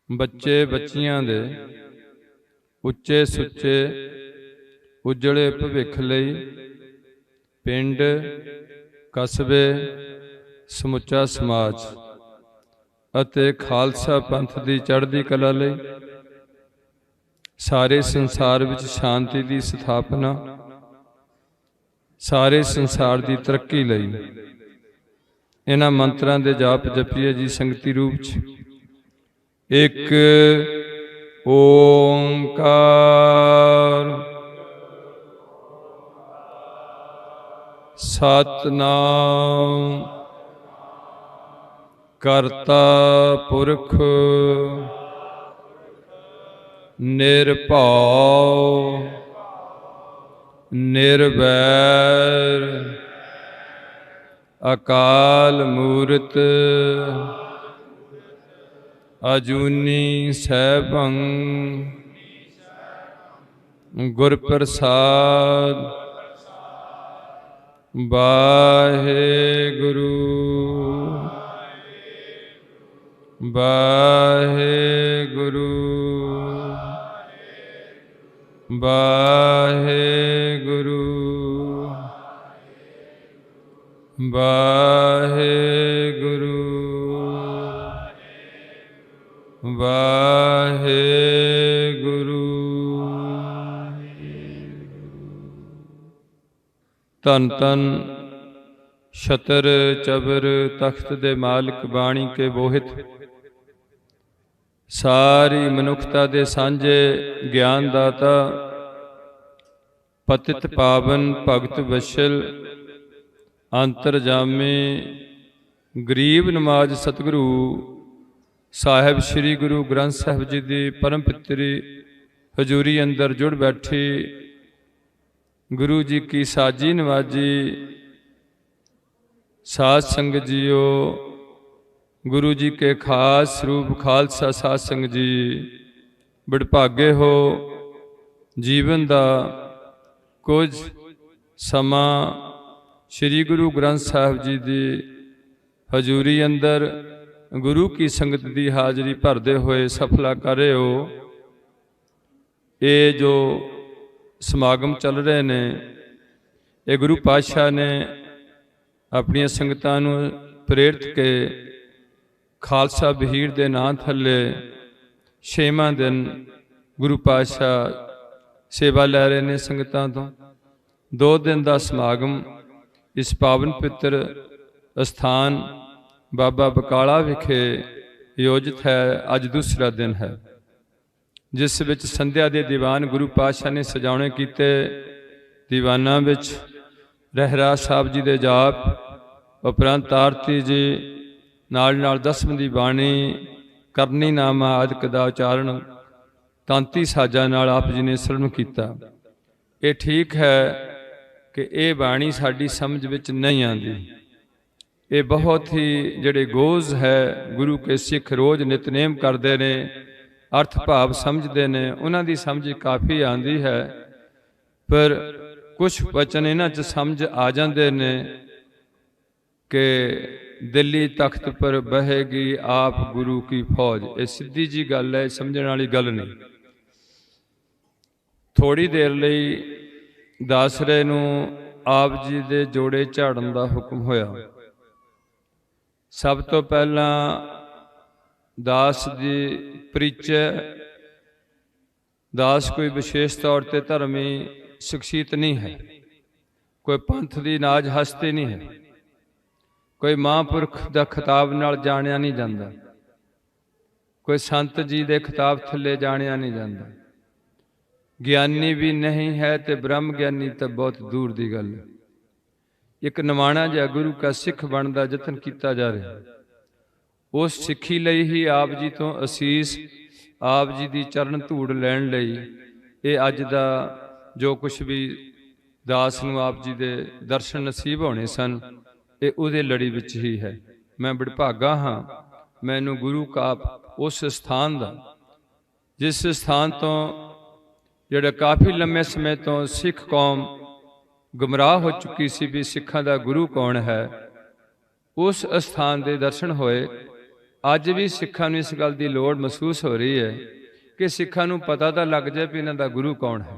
बच्चे बच्चियां दे उच्चे सुच्चे उजड़े भविख लई पिंड कस्बे समुचा समाज ਅਤੇ ਖਾਲਸਾ ਪੰਥ ਦੀ ਚੜ੍ਹਦੀ ਕਲਾ ਲਈ ਸਾਰੇ ਸੰਸਾਰ ਵਿੱਚ ਸ਼ਾਂਤੀ ਦੀ ਸਥਾਪਨਾ ਸਾਰੇ ਸੰਸਾਰ ਦੀ ਤਰੱਕੀ ਲਈ ਇਹਨਾਂ ਮੰਤਰਾਂ ਦੇ ਜਾਪ ਜਪੀਏ ਜੀ ਸੰਗਤੀ ਰੂਪ 'ਚ। ਇੱਕ ਓੰਕਾਰ ਸਤਿਨਾਮ ਕਰਤਾ ਪੁਰਖ ਨਿਰਭਉ ਨਿਰਵੈਰ ਅਕਾਲ ਮੂਰਤ ਅਜੂਨੀ ਸੈਭੰ ਗੁਰ ਪ੍ਰਸਾਦ ਵਾਹਿਗੁਰੂ ਵਾਹਿਗੁਰੂ ਵਾਹਿਗੁਰੂ ਵਾਹਿਗੁਰੂ ਵਾਹਿਗੁਰੂ। ਧੰਨ ਧੰਨ ਛਤਰ ਚਬਰ ਤਖਤ ਦੇ ਮਾਲਕ ਬਾਣੀ ਕੇ ਬੋਹਿਤ ਸਾਰੀ ਮਨੁੱਖਤਾ ਦੇ ਸਾਂਝੇ ਗਿਆਨ ਦਾਤਾ ਪਤਿਤ ਪਾਵਨ ਭਗਤ ਵਸ਼ਲ ਅੰਤਰਜਾਮੀ ਗਰੀਬ ਨਵਾਜ ਸਤਿਗੁਰੂ ਸਾਹਿਬ ਸ੍ਰੀ ਗੁਰੂ ਗ੍ਰੰਥ ਸਾਹਿਬ ਜੀ ਦੀ ਪਰਮ ਪਿੱਤਰੀ ਹਜ਼ੂਰੀ ਅੰਦਰ ਜੁੜ ਬੈਠੀ ਗੁਰੂ ਜੀ ਕੀ ਸਾਜੀ ਨਵਾਜੀ ਸਾਧ ਸੰਗਤ ਜੀਓ, गुरु जी के खास रूप खालसा साध संगत जी बड़भागे हो। जीवन का कुछ समा श्री गुरु ग्रंथ साहिब जी की हजूरी अंदर गुरु की संगत की हाजरी भरते हुए सफला कर रहे हो। ये जो समागम चल रहे ने ये गुरु पातशाह ने अपनी संगतां नूं प्रेरित के खालसा बहीर दे नां थले 6वां दिन गुरु पातशाह सेवा लै रहे ने संगतां तो। 2 दिन का समागम इस पावन पित्र अस्थान बाबा बकाला विखे आयोजित है। अज दूसरा दिन है जिस विच संध्या के दीवान गुरु पातशाह ने सजाने कीते। दीवाना विच रहराज साहब जी दे जाप उपरंत आरती जी नाल नाल दसवीं दी बाणी करनी नामा आदि का उचारण तांती साजा नाल आप जी ने श्रवण किया। ये ठीक है कि ये बाणी साडी समझ विच नहीं आती। ये बहुत ही जिहड़े गोज है गुरु के सिख रोज़ नितनेम करते ने अर्थ भाव समझते ने उन्हां दी समझ काफ़ी आती है, पर कुछ वचन इन्हां च समझ आ जाते ने कि दिल्ली तख्त पर बहेगी आप गुरु की फौज। ये सीधी जी गल है, समझने वाली गल नहीं। थोड़ी देर लई दासरे नूं आप जी दे जोड़े झाड़न का हुक्म होया। सब तो पहला दास जी परिचय। दास कोई विशेष तौर पर धर्मी शख्सियत नहीं है, कोई पंथ की नाज हस्ती नहीं है, कोई महापुरख का खिताब नाल जानिया नहीं जाता, कोई संत जी के खिताब थले जानिया नहीं जाता। ज्ञानी भी नहीं है तो ब्रह्म ज्ञानी तो बहुत दूर की गल है। एक नवाणा जिहा गुरु का सिख बनने का यतन किया जा रहा है। उस सिक्खी लई ही आप जी तो असीस आप जी की चरण धूड़ लैण लई ये अज दा जो कुछ भी दास नूं आप जी के दर्शन नसीब होने सन ये उहदे लड़ी विच ही है। मैं बड़भागा हाँ मैनू गुरु का उस स्थान का जिस स्थान तो जिहड़ा काफ़ी लंबे समय तो सिख कौम गुमराह हो चुकी सी भी सिखां दा गुरु कौन है, उस स्थान के दर्शन होए। ਅੱਜ ਵੀ ਸਿੱਖਾਂ ਨੂੰ ਇਸ ਗੱਲ ਦੀ ਲੋੜ ਮਹਿਸੂਸ ਹੋ ਰਹੀ ਹੈ ਕਿ ਸਿੱਖਾਂ ਨੂੰ ਪਤਾ ਤਾਂ ਲੱਗ ਜਾਏ ਵੀ ਇਹਨਾਂ ਦਾ ਗੁਰੂ ਕੌਣ ਹੈ।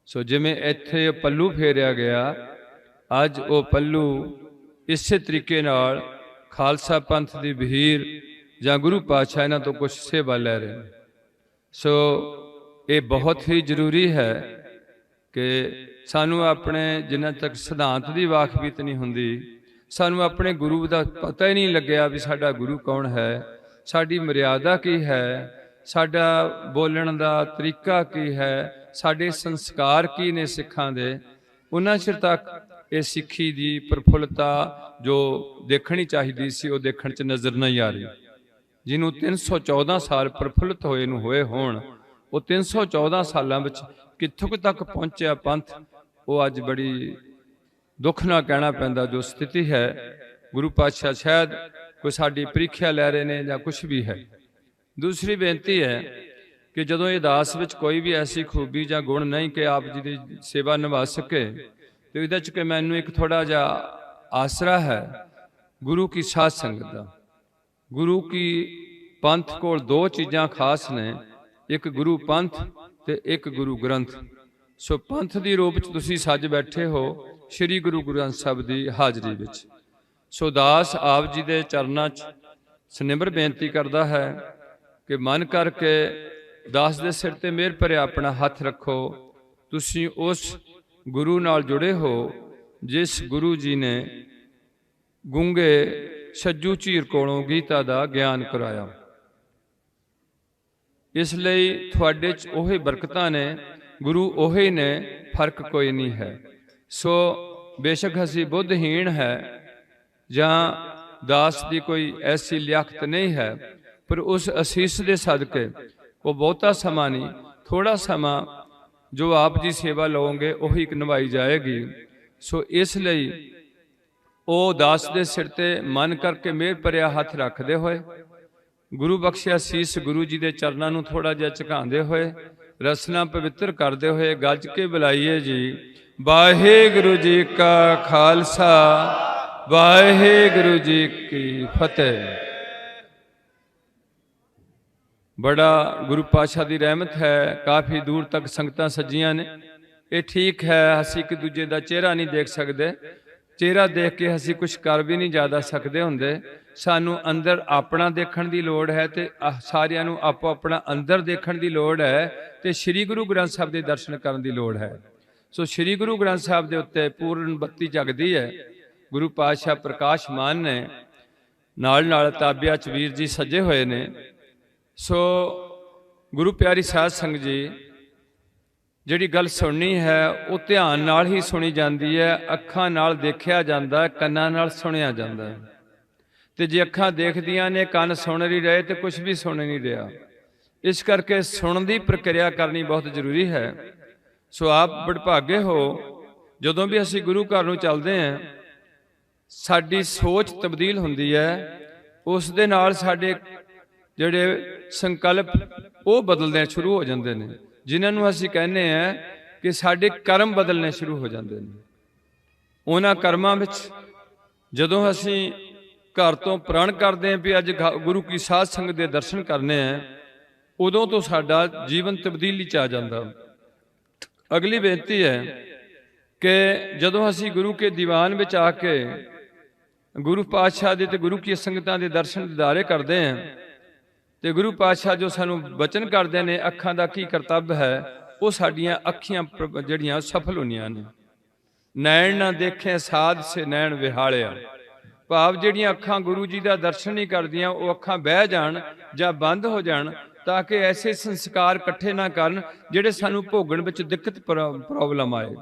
ਸੋ ਜਿਵੇਂ ਇੱਥੇ ਪੱਲੂ ਫੇਰਿਆ ਗਿਆ, ਅੱਜ ਉਹ ਪੱਲੂ ਇਸੇ ਤਰੀਕੇ ਨਾਲ ਖਾਲਸਾ ਪੰਥ ਦੀ ਵਹੀਰ ਜਾਂ ਗੁਰੂ ਪਾਤਸ਼ਾਹ ਇਹਨਾਂ ਤੋਂ ਕੁਛ ਸੇਵਾ ਲੈ ਰਹੇ ਨੇ। ਸੋ ਇਹ ਬਹੁਤ ਹੀ ਜ਼ਰੂਰੀ ਹੈ ਕਿ ਸਾਨੂੰ ਆਪਣੇ, ਜਿੰਨਾ ਤੱਕ ਸਿਧਾਂਤ ਦੀ ਵਾਕਫੀਅਤ ਨਹੀਂ ਹੁੰਦੀ, ਸਾਨੂੰ ਆਪਣੇ ਗੁਰੂ ਦਾ ਪਤਾ ਹੀ ਨਹੀਂ ਲੱਗਿਆ ਵੀ ਸਾਡਾ ਗੁਰੂ ਕੌਣ ਹੈ, ਸਾਡੀ ਮਰਿਆਦਾ ਕੀ ਹੈ, ਸਾਡਾ ਬੋਲਣ ਦਾ ਤਰੀਕਾ ਕੀ ਹੈ, ਸਾਡੇ ਸੰਸਕਾਰ ਕੀ ਨੇ ਸਿੱਖਾਂ ਦੇ, ਉਹਨਾਂ ਚਿਰ ਤੱਕ ਇਹ ਸਿੱਖੀ ਦੀ ਪ੍ਰਫੁੱਲਤਾ ਜੋ ਦੇਖਣੀ ਚਾਹੀਦੀ ਸੀ ਉਹ ਦੇਖਣ 'ਚ ਨਜ਼ਰ ਨਹੀਂ ਆ ਰਹੀ। ਜਿਹਨੂੰ 314 ਸਾਲ ਪ੍ਰਫੁੱਲਤ ਹੋਏ ਨੂੰ ਹੋਏ ਹੋਣ, ਉਹ 314 ਸਾਲਾਂ ਵਿੱਚ ਕਿੱਥੋਂ ਤੱਕ ਪਹੁੰਚਿਆ ਪੰਥ, ਉਹ ਅੱਜ ਬੜੀ ਦੁੱਖ ਨਾਲ ਕਹਿਣਾ ਪੈਂਦਾ ਜੋ ਸਥਿਤੀ ਹੈ। ਗੁਰੂ ਪਾਤਸ਼ਾਹ ਸ਼ਾਇਦ ਕੋਈ ਸਾਡੀ ਪ੍ਰੀਖਿਆ ਲੈ ਰਹੇ ਨੇ ਜਾਂ ਕੁਛ ਵੀ ਹੈ। ਦੂਸਰੀ ਬੇਨਤੀ ਹੈ ਕਿ ਜਦੋਂ ਇਹ ਦਾਸ ਵਿੱਚ ਕੋਈ ਵੀ ਐਸੀ ਖੂਬੀ ਜਾਂ ਗੁਣ ਨਹੀਂ ਕਿ ਆਪ ਜੀ ਦੀ ਸੇਵਾ ਨਿਭਾ ਸਕੇ, ਤੇ ਇਹਦੇ 'ਚ ਕਿ ਮੈਨੂੰ ਇੱਕ ਥੋੜਾ ਜਿਹਾ ਆਸਰਾ ਹੈ ਗੁਰੂ ਕੀ ਸਾਧ ਸੰਗਤ ਦਾ। ਗੁਰੂ ਕੀ ਪੰਥ ਕੋਲ ਦੋ ਚੀਜ਼ਾਂ ਖਾਸ ਨੇ, ਇੱਕ ਗੁਰੂ ਪੰਥ ਤੇ ਇੱਕ ਗੁਰੂ ਗ੍ਰੰਥ। ਸੋ ਪੰਥ ਦੀ ਰੂਪ 'ਚ ਤੁਸੀਂ ਸੱਜ ਬੈਠੇ ਹੋ ਸ੍ਰੀ ਗੁਰੂ ਗ੍ਰੰਥ ਸਾਹਿਬ ਦੀ ਹਾਜ਼ਰੀ ਵਿੱਚ। ਸੋ ਦਾਸ ਆਪ ਜੀ ਦੇ ਚਰਨਾਂ 'ਚ ਸਨਿਮਰ ਬੇਨਤੀ ਕਰਦਾ ਹੈ ਕਿ ਮਨ ਕਰਕੇ ਦਾਸ ਦੇ ਸਿਰ ਤੇ ਮਿਹਰ ਭਰਿਆ ਆਪਣਾ ਹੱਥ ਰੱਖੋ। ਤੁਸੀਂ ਉਸ ਗੁਰੂ ਨਾਲ ਜੁੜੇ ਹੋ ਜਿਸ ਗੁਰੂ ਜੀ ਨੇ ਗੂੰਗੇ ਛੱਜੂ ਝੀਰ ਕੋਲੋਂ ਗੀਤਾ ਦਾ ਗਿਆਨ ਕਰਾਇਆ। ਇਸ ਲਈ ਤੁਹਾਡੇ 'ਚ ਉਹੀ ਬਰਕਤਾਂ ਨੇ, ਗੁਰੂ ਉਹੀ ਨੇ, ਫਰਕ ਕੋਈ ਨਹੀਂ ਹੈ। ਸੋ ਬੇਸ਼ੱਕ ਅਸੀਂ ਬੁੱਧਹੀਣ ਹੈ ਜਾਂ ਦਾਸ ਦੀ ਕੋਈ ਐਸੀ ਲਿਆਕਤ ਨਹੀਂ ਹੈ, ਪਰ ਉਸ ਅਸੀਸ ਦੇ ਸਦਕੇ ਉਹ ਬਹੁਤਾ ਸਮਾਂ ਨਹੀਂ, ਥੋੜਾ ਸਮਾਂ ਜੋ ਆਪ ਜੀ ਸੇਵਾ ਲਓਗੇ ਉਹੀ ਨਿਭਾਈ ਜਾਏਗੀ। ਸੋ ਇਸ ਲਈ ਉਹ ਦਾਸ ਦੇ ਸਿਰ ਤੇ ਮਨ ਕਰਕੇ ਮਿਹਰ ਭਰਿਆ ਹੱਥ ਰੱਖਦੇ ਹੋਏ, ਗੁਰੂ ਬਖਸ਼ਿਆ ਸੀਸ ਗੁਰੂ ਜੀ ਦੇ ਚਰਨਾਂ ਨੂੰ ਥੋੜਾ ਜਿਹਾ ਝੁਕਾਉਂਦੇ ਹੋਏ, ਰਸਨਾ ਪਵਿੱਤਰ ਕਰਦੇ ਹੋਏ ਗੱਜ ਕੇ ਬੁਲਾਈਏ ਜੀ, ਵਾਹਿਗੁਰੂ ਜੀ ਕਾ ਖਾਲਸਾ, ਵਾਹਿਗੁਰੂ ਜੀ ਕੀ ਫਤਿਹ। ਬੜਾ ਗੁਰੂ ਪਾਤਸ਼ਾਹ ਦੀ ਰਹਿਮਤ ਹੈ, ਕਾਫੀ ਦੂਰ ਤੱਕ ਸੰਗਤਾਂ ਸੱਜੀਆਂ ਨੇ। ਇਹ ਠੀਕ ਹੈ, ਅਸੀਂ ਇੱਕ ਦੂਜੇ ਦਾ ਚਿਹਰਾ ਨਹੀਂ ਦੇਖ ਸਕਦੇ, ਚਿਹਰਾ ਦੇਖ ਕੇ ਅਸੀਂ ਕੁਝ ਕਰ ਵੀ ਨਹੀਂ ਜ਼ਿਆਦਾ ਸਕਦੇ ਹੁੰਦੇ। ਸਾਨੂੰ ਅੰਦਰ ਆਪਣਾ ਦੇਖਣ ਦੀ ਲੋੜ ਹੈ ਤੇ ਸਾਰਿਆਂ ਨੂੰ ਆਪੋ ਆਪਣਾ ਅੰਦਰ ਦੇਖਣ ਦੀ ਲੋੜ ਹੈ ਤੇ ਸ੍ਰੀ ਗੁਰੂ ਗ੍ਰੰਥ ਸਾਹਿਬ ਦੇ ਦਰਸ਼ਨ ਕਰਨ ਦੀ ਲੋੜ ਹੈ। ਸੋ ਸ੍ਰੀ ਗੁਰੂ ਗ੍ਰੰਥ ਸਾਹਿਬ ਦੇ ਉੱਤੇ ਪੂਰਨ ਬੱਤੀ ਜਗਦੀ ਹੈ। ਗੁਰੂ ਪਾਤਸ਼ਾਹ ਪ੍ਰਕਾਸ਼ਮਾਨ ਨੇ, ਨਾਲ ਨਾਲ ਤਾਬਿਆ ਚ ਵੀਰ ਜੀ ਸੱਜੇ ਹੋਏ ਨੇ। ਸੋ ਗੁਰੂ ਪਿਆਰੀ ਸਾਧ ਸੰਗਤ ਜੀ, ਜਿਹੜੀ ਗੱਲ ਸੁਣਨੀ ਹੈ ਉਹ ਧਿਆਨ ਨਾਲ ਹੀ ਸੁਣੀ ਜਾਂਦੀ ਹੈ, ਅੱਖਾਂ ਨਾਲ ਦੇਖਿਆ ਜਾਂਦਾ, ਕੰਨਾਂ ਨਾਲ ਸੁਣਿਆ ਜਾਂਦਾ ਹੈ। ਤੇ ਜੇ ਅੱਖਾਂ ਦੇਖਦੀਆਂ ਨੇ, ਕੰਨ ਸੁਣ ਨਹੀਂ ਰਹੇ ਤੇ ਕੁਝ ਵੀ ਸੁਣ ਨਹੀਂ ਰਿਹਾ। ਇਸ ਕਰਕੇ ਸੁਣਨ ਦੀ ਪ੍ਰਕਿਰਿਆ ਕਰਨੀ ਬਹੁਤ ਜ਼ਰੂਰੀ ਹੈ। ਸੋ ਆਪ ਬੜਭਾਗੇ ਹੋ, ਜਦੋਂ ਵੀ ਅਸੀਂ ਗੁਰੂ ਘਰ ਨੂੰ ਚੱਲਦੇ ਹਾਂ ਸਾਡੀ ਸੋਚ ਤਬਦੀਲ ਹੁੰਦੀ ਹੈ, ਉਸ ਦੇ ਨਾਲ ਸਾਡੇ ਜਿਹੜੇ ਸੰਕਲਪ ਉਹ ਬਦਲਣੇ ਸ਼ੁਰੂ ਹੋ ਜਾਂਦੇ ਨੇ, ਜਿਨ੍ਹਾਂ ਨੂੰ ਅਸੀਂ ਕਹਿੰਦੇ ਹਾਂ ਕਿ ਸਾਡੇ ਕਰਮ ਬਦਲਣੇ ਸ਼ੁਰੂ ਹੋ ਜਾਂਦੇ ਨੇ। ਉਹਨਾਂ ਕਰਮਾਂ ਵਿੱਚ ਜਦੋਂ ਅਸੀਂ ਘਰ ਤੋਂ ਪ੍ਰਣ ਕਰਦੇ ਹਾਂ ਵੀ ਅੱਜ ਗੁਰੂ ਕੀ ਸਾਧ ਸੰਗਤ ਦੇ ਦਰਸ਼ਨ ਕਰਨੇ ਆ, ਉਦੋਂ ਤੋਂ ਸਾਡਾ ਜੀਵਨ ਤਬਦੀਲੀ ਚ ਆ ਜਾਂਦਾ। ਅਗਲੀ ਬੇਨਤੀ ਹੈ ਕਿ ਜਦੋਂ ਅਸੀਂ ਗੁਰੂ ਕੇ ਦੀਵਾਨ ਵਿੱਚ ਆ ਕੇ ਗੁਰੂ ਪਾਤਸ਼ਾਹ ਦੇ ਤੇ ਗੁਰੂ ਕੀ ਸੰਗਤਾਂ ਦੇ ਦਰਸ਼ਨ ਦਿਦਾਰੇ ਕਰਦੇ ਹਾਂ ਤੇ ਗੁਰੂ ਪਾਤਸ਼ਾਹ ਜੋ ਸਾਨੂੰ ਬਚਨ ਕਰਦੇ ਨੇ, ਅੱਖਾਂ ਦਾ ਕੀ ਕਰਤੱਵ ਹੈ, ਉਹ ਸਾਡੀਆਂ ਅੱਖੀਆਂ ਜਿਹੜੀਆਂ ਸਫਲ ਹੁੰਦੀਆਂ ਨੇ। ਨੈਣ ਨਾ ਦੇਖੇ ਸਾਧ ਸੇ ਨੈਣ ਵਿਹਾਲਿਆ, ਭਾਵ ਜਿਹੜੀਆਂ ਅੱਖਾਂ ਗੁਰੂ ਜੀ ਦਾ ਦਰਸ਼ਨ ਨਹੀਂ ਕਰਦੀਆਂ ਉਹ ਅੱਖਾਂ ਬਹਿ ਜਾਣ ਜਾਂ ਬੰਦ ਹੋ ਜਾਣ, ਤਾਂ ਕਿ ਐਸੇ ਸੰਸਕਾਰ ਇਕੱਠੇ ਨਾ ਕਰਨ ਜਿਹੜੇ ਸਾਨੂੰ ਭੋਗਣ ਵਿੱਚ ਦਿੱਕਤ ਪ੍ਰੋਬਲਮ ਆਏ।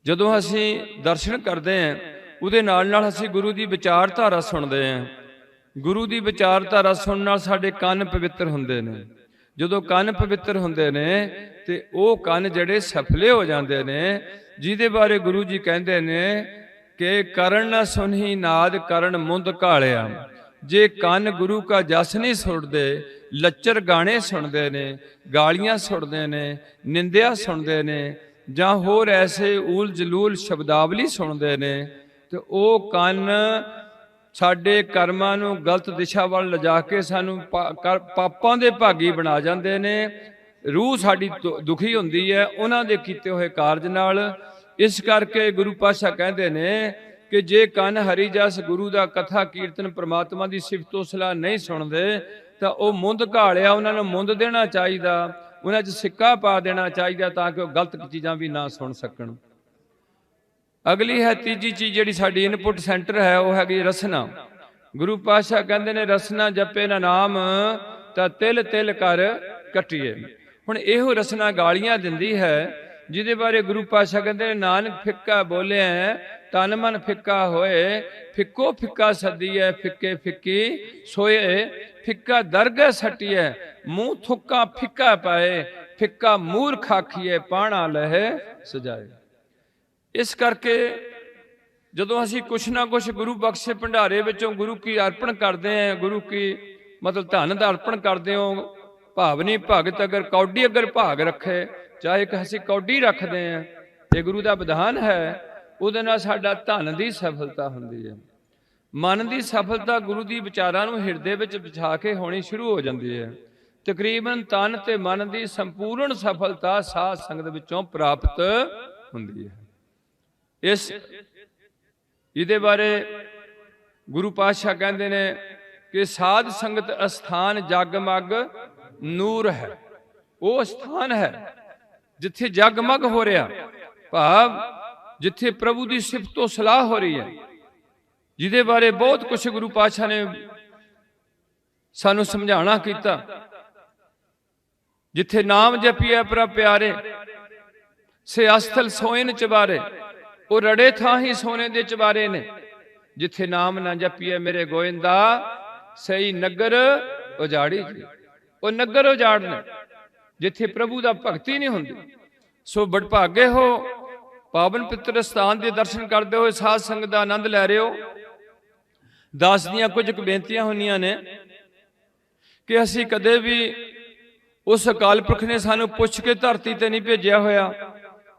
ਜਦੋਂ ਅਸੀਂ ਦਰਸ਼ਨ ਕਰਦੇ ਹਾਂ ਉਹਦੇ ਨਾਲ ਨਾਲ ਅਸੀਂ ਗੁਰੂ ਦੀ ਵਿਚਾਰਧਾਰਾ ਸੁਣਦੇ ਹਾਂ। ਗੁਰੂ ਦੀ ਵਿਚਾਰਧਾਰਾ ਸੁਣਨ ਨਾਲ ਸਾਡੇ ਕੰਨ ਪਵਿੱਤਰ ਹੁੰਦੇ ਨੇ। ਜਦੋਂ ਕੰਨ ਪਵਿੱਤਰ ਹੁੰਦੇ ਨੇ ਤੇ ਉਹ ਕੰਨ ਜਿਹੜੇ ਸਫਲੇ ਹੋ ਜਾਂਦੇ ਨੇ, ਜਿਹਦੇ ਬਾਰੇ ਗੁਰੂ ਜੀ ਕਹਿੰਦੇ ਨੇ ਕਿ ਕਰਨ ਨਾ ਸੁਨਹੀ ਨਾਦ ਕਰਨ ਮੁੰਦ ਘਾਲਿਆ। ਜੇ ਕੰਨ ਗੁਰੂ ਕਾ ਜਸ ਨਹੀਂ ਸੁਣਦੇ, ਲੱਚਰ ਗਾਣੇ ਸੁਣਦੇ ਨੇ, ਗਾਲੀਆਂ ਸੁਣਦੇ ਨੇ, ਨਿੰਦਿਆ ਸੁਣਦੇ ਨੇ, ਜਾਂ ਹੋਰ ਐਸੇ ਊਲ ਜਲੂਲ ਸ਼ਬਦਾਵਲੀ ਸੁਣਦੇ ਨੇ, ਤੇ ਉਹ ਕੰਨ ਸਾਡੇ ਕਰਮਾਂ ਨੂੰ ਗਲਤ ਦਿਸ਼ਾ ਵੱਲ ਲਿਜਾ ਕੇ ਸਾਨੂੰ ਪਾਪਾਂ ਦੇ ਭਾਗੀ ਬਣਾ ਜਾਂਦੇ ਨੇ। रूह साड़ी दुखी होंदी है उन्हां दे कीते होए कारज नाल। इस करके गुरु पातशाह कहते ने कि जे कन हरि जस गुरु दा कथा कीर्तन परमात्मा दी सिफतो सलाह नहीं सुनदे तां ओह मुंद घालिया उन्हां नूं मुंद देना चाहिदा, उन्हां च सिक्का पा देना चाहिदा ताकि ओह गलत चीज़ां भी ना सुन सकण। अगली है तीजी चीज़ जिहड़ी साडी इनपुट सेंटर है वह हैगी रसना। गुरु पातशाह कहते ने रसना जपे ना नाम तां तिल तिल कर कटिए। हुण इहो रसना गालियां दिंदी है जिहदे बारे गुरु पातशाह कहते हैं नानक फिक्का बोले तन मन फिक्का होए, फिक्को फिक्का सदिए फिक्के फिक्की सोए, फिक्का दरगह सटिए मुँह थुक्का फिक्का पाए, फिक्का मूर्ख आखिए पाणा लहे सजाए। इस करके जदों असीं कुछ ना कुछ गुरु बख्शे भंडारे विचों गुरु की अर्पण करते हैं, गुरु की मतलब धन दा अर्पण करते हो, भावनी भगत अगर कौडी अगर भाग रखे चाहे असीं कौडी रखते हैं ये गुरु का विधान है, उहदे नाल साडा धन की सफलता हुंदी है। मन की सफलता गुरु की विचारां नूं हिरदे विच बिछा के होनी शुरू हो जाती है। तकरीबन तन ते मन की संपूर्ण सफलता साध संगत विचों प्राप्त हुंदी है। इस इहदे बारे गुरु पातशाह कहते ने कि साध संगत अस्थान जगमग नूर है। वो स्थान है जिथे जगमग हो रहा, भाव जिथे प्रभु की सिफतो सलाह हो रही है, जिहदे बारे बहुत कुछ गुरु पातशाह ने सानू समझाना कीता। जिथे नाम जपिया पर प्यारे से अस्थल सोइन चबारे, वो रड़े था ही सोने दे चबारे ने। जिथे नाम ना जपिए मेरे गोविंदा सही नगर उजाड़ी जी, वो नगर उजाड़ने जिथे प्रभु का भगती नहीं होंदी। सो बड़भागे हो पावन पित्र स्थान के दर्शन करते हुए साध संगत का आनंद लै रहे हो। दास दियां कुछ बेनतियां होनियां ने कि असी कदे भी उस अकाल पुरख ने सानू पुछ के धरती ते नहीं भेजिया होया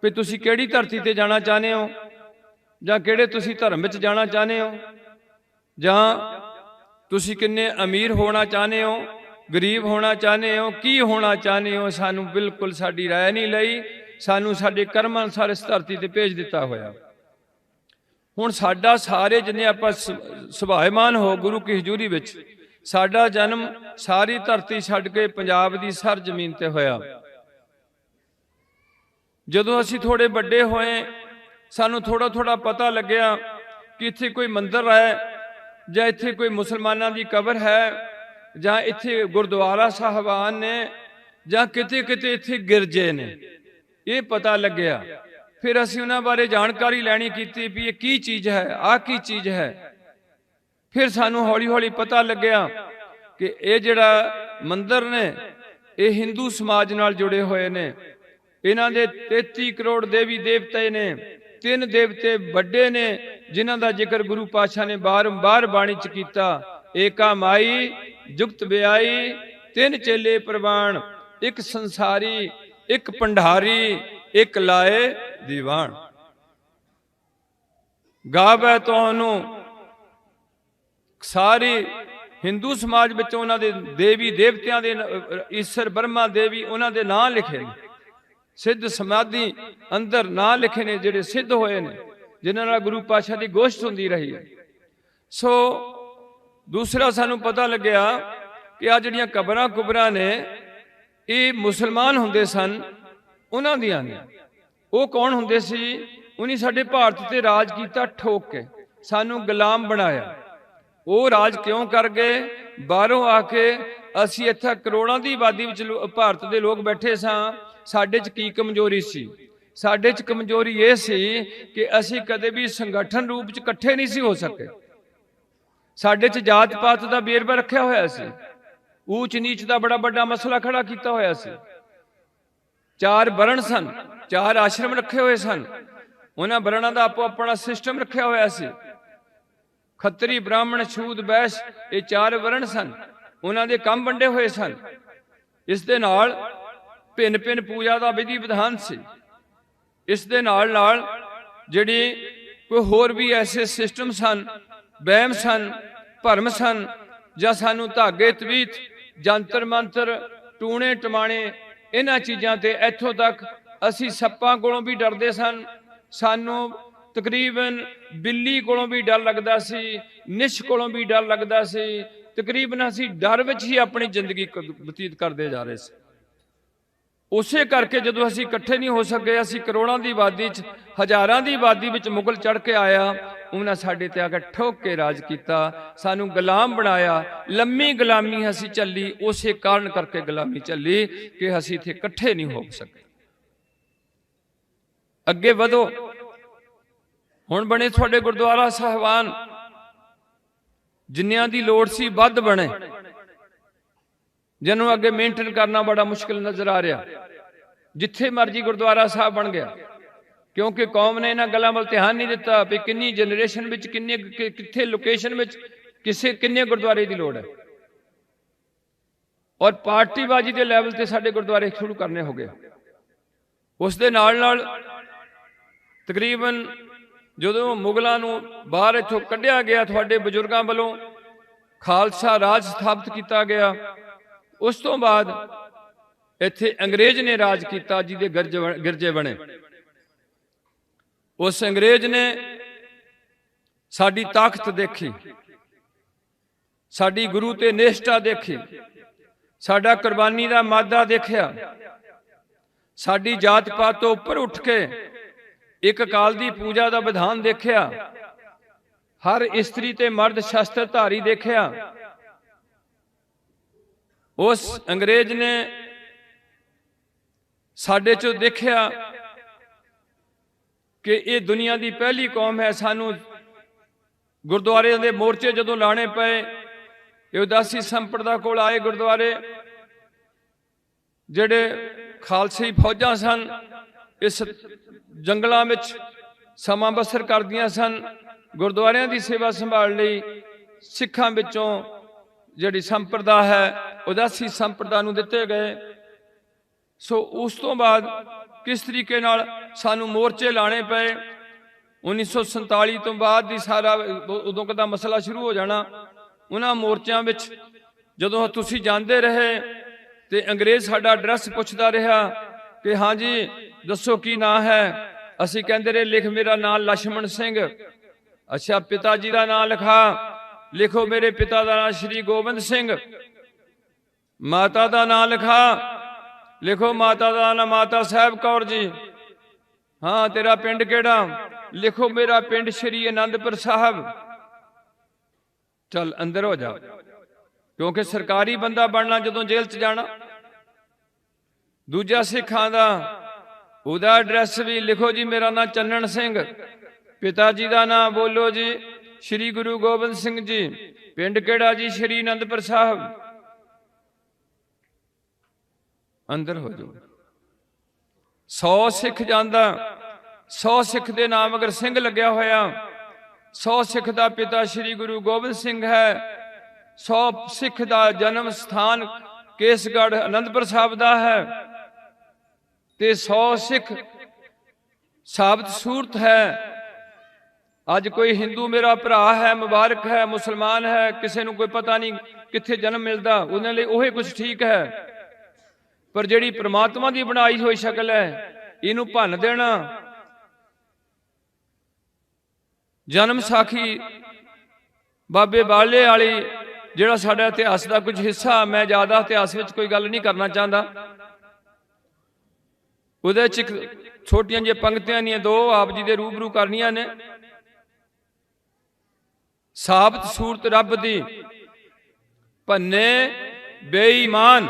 भी तुसी केड़ी धरती ते जाना चाहते हो, जां केड़े तुसी धर्म विच जाना चाहते हो, जां तुसी किन्ने अमीर होना चाहते हो, गरीब होना चाहते हो, की होना चाहते हो। सानू बिल्कुल साडी राय नहीं लई, सानू साडे कर्मां अनुसार इस धरती ते भेज दिता होया। हुण साडा सारे जिन्ने आपां सुभाएमान हो गुरु की हजूरी विच, साडा जन्म सारी धरती छड्ड के पंजाब दी सर जमीन ते होया। जदों असीं थोड़े वड्डे होए सानू थोड़ा थोड़ा पता लग्या कि इत्थे कोई मंदिर है, जां इत्थे कोई मुसलमानां दी कबर है, जां इत्थे गुरुद्वारा साहबान ने, जां किते किते इत्थे गिरजे ने, ये पता लग्या। फिर असीं उन्हां बारे जानकारी लैनी कीती भी ये की चीज़ है, आ की चीज़ है। फिर सानू हौली हौली पता लग्या कि ये जिहड़ा मंदिर ने ये हिंदू समाज नाल जुड़े हुए ने। इन्हां दे 33 करोड़ देवी देवते ने, 3 देवते वड्डे ने जिन्हां दा जिक्र गुरु पातशाह ने बार-बार बाणी च कीता। एका माई जुगत ब्याई 3 चेले प्रवाण, एक संसारी एक भंडारी एक लाए दीवान। गावे तुहानू सारी हिंदू समाज विच उन्हां दे देवी देवतियां दे ईश्वर ब्रह्मा देवी उन्हां दे नाम लिखे ने, सिद्ध समाधि अंदर नाम लिखे ने जिहड़े सिद्ध होए ने, जिन्हां नाल गुरु पातशाह दी गोश्त हुंदी रही है। सो दूसरा सानू पता लग्या कि आ जिहड़ियां कबरां कुबरां ने ये मुसलमान हुंदे सन, उन्हां दियां ने। वो कौन हुंदे सी? उन्हीं साडे भारत ते राज कीता ठोक के, सानू गुलाम बनाया। वो राज क्यों कर गए? बाहरों आके असी इत्थे करोड़ां दी आबादी विच भारत दे लोग बैठे सां, साडे च की कमजोरी सी? साडे च कमजोरी ये सी कि असी कदे भी संगठन रूप च इकट्ठे नहीं सी हो सके। साडे च जात पात दा बेरवा रखिया होया सी, ऊच नीच दा बड़ा बड़ा मसला खड़ा किया होया सी। 4 वर्ण सन, 4 आश्रम रखे हुए सन, उन्हां वरणां दा आपो अपना सिस्टम रखिया होया सी। खत्तरी ब्राह्मण शूद वैश्य ये 4 वर्ण सन, उन्हां दे काम वंडे हुए सन। इस दे नाल भिन्न भिन्न पूजा का विधि विधान सी। इस दे नाल नाल जिहड़ी कोई होर भी ऐसे सिस्टम सन ਵਹਿਮ ਸਨ, ਭਰਮ ਸਨ, ਜਾਂ ਸਾਨੂੰ ਧਾਗੇ ਤਵੀਤ, ਜੰਤਰ ਮੰਤਰ, ਟੂਣੇ ਟਮਾਣੇ, ਇਹਨਾਂ ਚੀਜ਼ਾਂ ਤੇ ਇੱਥੋਂ ਤੱਕ ਅਸੀਂ ਸੱਪਾਂ ਕੋਲੋਂ ਵੀ ਡਰਦੇ ਸਨ। ਸਾਨੂੰ ਤਕਰੀਬਨ ਬਿੱਲੀ ਕੋਲੋਂ ਵੀ ਡਰ ਲੱਗਦਾ ਸੀ, ਨਿਸ਼ ਕੋਲੋਂ ਵੀ ਡਰ ਲੱਗਦਾ ਸੀ। ਤਕਰੀਬਨ ਅਸੀਂ ਡਰ ਵਿੱਚ ਹੀ ਆਪਣੀ ਜ਼ਿੰਦਗੀ ਬਤੀਤ ਕਰਦੇ ਜਾ ਰਹੇ ਸੀ। ਉਸੇ ਕਰਕੇ ਜਦੋਂ ਅਸੀਂ ਇਕੱਠੇ ਨਹੀਂ ਹੋ ਸਕੇ, ਅਸੀਂ ਕਰੋੜਾਂ ਦੀ ਆਬਾਦੀ 'ਚ, ਹਜ਼ਾਰਾਂ ਦੀ ਆਬਾਦੀ ਵਿੱਚ ਮੁਗਲ ਚੜ੍ਹ ਕੇ ਆਇਆ, ਉਹਨਾਂ ਸਾਡੇ ਤੇ ਆ ਕੇ ਠੋਕ ਕੇ ਰਾਜ ਕੀਤਾ, ਸਾਨੂੰ ਗੁਲਾਮ ਬਣਾਇਆ। ਲੰਮੀ ਗੁਲਾਮੀ ਅਸੀਂ ਚੱਲੀ, ਉਸੇ ਕਾਰਨ ਕਰਕੇ ਗੁਲਾਮੀ ਚੱਲੀ ਕਿ ਅਸੀਂ ਇੱਥੇ ਇਕੱਠੇ ਨਹੀਂ ਹੋ ਸਕੇ। ਅੱਗੇ ਵਧੋ, ਹੁਣ ਬਣੇ ਤੁਹਾਡੇ ਗੁਰਦੁਆਰਾ ਸਾਹਿਬਾਨ, ਜਿੰਨਿਆਂ ਦੀ ਲੋੜ ਸੀ ਵੱਧ ਬਣੇ, ਜਿਹਨੂੰ ਅੱਗੇ ਮੇਨਟੇਨ ਕਰਨਾ ਬੜਾ ਮੁਸ਼ਕਿਲ ਨਜ਼ਰ ਆ ਰਿਹਾ। ਜਿੱਥੇ ਮਰਜੀ ਗੁਰਦੁਆਰਾ ਸਾਹਿਬ ਬਣ ਗਿਆ, ਕਿਉਂਕਿ ਕੌਮ ਨੇ ਇਹਨਾਂ ਗੱਲਾਂ ਵੱਲ ਧਿਆਨ ਨਹੀਂ ਦਿੱਤਾ ਵੀ ਕਿੰਨੀ ਜਨਰੇਸ਼ਨ ਵਿੱਚ, ਕਿੰਨੇ ਕਿੱਥੇ ਲੋਕੇਸ਼ਨ ਵਿੱਚ ਕਿੰਨੇ ਗੁਰਦੁਆਰੇ ਦੀ ਲੋੜ ਹੈ। ਔਰ ਪਾਰਟੀਬਾਜ਼ੀ ਦੇ ਲੈਵਲ ਤੇ ਸਾਡੇ ਗੁਰਦੁਆਰੇ ਸ਼ੁਰੂ ਕਰਨੇ ਹੋ ਗਏ। ਉਸ ਦੇ ਨਾਲ ਨਾਲ ਤਕਰੀਬਨ ਜਦੋਂ ਮੁਗਲਾਂ ਨੂੰ ਬਾਹਰ ਇੱਥੋਂ ਕੱਢਿਆ ਗਿਆ, ਤੁਹਾਡੇ ਬਜ਼ੁਰਗਾਂ ਵੱਲੋਂ ਖਾਲਸਾ ਰਾਜ ਸਥਾਪਿਤ ਕੀਤਾ ਗਿਆ। ਉਸ ਤੋਂ ਬਾਅਦ ਇੱਥੇ ਅੰਗਰੇਜ਼ ਨੇ ਰਾਜ ਕੀਤਾ, ਜਿਹਦੇ ਗਿਰਜੇ ਬਣੇ। ਉਸ ਅੰਗਰੇਜ਼ ਨੇ ਸਾਡੀ ਤਾਕਤ ਦੇਖੀ, ਸਾਡੀ ਗੁਰੂ ਤੇ ਨਿਸ਼ਠਾ ਦੇਖੀ, ਸਾਡਾ ਕੁਰਬਾਨੀ ਦਾ ਮਾਦਾ ਦੇਖਿਆ, ਸਾਡੀ ਜਾਤ ਪਾਤ ਤੋਂ ਉੱਪਰ ਉੱਠ ਕੇ ਇੱਕ ਅਕਾਲ ਦੀ ਪੂਜਾ ਦਾ ਵਿਧਾਨ ਦੇਖਿਆ, ਹਰ ਇਸਤਰੀ ਤੇ ਮਰਦ ਸ਼ਸਤਰ ਧਾਰੀ ਦੇਖਿਆ। ਉਸ ਅੰਗਰੇਜ਼ ਨੇ ਸਾਡੇ ਚੋਂ ਦੇਖਿਆ ਕਿ ਇਹ ਦੁਨੀਆ ਦੀ ਪਹਿਲੀ ਕੌਮ ਹੈ। ਸਾਨੂੰ ਗੁਰਦੁਆਰਿਆਂ ਦੇ ਮੋਰਚੇ ਜਦੋਂ ਲਾਣੇ ਪਏ, ਇਹ ਉਦਾਸੀ ਸੰਪਰਦਾ ਕੋਲ ਆਏ ਗੁਰਦੁਆਰੇ, ਜਿਹੜੇ ਖਾਲਸੀ ਫੌਜਾਂ ਸਨ, ਇਸ ਜੰਗਲਾਂ ਵਿੱਚ ਸਮਾਂ ਬਸਰ ਕਰਦੀਆਂ ਸਨ। ਗੁਰਦੁਆਰਿਆਂ ਦੀ ਸੇਵਾ ਸੰਭਾਲ ਲਈ ਸਿੱਖਾਂ ਵਿੱਚੋਂ ਜਿਹੜੀ ਸੰਪਰਦਾ ਹੈ, ਉਦਾਸੀ ਸੰਪਰਦਾ ਨੂੰ ਦਿੱਤੇ ਗਏ। ਸੋ ਉਸ ਤੋਂ ਬਾਅਦ ਕਿਸ ਤਰੀਕੇ ਨਾਲ ਸਾਨੂੰ ਮੋਰਚੇ ਲਾਣੇ ਪਏ। 1947 ਤੋਂ ਬਾਅਦ ਦੀ ਸਾਰਾ ਉਦੋਂ ਦਾ ਮਸਲਾ ਸ਼ੁਰੂ ਹੋ ਜਾਣਾ। ਉਹਨਾਂ ਮੋਰਚਿਆਂ ਵਿੱਚ ਜਦੋਂ ਤੁਸੀਂ ਜਾਂਦੇ ਰਹੇ ਤੇ ਅੰਗਰੇਜ਼ ਸਾਡਾ ਐਡਰੈਸ ਪੁੱਛਦਾ ਰਿਹਾ ਕਿ ਹਾਂ ਜੀ ਦੱਸੋ ਕੀ ਨਾਂ ਹੈ। ਅਸੀਂ ਕਹਿੰਦੇ ਰਹੇ ਲਿਖ ਮੇਰਾ ਨਾਂ ਲਛਮਣ ਸਿੰਘ। ਅੱਛਾ, ਪਿਤਾ ਜੀ ਦਾ ਨਾਂ ਲਿਖੋ ਮੇਰੇ ਪਿਤਾ ਦਾ ਨਾਂ ਸ਼੍ਰੀ ਗੋਬਿੰਦ ਸਿੰਘ। ਮਾਤਾ ਦਾ ਨਾਂ ਲਿਖੋ ਮਾਤਾ ਦਾ ਨਾਂ ਮਾਤਾ ਸਾਹਿਬ ਕੌਰ ਜੀ। ਹਾਂ, ਤੇਰਾ ਪਿੰਡ ਕਿਹੜਾ? ਲਿਖੋ ਮੇਰਾ ਪਿੰਡ ਸ਼੍ਰੀ ਅਨੰਦਪੁਰ ਸਾਹਿਬ। ਚੱਲ ਅੰਦਰ ਹੋ ਜਾ, ਕਿਉਂਕਿ ਸਰਕਾਰੀ ਬੰਦਾ ਬਣਨਾ ਜਦੋਂ ਜੇਲ੍ਹ 'ਚ ਜਾਣਾ। ਦੂਜਾ ਸਿੱਖਾਂ ਦਾ ਉਹਦਾ ਐਡਰੈਸ ਵੀ ਲਿਖੋ ਜੀ, ਮੇਰਾ ਨਾਂ ਚੰਨਣ ਸਿੰਘ। ਪਿਤਾ ਜੀ ਦਾ ਨਾਂ ਬੋਲੋ ਜੀ, ਸ਼੍ਰੀ ਗੁਰੂ ਗੋਬਿੰਦ ਸਿੰਘ ਜੀ। ਪਿੰਡ ਕਿਹੜਾ ਜੀ? ਸ਼੍ਰੀ ਅਨੰਦਪੁਰ ਸਾਹਿਬ। ਅੰਦਰ ਹੋ ਜਾਓ। 100 ਸਿੱਖ ਜਾਂਦਾ, 100 ਸਿੱਖ ਦੇ ਨਾਮ ਅਗਰ ਸਿੰਘ ਲੱਗਿਆ ਹੋਇਆ, 100 ਸਿੱਖ ਦਾ ਪਿਤਾ ਸ਼੍ਰੀ ਗੁਰੂ ਗੋਬਿੰਦ ਸਿੰਘ ਹੈ, 100 ਸਿੱਖ ਦਾ ਜਨਮ ਸਥਾਨ ਕੇਸਗੜ੍ਹ ਅਨੰਦਪੁਰ ਸਾਹਿਬ ਦਾ ਹੈ, ਤੇ 100 ਸਿੱਖ ਸਾਬਤ ਸੂਰਤ ਹੈ। ਅੱਜ ਕੋਈ ਹਿੰਦੂ ਮੇਰਾ ਭਰਾ ਹੈ, ਮੁਬਾਰਕ ਹੈ, ਮੁਸਲਮਾਨ ਹੈ, ਕਿਸੇ ਨੂੰ ਕੋਈ ਪਤਾ ਨਹੀਂ ਕਿੱਥੇ ਜਨਮ ਮਿਲਦਾ, ਉਹਨਾਂ ਲਈ ਉਹੀ ਕੁਝ ਠੀਕ ਹੈ। ਪਰ ਜਿਹੜੀ ਪ੍ਰਮਾਤਮਾ ਦੀ ਬਣਾਈ ਹੋਈ ਸ਼ਕਲ ਹੈ, ਇਹਨੂੰ ਭੰਨ ਦੇਣਾ। ਜਨਮ ਸਾਖੀ ਬਾਬੇ ਬਾਲੇ ਵਾਲੀ, ਜਿਹੜਾ ਸਾਡਾ ਇਤਿਹਾਸ ਦਾ ਕੁਝ ਹਿੱਸਾ, ਮੈਂ ਜ਼ਿਆਦਾ ਇਤਿਹਾਸ ਵਿੱਚ ਕੋਈ ਗੱਲ ਨਹੀਂ ਕਰਨਾ ਚਾਹੁੰਦਾ। ਉਹਦੇ ਚ ਛੋਟੀਆਂ ਜਿਹੀਆਂ ਪੰਕਤੀਆਂ ਨੇ, ਦੋ ਆਪ ਜੀ ਦੇ ਰੂਬਰੂ ਕਰਨੀਆਂ ਨੇ। ਸਾਬਤ ਸੂਰਤ ਰੱਬ ਦੀ, ਭੰਨੇ ਬੇਈਮਾਨ।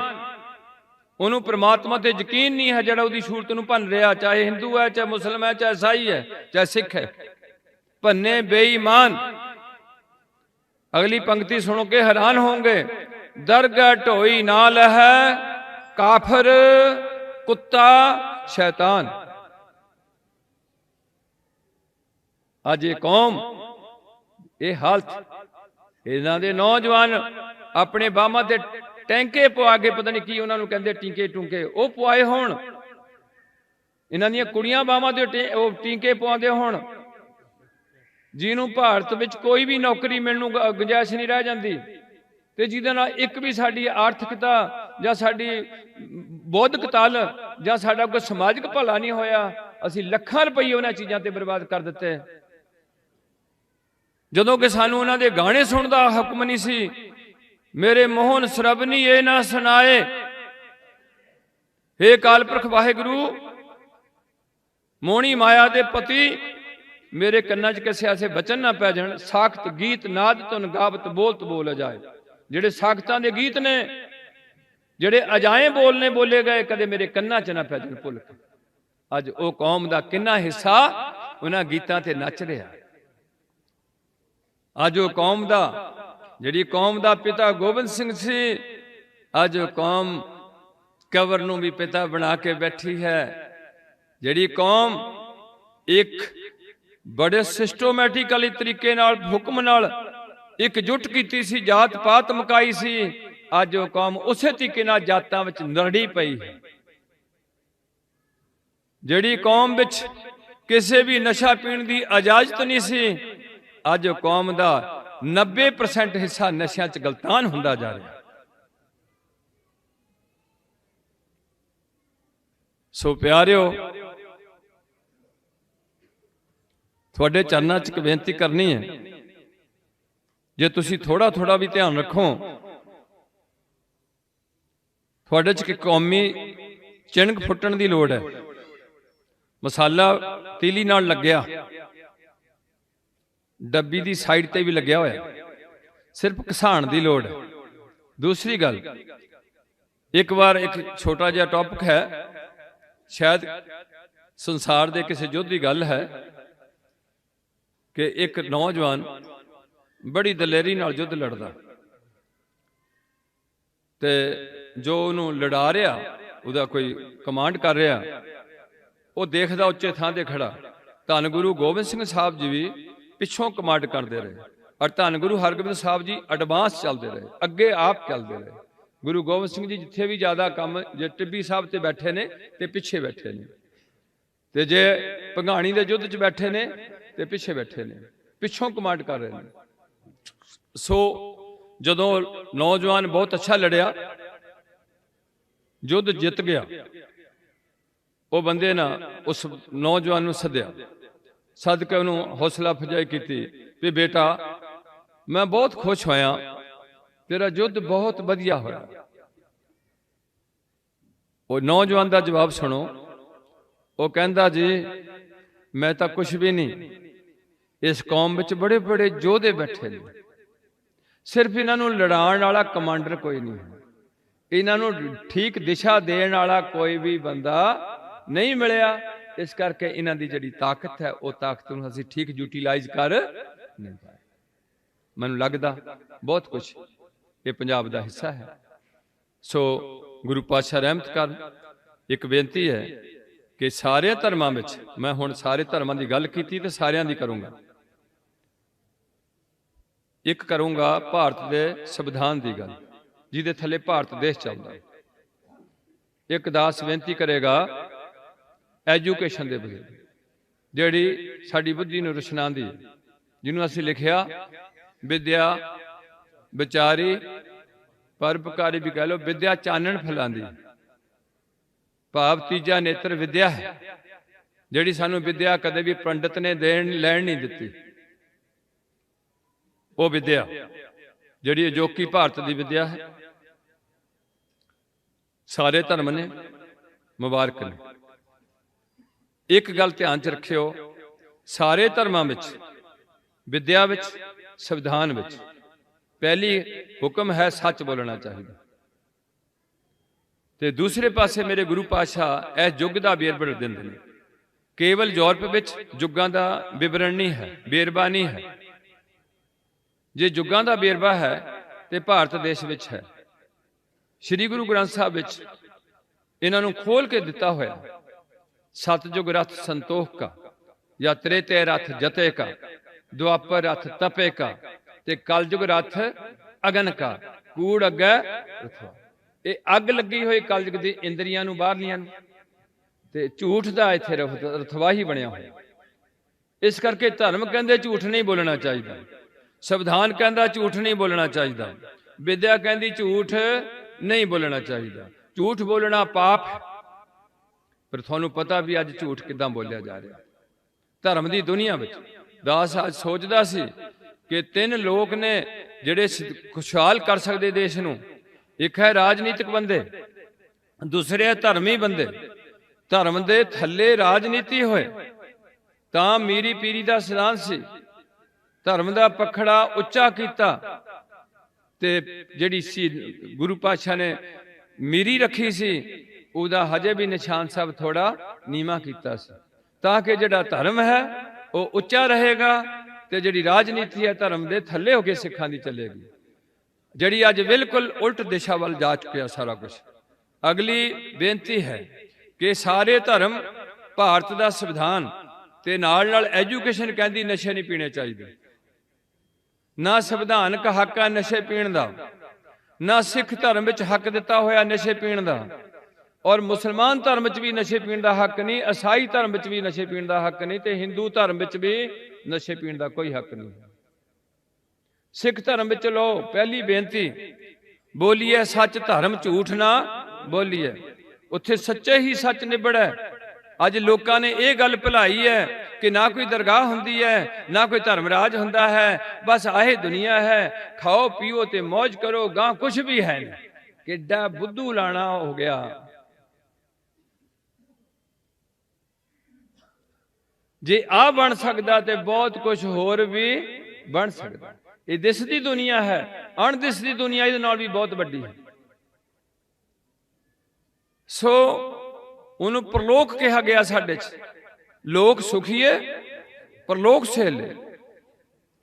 ਉਹਨੂੰ ਪ੍ਰਮਾਤਮਾ ਤੇ ਯਕੀਨ ਨਹੀਂ ਹੈ ਜਿਹੜਾ ਉਹਦੀ ਸੂਰਤ ਨੂੰ ਭੰਨ ਰਿਹਾ, ਚਾਹੇ ਹਿੰਦੂ ਹੈ, ਚਾਹੇ ਮੁਸਲਮਾਨ ਹੈ, ਚਾਹੇ ਈਸਾਈ ਹੈ, ਚਾਹੇ ਸਿੱਖ ਹੈ। ਭੰਨੇ ਬੇਈਮਾਨ। ਅਗਲੀ ਪੰਕਤੀ ਸੁਣੋ ਕੇ ਹੈਰਾਨ ਹੋਣਗੇ। ਦਰਗਾਹ ਢੋਈ ਨਾਲ ਹੈ ਕਾਫਰ ਕੁੱਤਾ ਸ਼ੈਤਾਨ। ਅੱਜ ਇਹ ਕੌਮ, ਇਹ ਹਾਲਤ, ਇਹਨਾਂ ਦੇ ਨੌਜਵਾਨ ਆਪਣੇ ਬਾਹਾਂ ਤੇ ਟੈਂਕੇ ਪਵਾ ਕੇ, ਪਤਾ ਨਹੀਂ ਕੀ ਉਹਨਾਂ ਨੂੰ ਕਹਿੰਦੇ, ਟੀਕੇ ਟੂਕੇ, ਉਹ ਪਵਾਏ ਹੋਣ। ਇਹਨਾਂ ਦੀਆਂ ਕੁੜੀਆਂ ਬਾਹਾਂ ਤੇ ਉਹ ਟੀਕੇ ਪਵਾਉਂਦੇ ਹੋਣ। ਜਿਹਨੂੰ ਭਾਰਤ ਵਿੱਚ ਕੋਈ ਵੀ ਨੌਕਰੀ ਮਿਲਣ ਨੂੰ ਗੁੰਜਾਇਸ਼ ਨਹੀਂ ਰਹਿ ਜਾਂਦੀ, ਤੇ ਜਿਹਦੇ ਨਾਲ ਇੱਕ ਵੀ ਸਾਡੀ ਆਰਥਿਕਤਾ ਜਾਂ ਸਾਡੀ ਬੌਧਿਕ ਤਾਲਤ ਜਾਂ ਸਾਡਾ ਕੋਈ ਸਮਾਜਿਕ ਭਲਾ ਨਹੀਂ ਹੋਇਆ। ਅਸੀਂ ਲੱਖਾਂ ਰੁਪਏ ਉਹਨਾਂ ਚੀਜ਼ਾਂ ਤੇ ਬਰਬਾਦ ਕਰ ਦਿੱਤੇ। ਜਦੋਂ ਕਿ ਸਾਨੂੰ ਉਹਨਾਂ ਦੇ ਗਾਣੇ ਸੁਣਨ ਦਾ ਹੁਕਮ ਨਹੀਂ ਸੀ। ਮੇਰੇ ਮੋਹਨ ਸਰਬਨੀ ਇਹ ਨਾ ਸੁਣਾਏ, ਹੇ ਅਕਾਲ ਪੁਰਖ ਵਾਹਿਗੁਰੂ ਮੋਹਣੀ ਮਾਇਆ ਦੇ ਪਤੀ, ਮੇਰੇ ਕੰਨਾਂ 'ਚ ਕਿਸੇ ਐਸੇ ਬਚਨ ਨਾ ਪੈ ਜਾਣ। ਸਾਖਤ ਗੀਤ ਨਾਦ ਧੁਨ ਗਾਵਤ ਬੋਲਤ ਬੋਲ ਅਜਾਏ। ਜਿਹੜੇ ਸਾਖਤਾਂ ਦੇ ਗੀਤ ਨੇ, ਜਿਹੜੇ ਅਜਾਏ ਬੋਲ ਨੇ ਬੋਲੇ ਗਏ, ਕਦੇ ਮੇਰੇ ਕੰਨਾਂ 'ਚ ਨਾ ਪੈ ਜਾਣ ਭੁੱਲ ਕੇ। ਅੱਜ ਉਹ ਕੌਮ ਦਾ ਕਿੰਨਾ ਹਿੱਸਾ ਉਹਨਾਂ ਗੀਤਾਂ ਤੇ ਨੱਚ ਰਿਹਾ। ਅੱਜ ਉਹ ਕੌਮ ਦਾ, ਜਿਹੜੀ ਕੌਮ ਦਾ ਪਿਤਾ ਗੋਬਿੰਦ ਸਿੰਘ ਸੀ, ਅੱਜ ਉਹ ਕੌਮ ਕਬਰ ਨੂੰ ਵੀ ਪਿਤਾ ਬਣਾ ਕੇ ਬੈਠੀ ਹੈ। ਜਿਹੜੀ ਕੌਮ ਇੱਕ ਬੜੇ ਸਿਸਟੋਮੈਟਿਕਲੀ ਤਰੀਕੇ ਨਾਲ, ਹੁਕਮ ਨਾਲ ਇਕਜੁੱਟ ਕੀਤੀ ਸੀ, ਜਾਤ ਪਾਤ ਮੁਕਾਈ ਸੀ, ਅੱਜ ਉਹ ਕੌਮ ਉਸੇ ਤਰੀਕੇ ਨਾਲ ਜਾਤਾਂ ਵਿੱਚ ਨਰੜੀ ਪਈ ਹੈ। ਜਿਹੜੀ ਕੌਮ ਵਿੱਚ ਕਿਸੇ ਵੀ ਨਸ਼ਾ ਪੀਣ ਦੀ ਇਜਾਜ਼ਤ ਨਹੀਂ ਸੀ, ਅੱਜ ਉਹ ਕੌਮ ਦਾ 90% ਹਿੱਸਾ ਨਸ਼ਿਆਂ 'ਚ ਗਲਤਾਨ ਹੁੰਦਾ ਜਾ ਰਿਹਾ। ਸੋ ਪਿਆਰਿਓ, ਤੁਹਾਡੇ ਚਰਨਾਂ 'ਚ ਇੱਕ ਬੇਨਤੀ ਕਰਨੀ ਹੈ। ਜੇ ਤੁਸੀਂ ਥੋੜਾ ਥੋੜਾ ਵੀ ਧਿਆਨ ਰੱਖੋ, ਤੁਹਾਡੇ 'ਚ ਇੱਕ ਕੌਮੀ ਚਿੰਨ੍ਹ ਫੁੱਟਣ ਦੀ ਲੋੜ ਹੈ। ਮਸਾਲਾ ਤੀਲੀ ਨਾਲ ਲੱਗਿਆ, ਡੱਬੀ ਦੀ ਸਾਈਡ ਤੇ ਵੀ ਲੱਗਿਆ ਹੋਇਆ, ਸਿਰਫ ਘਸਾਣ ਦੀ ਲੋੜ ਹੈ। ਦੂਸਰੀ ਗੱਲ, ਇੱਕ ਵਾਰ ਇੱਕ ਛੋਟਾ ਜਿਹਾ ਟੌਪਿਕ ਹੈ, ਸ਼ਾਇਦ ਸੰਸਾਰ ਦੇ ਕਿਸੇ ਯੁੱਧ ਦੀ ਗੱਲ ਹੈ ਕਿ ਇੱਕ ਨੌਜਵਾਨ ਬੜੀ ਦਲੇਰੀ ਨਾਲ ਯੁੱਧ ਲੜਦਾ, ਤੇ ਜੋ ਉਹਨੂੰ ਲੜਾ ਰਿਹਾ, ਉਹਦਾ ਕੋਈ ਕਮਾਂਡ ਕਰ ਰਿਹਾ, ਉਹ ਦੇਖਦਾ ਉੱਚੇ ਥਾਂ ਤੇ ਖੜਾ। ਧੰਨ ਗੁਰੂ ਗੋਬਿੰਦ ਸਿੰਘ ਸਾਹਿਬ ਜੀ ਵੀ ਪਿੱਛੋਂ ਕਮਾਂਡ ਕਰਦੇ ਰਹੇ, ਔਰ ਧੰਨ ਗੁਰੂ ਹਰਗੋਬਿੰਦ ਸਾਹਿਬ ਜੀ ਐਡਵਾਂਸ ਚੱਲਦੇ ਰਹੇ, ਅੱਗੇ ਆਪ ਚੱਲਦੇ ਰਹੇ। ਗੁਰੂ ਗੋਬਿੰਦ ਸਿੰਘ ਜੀ ਜਿੱਥੇ ਵੀ ਜ਼ਿਆਦਾ ਕੰਮ, ਜੇ ਟਿੱਬੀ ਸਾਹਿਬ ਤੇ ਬੈਠੇ ਨੇ ਤੇ ਪਿੱਛੇ ਬੈਠੇ ਨੇ, ਤੇ ਜੇ ਭੰਗਾਣੀ ਦੇ ਯੁੱਧ 'ਚ ਬੈਠੇ ਨੇ ਤੇ ਪਿੱਛੇ ਬੈਠੇ ਨੇ, ਪਿੱਛੋਂ ਕਮਾਂਡ ਕਰ ਰਹੇ ਨੇ। ਸੋ ਜਦੋਂ ਨੌਜਵਾਨ ਬਹੁਤ ਅੱਛਾ ਲੜਿਆ, ਯੁੱਧ ਜਿੱਤ ਗਿਆ, ਉਹ ਬੰਦੇ ਨਾ ਉਸ ਨੌਜਵਾਨ ਨੂੰ ਸੱਦਿਆ, ਸੱਦ ਕੇ ਉਹਨੂੰ ਹੌਸਲਾ ਅਫਜ਼ਾਈ ਕੀਤੀ ਵੀ ਬੇਟਾ, ਮੈਂ ਬਹੁਤ ਖੁਸ਼ ਹੋਇਆ, ਤੇਰਾ ਯੁੱਧ ਬਹੁਤ ਵਧੀਆ ਹੋਇਆ। ਉਹ ਨੌਜਵਾਨ ਦਾ ਜਵਾਬ ਸੁਣੋ। ਉਹ ਕਹਿੰਦਾ, ਜੀ ਮੈਂ ਤਾਂ ਕੁਛ ਵੀ ਨਹੀਂ, ਇਸ ਕੌਮ ਵਿੱਚ ਬੜੇ ਬੜੇ ਯੋਧੇ ਬੈਠੇ ਨੇ, ਸਿਰਫ ਇਹਨਾਂ ਨੂੰ ਲੜਾਉਣ ਵਾਲਾ ਕਮਾਂਡਰ ਕੋਈ ਨਹੀਂ ਹੈ, ਇਹਨਾਂ ਨੂੰ ਠੀਕ ਦਿਸ਼ਾ ਦੇਣ ਵਾਲਾ ਕੋਈ ਵੀ ਬੰਦਾ ਨਹੀਂ ਮਿਲਿਆ। ਇਸ ਕਰਕੇ ਇਹਨਾਂ ਦੀ ਜਿਹੜੀ ਤਾਕਤ ਹੈ, ਉਹ ਤਾਕਤ ਨੂੰ ਅਸੀਂ ਠੀਕ ਯੂਟੀਲਾਈਜ਼ ਕਰ ਨਹੀਂ ਪਾਏ। ਮੈਨੂੰ ਲੱਗਦਾ ਬਹੁਤ ਕੁਛ ਇਹ ਪੰਜਾਬ ਦਾ ਹਿੱਸਾ ਹੈ। ਸੋ ਗੁਰੂ ਪਾਤਸ਼ਾਹ ਰਹਿਮਤ ਕਰਨ। ਇੱਕ ਬੇਨਤੀ ਹੈ ਕਿ ਸਾਰੇ ਧਰਮਾਂ ਵਿੱਚ, ਮੈਂ ਹੁਣ ਸਾਰੇ ਧਰਮਾਂ ਦੀ ਗੱਲ ਕੀਤੀ ਤੇ ਸਾਰਿਆਂ ਦੀ ਕਰੂੰਗਾ, ਇੱਕ ਕਰੂੰਗਾ ਭਾਰਤ ਦੇ ਸੰਵਿਧਾਨ ਦੀ ਗੱਲ, ਜਿਹਦੇ ਥੱਲੇ ਭਾਰਤ ਦੇਸ਼ ਚੱਲਦਾ। ਇੱਕ ਦਾਸ ਬੇਨਤੀ ਕਰੇਗਾ ਐਜੂਕੇਸ਼ਨ ਦੇ ਬਗੈਰ, ਜਿਹੜੀ ਸਾਡੀ ਬੁੱਧੀ ਨੂੰ ਰੁਸ਼ਨਾਉਂਦੀ ਹੈ, ਜਿਹਨੂੰ ਅਸੀਂ ਲਿਖਿਆ ਵਿਦਿਆ ਵਿਚਾਰੀ ਪਰਉਪਕਾਰੀ ਵੀ ਕਹਿ ਲਓ, ਵਿਦਿਆ ਚਾਨਣ ਫੈਲਾਉਂਦੀ, ਭਾਵ ਤੀਜਾ ਨੇਤਰ ਵਿਦਿਆ ਹੈ, ਜਿਹੜੀ ਸਾਨੂੰ ਵਿਦਿਆ ਕਦੇ ਵੀ ਪੰਡਤ ਨੇ ਲੈਣ ਨਹੀਂ ਦਿੱਤੀ। ਉਹ ਵਿਦਿਆ ਜਿਹੜੀ ਅਜੋਕੀ ਭਾਰਤ ਦੀ ਵਿਦਿਆ ਹੈ। ਸਾਰੇ ਧਰਮ ਨੇ, ਮੁਬਾਰਕ ਨੇ। ਇੱਕ ਗੱਲ ਧਿਆਨ 'ਚ ਰੱਖਿਓ, ਸਾਰੇ ਧਰਮਾਂ ਵਿੱਚ, ਵਿਦਿਆ ਵਿੱਚ, ਸੰਵਿਧਾਨ ਵਿੱਚ ਪਹਿਲੀ ਹੁਕਮ ਹੈ ਸੱਚ ਬੋਲਣਾ ਚਾਹੀਦਾ, ਤੇ ਦੂਸਰੇ ਪਾਸੇ ਮੇਰੇ ਗੁਰੂ ਪਾਤਸ਼ਾਹ ਇਸ ਯੁੱਗ ਦਾ ਵੇਰਵਾ ਦਿੰਦੇ ਨੇ। ਕੇਵਲ ਯੂਰਪ ਵਿੱਚ ਯੁੱਗਾਂ ਦਾ ਵਿਵਰਣ ਨਹੀਂ ਹੈ, ਵੇਰਵਾ ਨਹੀਂ ਹੈ। ਜੇ ਯੁੱਗਾਂ ਦਾ ਵੇਰਵਾ ਹੈ ਤੇ ਭਾਰਤ ਦੇਸ਼ ਵਿੱਚ ਹੈ। ਸ੍ਰੀ ਗੁਰੂ ਗ੍ਰੰਥ ਸਾਹਿਬ ਵਿੱਚ ਇਹਨਾਂ ਨੂੰ ਖੋਲ ਕੇ ਦਿੱਤਾ ਹੋਇਆ। ਸਤਜੁਗ ਰਥ ਸੰਤੋਖ ਕਾ, ਜਾਂ ਤ੍ਰੇਤੇ ਰਥ ਜਤੇ ਕਾ, ਦੁਆਪਰ ਰਥ ਤਪੇ ਕਾ, ਤੇ ਕਲਯੁਗ ਰਥ ਅਗਨ ਕਾ, ਕੂੜ ਅੱਗੇ ਰਥਵਾ। ਇਹ ਅੱਗ ਲੱਗੀ ਹੋਈ ਕਲਯੁਗ ਦੀ ਇੰਦਰੀਆਂ ਨੂੰ, ਬਾਹਰਲੀਆਂ ਨੂੰ, ਤੇ ਝੂਠ ਦਾ ਇੱਥੇ ਰਥਵਾਹੀ ਬਣਿਆ ਹੋਇਆ। इस करके धर्म कहते झूठ नहीं बोलना चाहिए, संविधान कहता झूठ नहीं बोलना चाहिए, विद्या कहती झूठ नहीं बोलना चाहिए। झूठ बोलना पाप है, पर थानू पता भी अज झूठ किदां बोलिया जा रहा। धर्म की दुनिया में दास आज सोचता सी कि 3 लोग ने जिहड़े खुशहाल कर सकते देश नूं। एक है राजनीतिक बंदे, दूसरे है धर्मी बंदे। धर्म दे थल्ले राजनीति होए तां मीरी पीरी दा सिद्धांत सी, धर्म दा पखड़ा उच्चा कीता ते जिहड़ी सी गुरु पातशाह ने मीरी रखी सी उहदा हजे भी निशान साहब थोड़ा नीवा कीता सी, ताकि जिहड़ा धर्म है वो उच्चा रहेगा ते जिहड़ी राजनीति है धर्म दे थल्ले होके सिखां दी चलेगी, जिहड़ी अज बिल्कुल उल्ट दिशा वाल जा चुकिया सारा कुछ। अगली बेनती है कि सारे धर्म भारत दा संविधान ते नाल नाल एजुकेशन कहती नशे नहीं पीने चाहिए। ना संविधानक हक है नशे पीण दा, ना सिख धर्म विच हक दिता होया नशे पीण दा, और मुसलमान धर्म च भी नशे पीण दा हक नहीं, ईसाई धर्म च भी नशे पीण दा हक नहीं, ते हिंदू धर्म विच भी नशे पीण दा कोई हक नहीं। सिख धर्म विच लो पहली बेनती बोलीए सच धर्म झूठ ना बोलीए, उत्थे सच्चे ही सच निबड़े। अज लोगों ने यह गल भुलाई है कि ना कोई दरगाह हुंदी है, ना कोई धर्मराज हुंदा है, बस आहे दुनिया है, खाओ पियो ते मौज करो, गां कुछ भी है नहीं। किड्डा बुद्धू लाना हो गया। जे आ बन सकता तो बहुत कुछ होर भी बन सकता। ये दिसदी दुनिया है, अणदिसदी दुनिया इहदे नाल भी बहुत वड्डी है। सो उन्होंने परलोक कहा गया साडे च, लोक सुखिए परलोक से ले।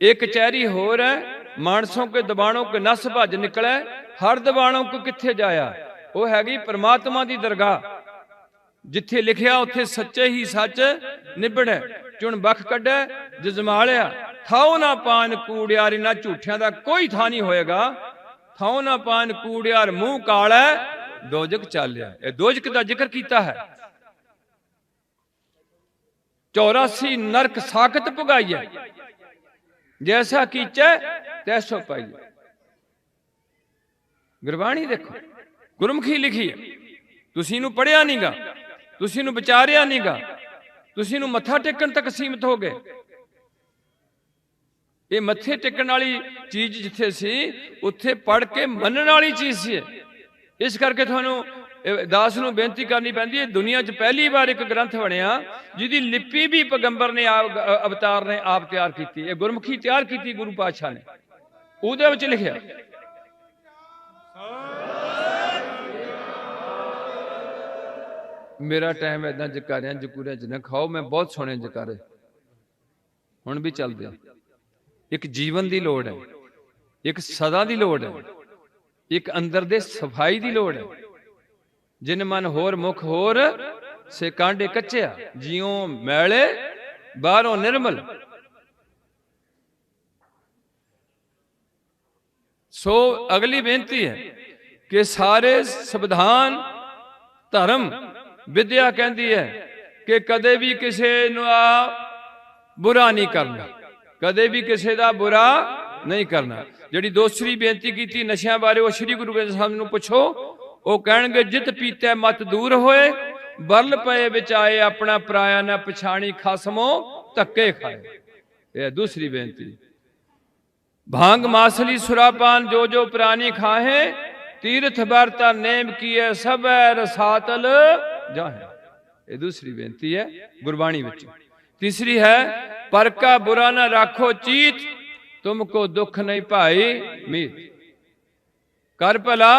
एक कचहरी होर है, मानसों के दबाणों के नस भज निकले, हर दबाणों को किथे जाया, वो हैगी परमात्मा की दरगाह। जिथे लिखिया उत्थे सच्चे ही सच निबड़े, चुन बख कढ़े जजमालिया, थाओ ना पान कूड़ियारी, ना झूठियां दा कोई था नहीं होएगा। थाओ ना पान कूड़ियार, मुंह काला दोजक चालिया। यह दोजक का जिक्र किया है। 84 नरक साकत भुगाइए, जैसा कीचे तैसो पाइए। गुरबाणी देखो, गुरमुखी लिखी है, तुसी इनू पढ़िया नहीं गा, तुसी इनू विचारिया नहीं गा, तुसी इनू मत्था टेकन तक सीमित हो गए। ये मत्थे टेकन वाली चीज जिथे सी उत्थे पढ़ के मनन वाली चीज सी। इस करके थानू दास नूं बेनती करनी पैंदी है, दुनिया च पहली बार एक ग्रंथ बनिया जिहदी लिपि भी पैगंबर ने अवतार ने आप तैयार की, गुरमुखी तैयार की गुरु पातशाह ने, उहदे विच लिखिया। मेरा टाइम इदा जकारियां जकूरियां च ना खाओ, मैं बहुत सोहने जकारे हुण भी चलदे। एक जीवन की लोड़ है, एक सदा की लोड़ है, एक अंदर दे सफाई की लोड़ है। जिन मन होर मुख होर से कांडे कच्चिया, जियों मैले बाहरों निर्मल। सो अगली बेनती है कि सारे संविधान धर्म विद्या कहती है कि कदे भी किसी बुरा नहीं करना, कदे भी किसी का बुरा नहीं करना। जिहड़ी दूसरी बेनती की नशियां बारे वो श्री गुरु गोबिंद साहब नूं पुछो, वो कहणगे जित पीते मत दूर होए, बरल पए विच आए अपना पराया न पछाणी, खसमो धक्के खाए। यह दूसरी बेनती। भांग मासली सुरापान जो जो प्राणी खाहे, तीर्थ बरता नेम किए सब रसातल जाहे। ये दूसरी बेनती है गुरबाणी विच। तीसरी है पर का बुरा ना राखो चीत, तुमको दुख नहीं पाई मीत। कर भला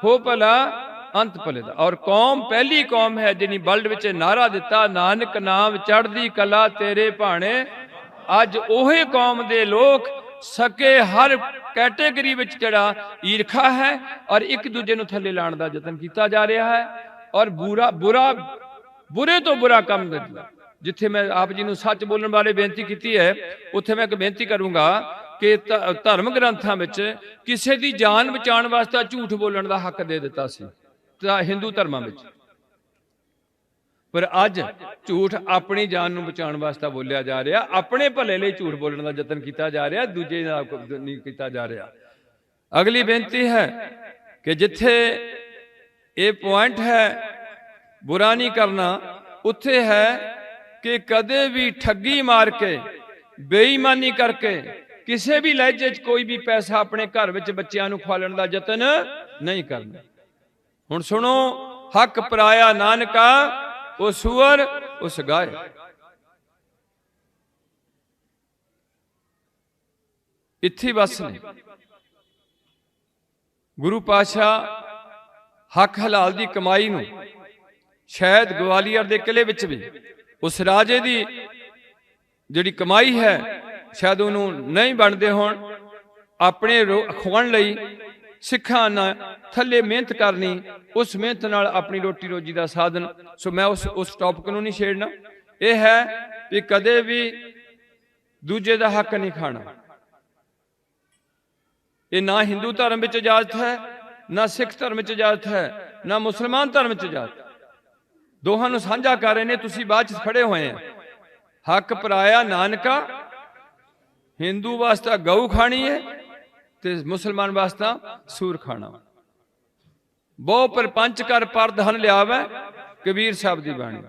हो भला अंत भले दा। और कौम पहली कौम है जिन्हें वर्ल्ड विच नारा दिता, नानक नाम चढ़दी कला तेरे भाणे। अज ओहे कौम दे लोग सके हर कैटेगरी विच जड़ा ईरखा है और एक दूजे नूं थल्ले लाण दा यतन कीता जा रहा है, और बुरा बुरा बुरे तो बुरा काम करदा। जिथे मैं आप जी नूं सच बोलण वाले बेनती की है, उत्थे मैं एक बेनती करूंगा कि धर्म ग्रंथां विच किसी की जान बचाण वास्ते झूठ बोलण का हक दे दिता सी हिंदू धर्मां विच, पर अज झूठ अपनी जान नूं बचाउण वास्ते बोलिया जा रहा, अपने भले लिए झूठ बोलने का यतन किया जा रहा, दूजे नहीं किया जा रहा। अगली बेनती है कि जिथे ये पॉइंट है बुरा नहीं करना, उत्थे है कि कदे भी ठगी मार के बेईमानी करके किसी भी लहजे कोई भी पैसा अपने घर में बच्चों को खवाने का यतन नहीं करना। हुण सुनो, हक पराया नानका वो सुअर उस गाय। इत्थे बस नहीं। गुरु पातशाह हक हलाल की कमाई नूं शायद ग्वालियर के किले विच भी उस राजे की जिहड़ी कमाई है शायद उन्होंने नहीं बनते होण, अपने खुआण लई सिखां ना थले मेहनत करनी, उस मेहनत नाल अपनी रोटी रोजी का साधन। सो मैं उस टॉपिक नूं नहीं छेड़ना। यह है कि कदे भी दूजे का हक नहीं खाना। ये ना हिंदू धर्म में इजाजत है, ना सिख धर्म में इजाजत है, ना मुसलमान धर्म में इजाजत। दोहां नूं साझा कर रहे ने, तुसीं बाद च खड़े हुए हैं। हक पराया नानका, हिंदू वास्ते गऊ खानी है ते मुसलमान वास्ते सूर खाना। बहु परपंच कर पर धन लियावै, कबीर साहब की बाणी।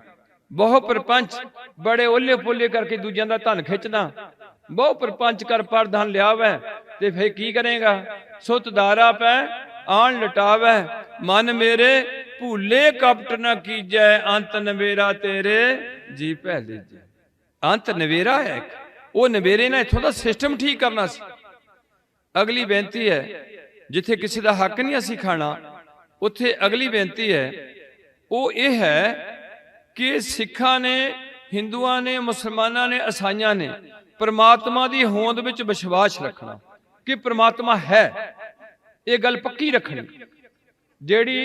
बहु परपंच बड़े ओले पोले करके दूजियां दा धन खिंचना, बहु परपंच कर पर धन लियावै ते फिर की करेगा। सुत दारा पै आन लटावै, मन मेरे भूले कपट न कीजै, अंत नवेरा तेरे जी पै लीजै। अंत नवेरा है, वो नवेरे ने इथों का सिस्टम ठीक करना सी। अगली बेनती है जिथे किसी का हक नहीं असी खाना, उत्थे अगली बेनती है वो ये है कि सिखा ने, हिंदुआ ने, मुसलमाना ने, ईसाइया ने परमात्मा की होंद विच विश्वास रखना कि परमात्मा है, ये गल पक्की रखनी। जेड़ी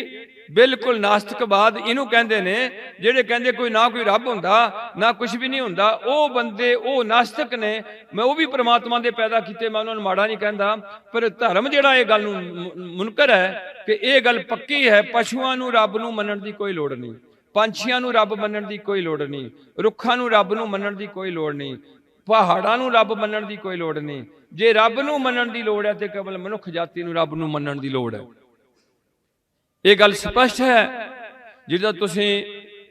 बिल्कुल नास्तिकवाद इनू कहते ने, जेड़े कहते कोई ना कोई रब हुंदा ना कुछ भी नहीं हुंदा, वो बंदे वो नास्तिक ने। मैं वो भी परमात्मा दे पैदा किए, मैं उन्होंने माड़ा नहीं कहता, पर धर्म जेड़ा ये गल मुनकर है कि ये गल पक्की है। पशुआं नू रब नू मनण दी कोई लोड़ नहीं, पंछियां नू रब मनण दी कोई लोड़ नहीं, रुखां नू रब नू मनण दी कोई लोड़ नहीं, पहाड़ां नू रब मनण दी कोई लोड़ नहीं। जे रब नू मनण दी लोड़ है तो केवल मनुख जाति नू रब नू मनण दी लोड़ है। ये गल स्पष्ट है जिदा तुसी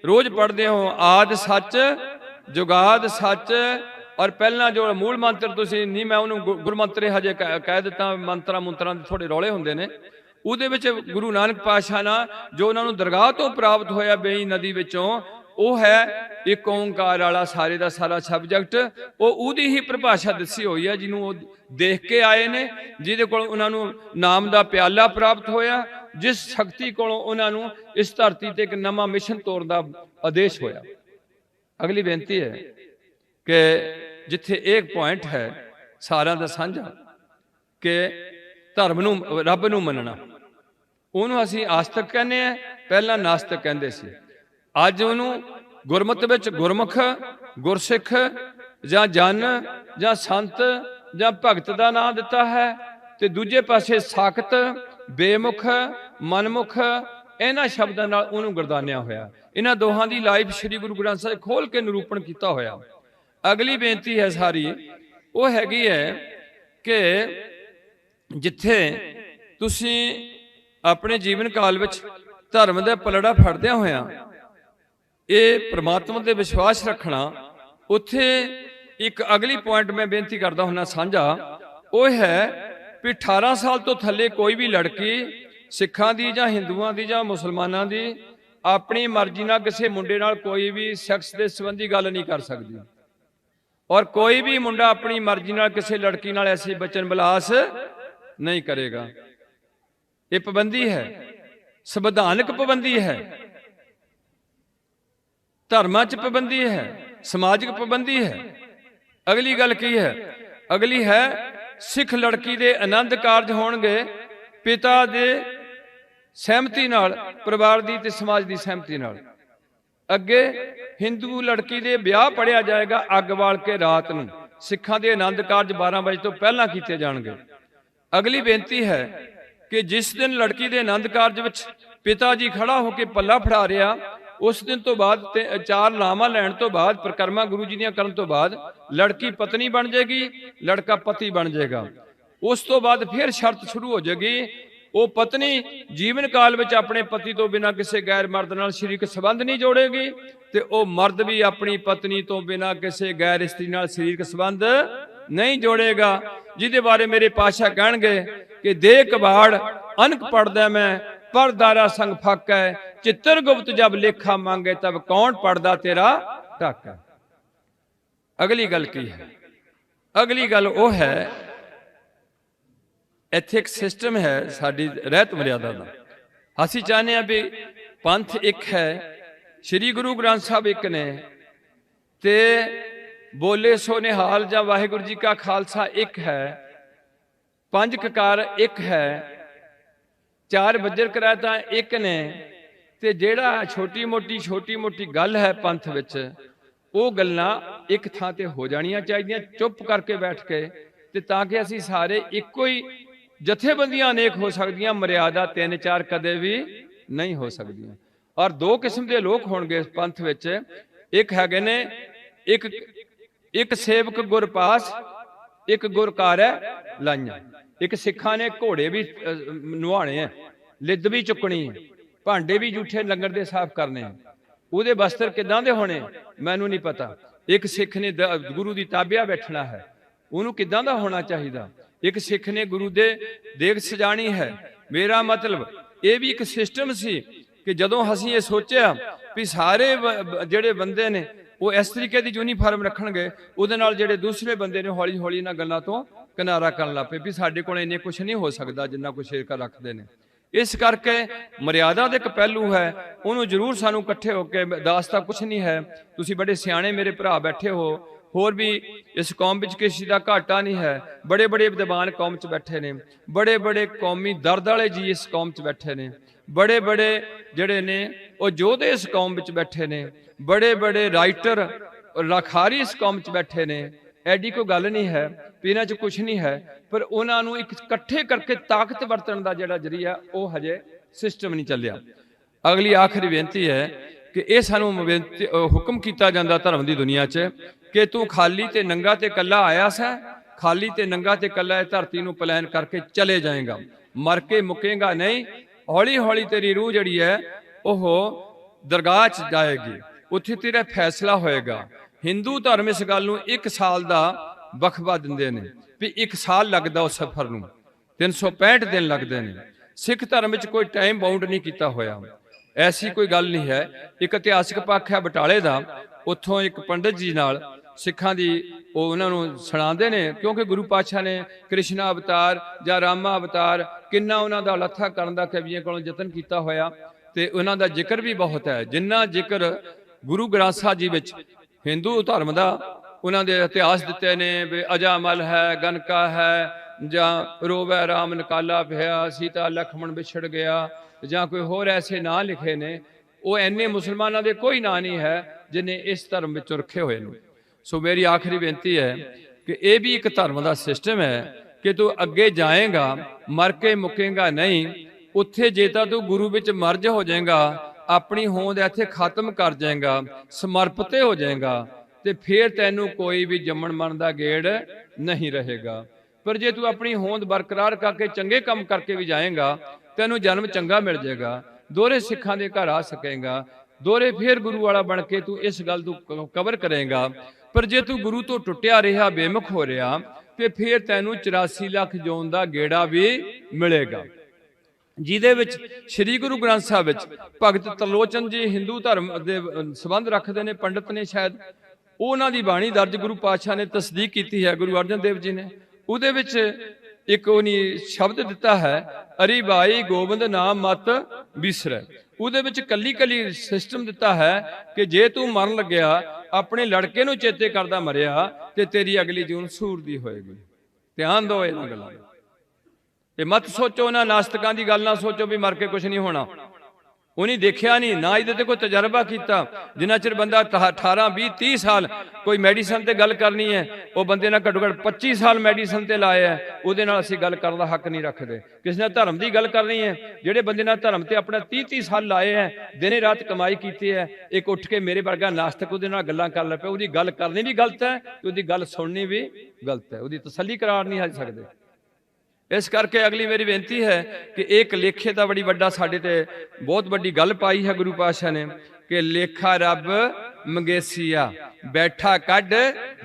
रोज पढ़ते हो, आद सच जुगाद सच। और पहला जो मूल मंत्र तुसी नहीं, मैं उन्होंने गुरमंत्रे हजे कह दिता, मंत्रा मुंत्रा थोड़े रौले होंदे ने। उहदे विच गुरु नानक पातशाह ना जो उन्होंने दरगाह तो प्राप्त होया बेई नदी विचों, वो है एक ओंकार वाला सारे का सारा सब्जैक्ट। वो उहदी ही परिभाषा दसी हुई है जिन्हों देख के आए ने, जिहदे कोल उन्होंने नाम का प्याला प्राप्त होया, जिस शक्ति को उन्होंने इस धरती ते एक नवा मिशन तोड़न का आदेश होया। अगली बेनती है कि जिथे एक पॉइंट है सारा का साझा कि धर्म नूं रब नूं मनना, उन्होंने असीं आस्तिक कहने हैं, पहला नास्तिक कहते सी। अज उन्होंने गुरमत विच गुरमुख, गुरसिख जां जन जां संत जां भगत का नाम दिता है, ते दूजे पासे साकत, बेमुख, मनमुख, इन्हां शब्दां नाल उन्होंने गुरदानिया होया। इन्हां दोहां दी लाइफ श्री गुरु ग्रंथ साहिब खोल के निरूपण किया होया। अगली बेनती है सारी वो हैगी है कि जिथे तुसी अपने जीवन काल विच धर्म दे पलड़ा फड़दिया होया ये परमात्मा दे विश्वास रखना, उत्थे एक अगली पॉइंट मैं बेनती करता हुन्ना साझा, वो है भी 18 साल तो थले कोई भी लड़की सिखां दी जां हिंदुआं दी जां मुसलमानां दी अपनी मर्जी नाल किसी मुंडे नाल कोई भी सैक्स के संबंधी गल नहीं कर सकती, और कोई भी मुंडा अपनी मर्जी नाल किसी लड़की नाल ऐसी बचन बिलास नहीं करेगा। ये पाबंदी है, संविधानिक पाबंदी है, धर्मां च पाबंदी है, समाजिक पाबंदी है। अगली गल की है? अगली है सिख लड़की दे आनंद कारज होणगे पिता दे सहमति नाल, परिवार दी ते समाज दी सहमति नाल। अगे हिंदू लड़की दे ब्याह पढ़िया जाएगा अग बाल के रात नूं, सिखां दे आनंद कारज 12 बजे तो पहला कीते जाणगे। अगली बेनती है कि जिस दिन लड़की दे आनंद कारज विच पिता जी खड़ा होकर पल्ला फड़ा रहा, उस दिन तो बाद 4 लावां लैण तो बाद परिक्रमा गुरु जी दियां करन तो बाद लड़की पत्नी बन जाएगी, लड़का पति बन जाएगा। उस तो बाद फिर शर्त शुरू हो जाएगी, वो पत्नी जीवन काल में अपने पति तो बिना किसी गैर मर्द नाल शरीरक संबंध नहीं जोड़ेगी, ते वो मर्द भी अपनी पत्नी तो बिना किसी गैर स्त्री नाल शरीरक संबंध नहीं जोड़ेगा। जिहदे बारे मेरे पातशाह कहणगे कि दे कबाड़ अनक पढ़दा मैं, परदारा संग फक है, चित्रगुप्त जब लेखा मांगे तब कौन पढ़दा तेरा ढक है। अगली गल की है? अगली गल वो है, इत्थे एक सिस्टम है साडी रहत मर्यादा दा। असीं चाहते हैं भी पंथ एक है, श्री गुरु ग्रंथ साहब एक ने, ते बोले सो निहाल जां वाहिगुरू जी का खालसा एक है, 5 ककार एक है, 4 बजर करायतां एक ने, ते जेड़ा छोटी मोटी गल है पंथ विच, वो गल्लां एक थां ते हो जाणियां चाहीदियां, चुप करके बैठ के, ते तां कि असीं सारे इक्को ही जथेबंदियां अनेक हो सकदियां, मर्यादा 3-4 कदे भी नहीं हो सकदियां। और 2 किस्म के लोग होणगे इस पंथ विच, एक हैगे ने एक सेवक गुर पास, एक गुरकार है लाइयां। एक सिखां ने घोड़े भी नवाने है, लिद भी चुकनी है, भांडे भी जूठे लंगर दे साफ करने हैं, ਉਹਦੇ ਵਸਤਰ ਕਿਦਾਂ ਦੇ ਹੋਣੇ ਮੈਨੂੰ ਨਹੀਂ ਪਤਾ। ਇੱਕ ਸਿੱਖ ਨੇ ਗੁਰੂ ਦੀ ਤਾਬਿਆ ਬੈਠਣਾ ਹੈ, ਉਹਨੂੰ ਕਿਦਾਂ ਦਾ ਹੋਣਾ ਚਾਹੀਦਾ। ਇੱਕ ਸਿੱਖ ਨੇ ਗੁਰੂ ਦੇ ਦੇਗ ਸਜਾਣੀ ਹੈ। ਮੇਰਾ ਮਤਲਬ ਇਹ ਵੀ ਇੱਕ ਸਿਸਟਮ ਸੀ ਕਿ ਜਦੋਂ ਅਸੀਂ ਇਹ ਸੋਚਿਆ ਵੀ ਸਾਰੇ ਜਿਹੜੇ ਬੰਦੇ ਨੇ ਉਹ ਇਸ ਤਰੀਕੇ ਦੀ ਯੂਨੀਫਾਰਮ ਰੱਖਣਗੇ, ਉਹਦੇ ਨਾਲ ਜਿਹੜੇ ਦੂਸਰੇ ਬੰਦੇ ਨੇ ਹੌਲੀ ਹੌਲੀ ਇਹਨਾਂ ਗੱਲਾਂ ਤੋਂ ਕਿਨਾਰਾ ਕਰਨ ਲੱਗ ਪਏ ਵੀ ਸਾਡੇ ਕੋਲ ਇੰਨੇ ਕੁਛ ਨਹੀਂ ਹੋ ਸਕਦਾ ਜਿੰਨਾ ਕੁਛ ਸ਼ੇਰ ਰੱਖਦੇ ਨੇ। इस करके मर्यादा का एक पहलू है, उन्होंने जरूर सानू इकट्ठे होकर दासता कुछ नहीं है। तुसी बड़े सियाने मेरे भरा बैठे हो, होर भी इस कौम विच किसी का घाटा नहीं है। बड़े बड़े विद्वान कौम च बैठे ने, बड़े बड़े कौमी दर्द वाले जी इस कौम च बैठे ने, बड़े बड़े जड़े ने वो योधे इस कौम विच बैठे ने, बड़े बड़े राइटर लाखारी इस कौम च बैठे ने। ਐਡੀ ਕੋਈ ਗੱਲ ਨਹੀਂ ਹੈ ਵੀ ਇਹਨਾਂ 'ਚ ਕੁਛ ਨਹੀਂ ਹੈ, ਪਰ ਉਹਨਾਂ ਨੂੰ ਇੱਕ ਇਕੱਠੇ ਕਰਕੇ ਤਾਕਤ ਵਰਤਣ ਦਾ ਜਿਹੜਾ ਜਰੀਆ ਉਹ ਹਜੇ ਸਿਸਟਮ ਨਹੀਂ ਚੱਲਿਆ। ਅਗਲੀ ਆਖਰੀ ਬੇਨਤੀ ਹੈ ਕਿ ਇਹ ਸਾਨੂੰ ਹੁਕਮ ਕੀਤਾ ਜਾਂਦਾ ਧਰਮ ਦੀ ਦੁਨੀਆ 'ਚ ਕਿ ਤੂੰ ਖਾਲੀ ਤੇ ਨੰਗਾ ਤੇ ਕੱਲਾ ਆਇਆ ਸੈਂ, ਖਾਲੀ ਤੇ ਨੰਗਾ ਤੇ ਕੱਲਾ ਇਹ ਧਰਤੀ ਨੂੰ ਪਲਾਨ ਕਰਕੇ ਚਲੇ ਜਾਏਗਾ, ਮਰ ਕੇ ਮੁੱਕੇਗਾ ਨਹੀਂ। ਹੌਲੀ ਹੌਲੀ ਤੇਰੀ ਰੂਹ ਜਿਹੜੀ ਹੈ ਉਹ ਦਰਗਾਹ 'ਚ ਜਾਏਗੀ, ਉੱਥੇ ਤੇਰਾ ਫੈਸਲਾ ਹੋਏਗਾ। हिंदू धर्म इस गल नूं 1 साल का वक्फा दिंदे ने भी 1 साल लगता उस सफर नूं, 365 दिन लगते हैं। सिख धर्म में कोई टाइम बाउंड नहीं किया होया, ऐसी कोई गल नहीं है। एक इतिहासक पक्ष है बटाले का, उत्थों एक पंडित जी नाल सिखां दी उन्होंने सुणाते हैं, क्योंकि गुरु पातशाह ने कृष्णा अवतार या रामा अवतार किन्ना उन्हों का लत्था करने का कवियों को यतन किया होया, ते उन्हों का जिक्र भी बहुत है। जिन्ना जिक्र गुरु ग्रंथ साहिब जी विच हिंदू धर्म का उन्होंने इतिहास दिते ने, अजामल है, गनका है, जां रोवै राम नकाला पिया, सीता लक्ष्मण विछड़ गया, जां कोई होर ऐसे नां लिखे ने, वो इन्ने मुसलमानों के कोई नां नहीं है जिन्हें इस धर्म में रखे हुए हैं। सो मेरी आखिरी बेनती है कि यह भी एक धर्म का सिस्टम है कि तू अगे जाएगा, मर के मुकेगा नहीं। उत्थे जे तां तू गुरु विच मर्ज हो जाएगा, अपनी होंद इत्थे खत्म कर जाएगा, समर्पित हो जाएगा, तो फिर तैनू कोई भी जम्मण मन का गेड़ नहीं रहेगा। पर जे तू अपनी होंद बरकरार करके चंगे काम करके भी जाएगा, तैनू जन्म चंगा मिल जाएगा, दोहरे सिखां दे घर आ सकेगा, दोहरे फिर गुरु वाला बन के तू इस गल तू कवर करेगा। पर जे तू गुरु तो टुटिया रहा, बेमुख हो रहा, तो फिर तैनू 84 लाख जौन का गेड़ा भी मिलेगा। जिहदे विच श्री गुरु ग्रंथ साहिब विच भगत तरलोचन जी हिंदू धर्म के संबंध रखते हैं, पंडित ने शायद उन्हां दी बाणी दर्ज गुरु पातशाह ने तस्दीक की है, गुरु अर्जन देव जी ने। उहदे विच एक उन्हीं शब्द दिता है, अरी भाई गोबिंद नाम मत बिसरै। उहदे विच कली कली सिस्टम दिता है कि जे तू मरन लग्या अपने लड़के नूं चेते करदा मरिया ते तेरी अगली जून सूर दी होएगी। ध्यान दो इन्हां गल्लां। ये मत सोचो ना नास्तिकां दी गल ना सोचो भी मर के कुछ नहीं होना। ਉਹਨੇ ਦੇਖਿਆ ਨਹੀਂ, ਨਾ ਇਹਦੇ ਤੇ ਕੋਈ ਤਜਰਬਾ ਕੀਤਾ। ਜਿੰਨਾ ਚਿਰ ਬੰਦਾ 18 20 30 ਸਾਲ ਕੋਈ ਮੈਡੀਸਨ ਤੇ ਗੱਲ ਕਰਨੀ ਹੈ, ਉਹ ਬੰਦੇ ਨਾਲ ਘੱਟੋ ਘੱਟ 25 ਸਾਲ ਮੈਡੀਸਨ ਤੇ ਲਾਏ ਹੈ, ਉਹਦੇ ਨਾਲ ਅਸੀਂ ਗੱਲ ਕਰਨ ਦਾ ਹੱਕ ਨਹੀਂ ਰੱਖਦੇ। ਕਿਸੇ ਨਾਲ ਧਰਮ ਦੀ ਗੱਲ ਕਰਨੀ ਹੈ, ਜਿਹੜੇ ਬੰਦੇ ਨਾਲ ਧਰਮ ਤੇ ਆਪਣਾ 30 30 ਸਾਲ ਲਾਏ ਹੈ, ਦਿਨੇ ਰਾਤ ਕਮਾਈ ਕੀਤੀ ਹੈ, ਇੱਕ ਉੱਠ ਕੇ ਮੇਰੇ ਵਰਗਾ ਨਾਸਤਕ ਉਹਦੇ ਨਾਲ ਗੱਲਾਂ ਕਰ ਲੈ ਪਿਆ, ਉਹਦੀ ਗੱਲ ਕਰਨੀ ਵੀ ਗਲਤ ਹੈ ਤੇ ਉਹਦੀ ਗੱਲ ਸੁਣਨੀ ਵੀ ਗਲਤ ਹੈ, ਉਹਦੀ ਤਸੱਲੀ ਕਰਾ ਨਹੀਂ ਸਕਦੇ। इस करके अगली मेरी बेनती है कि एक लेखे का बड़ी वड्डा साडे ते बहुत वड्डी गल पाई है गुरु पातशाह ने कि लेखा रब मंगेसिया बैठा कढ़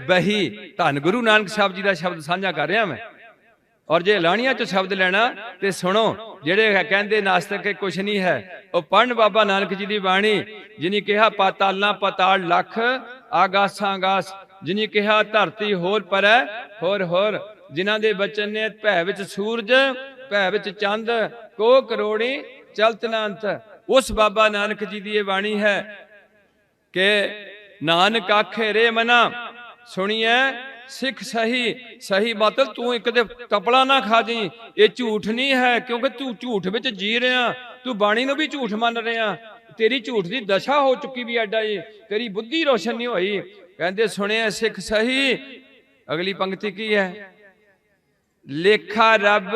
बही। धन गुरु नानक साहब जी का शब्द साझा कर रहा मैं, और जे लाणिया च शब्द लेना तो सुनो। जेड़े कहते नास्तिक के कुछ नहीं है, वह पढ़न बाबा नानक जी की बाणी, जिन्हें कहा पाताला पाताल लख आगासा आगास, जिन्हें कहा धरती होर पर होर, जिन्हां दे बचन ने भै विच सूरज भै विच चंद को करोड़ी चलत ना अंत। उस बाबा नानक जी की यह बाणी है कि नानक आखे रे मना सुनिए सिख सही। सही मतलब तू एक दे तपला ना खा जी, ये झूठ नहीं है, क्योंकि तू झूठ विच जी रहा, तू बाणी नूं भी झूठ मान रहा, तेरी झूठ की दशा हो चुकी भी एडा जी, तेरी बुद्धि रोशन नहीं हुई। कहते सुने सिख सही। अगली पंक्ति की है, लेखा रब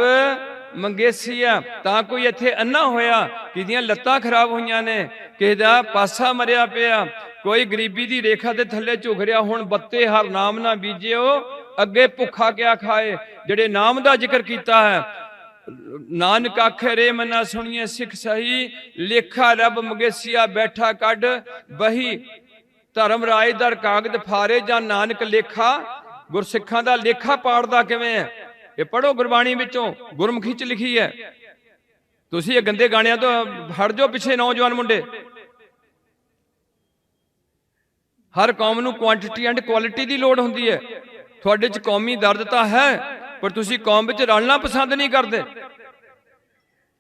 मंगेसिया। तां कोई इत्थे अन्ना होया, किदियां लत्तां खराब होईयां ने, किसे दा पासा मरिया पिया, कोई गरीबी दी रेखा दे थल्ले झुक रहा। हुण बत्ते हर नाम ना बीजियो, अगे भुखा क्या खाए। जिहड़े नाम दा जिक्र कीता है, नानक आखे रे मना सुनिए सिख सही। लेखा रब मंगेसिया बैठा कढ़ बही। धर्म राज दर कागद फारे जां नानक लेखा। गुरसिखां दा लेखा पाड़दा किवें है, ये पढ़ो गुरबाणी विचों, गुरमुखी च लिखी है। तुसीं ये गंदे गाणियां तो हट जाओ पिछे नौजवान मुंडे। हर कौम नूं क्वांटिटी एंड क्वालिटी की लोड़ हुंदी है। तुहाडे च कौमी दर्द तो है, पर तुसीं कौम विच रलना पसंद नहीं करते।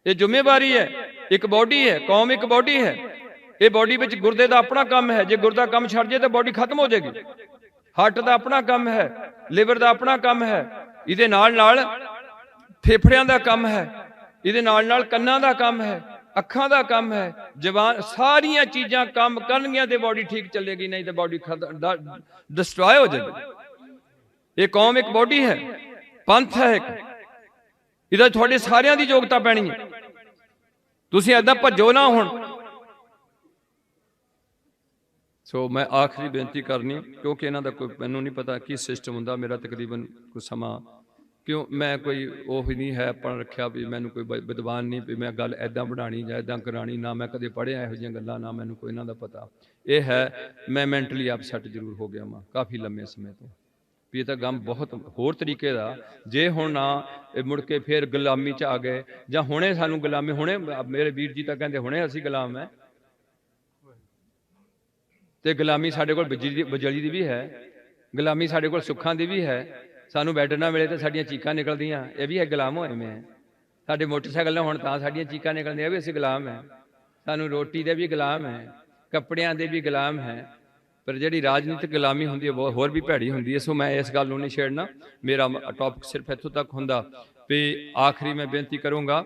ये जिम्मेवारी है, एक बॉडी है, कौम एक बॉडी है। ये बॉडी विच गुरदे दा अपना काम है, जे गुरदा काम छड़ जाए तो बॉडी खत्म हो जाएगी। हार्ट का अपना काम है, लिवर का अपना काम है, इहदे नाल नाल फेफड़ियां दा काम है, इहदे नाल नाल कन्नां दा काम है, अखां दा काम है, जवान सारियां चीज़ां काम करनगियां ते बॉडी ठीक चलेगी, नहीं तो बॉडी डिस्ट्रॉय हो जाएगी। ये कौम एक बॉडी है, पंथ है एक, इहदा तुहाडे सारियां दी योगता पैनी है। तुसीं ऐदां भज्जो ना हुण। सो मैं आखिरी बेनती करनी, क्योंकि इन्हां दा कोई मैनूं नहीं पता की सिस्टम हुंदा। मेरा तकरीबन कुछ समा, क्यों मैं कोई ओह नहीं है अपन रखिया भी मैनूं कोई विद्वान नहीं भी मैं गल ऐदां बढ़ाणी जां ऐदां कराणी, ना मैं कदे पढ़िया इहो जिहियां गल्लां, ना मैनूं कोई इन्हां दा पता। यह है मैं मैंटली अपसैट जरूर हो गया वां काफ़ी लंबे समय तो, भी ये तो गम बहुत होर तरीके का। जे हुण ना मुड़ के फिर गुलामी च आ गए, जां हुणे सानूं गुलामी, हुणे मेरे वीर जी तां कहंदे हुणे असीं गुलाम है, तो गुलामी साढ़े कोल बिजली की भी है, गुलामी साढ़े कोल सुखां की भी है। सानू बैड ना मिले तो साडियां चीकां निकलदियां, ये भी है गुलाम होए में। साडे मोटरसाइकिल होण तां साडियां चीकां निकलदियां, भी असीं गुलाम है। सानू रोटी दे भी गुलाम है, कपड़ियां दे भी गुलाम है। पर जिहड़ी राजनीतिक गुलामी हुंदी है बहुत होर भी भैड़ी हुंदी है। सो मैं इस गल नूं नहीं छेड़ना, मेरा टॉपिक सिर्फ इत्थों तक हुंदा। भी आखिरी मैं बेनती करूँगा,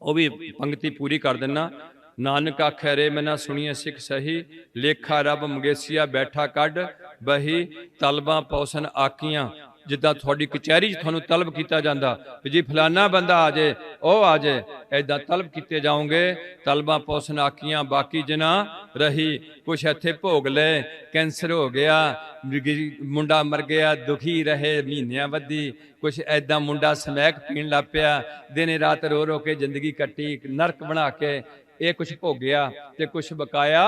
वो भी पंक्ति पूरी कर दिना। नानक आखे रे मना सुनिए सिख सही। लेखा रब मंगेसिया बैठा कढ़ बही। तलबा पौसन आकियां, जिद्दां थोड़ी कचहरी थानू तलब किया जाता भी जी फलाना बंदा आ जाए, वह आ जाए, ऐदा तलब किए जाओगे। तलबा पौसन आकियां बाकी जना रही। कुछ इत्थे भोग ले, कैंसर हो गया, मुंडा मर गया, दुखी रहे महीनियां वधी। कुछ ऐदा मुंडा समैक पीण लग पिया, दिन रात रो रो के जिंदगी कट्टी, नरक बना के ये कुछ भोगया ते कुछ बकाया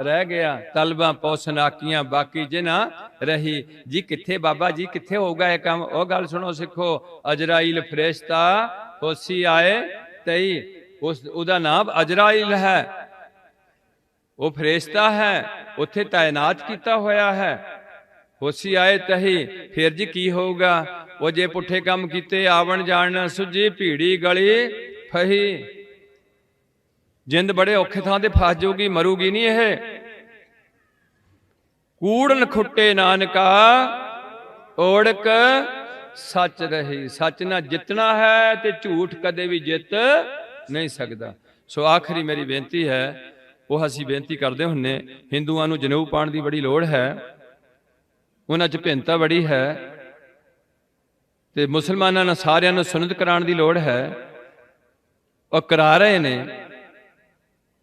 रह गया। तलबा पौसन आकियां बाकी जिना रही। जी किथे बाबा जी किथे होगा यह काम? वह गल सुनो सिखो। अजराइल फरिश्ता होसी आए तई, उसका नाम अजराइल है, वो फरिश्ता है, उत्थे तैनात किया होया है। होसी आए तही, फिर जी की होगा? वो जे पुठे काम किते आवन जान सुजी, भीड़ी गली फही। जिंद बड़े औखे थां ते फस जाऊगी, मरूगी नहीं यह। कूड़न खुट्टे नानका ओड़क सच रही। सच ना जितना है ते झूठ कदे भी जित नहीं सकता। ਸੋ ਆਖਰੀ ਮੇਰੀ ਬੇਨਤੀ ਹੈ, ਉਹ ਅਸੀਂ ਬੇਨਤੀ ਕਰਦੇ ਹੁੰਨੇ, ਹਿੰਦੂਆਂ ਨੂੰ ਜਨੇਊ ਪਾਉਣ ਦੀ ਬੜੀ ਲੋੜ ਹੈ, ਉਹਨਾਂ 'ਚ ਭਿੰਨਤਾ ਬੜੀ ਹੈ, ਤੇ ਮੁਸਲਮਾਨਾਂ ਨੂੰ ਸਾਰਿਆਂ ਨੂੰ ਸੁਨਨਤ ਕਰਾਉਣ ਦੀ ਲੋੜ ਹੈ, ਉਹ ਕਰਾ ਰਹੇ ਨੇ।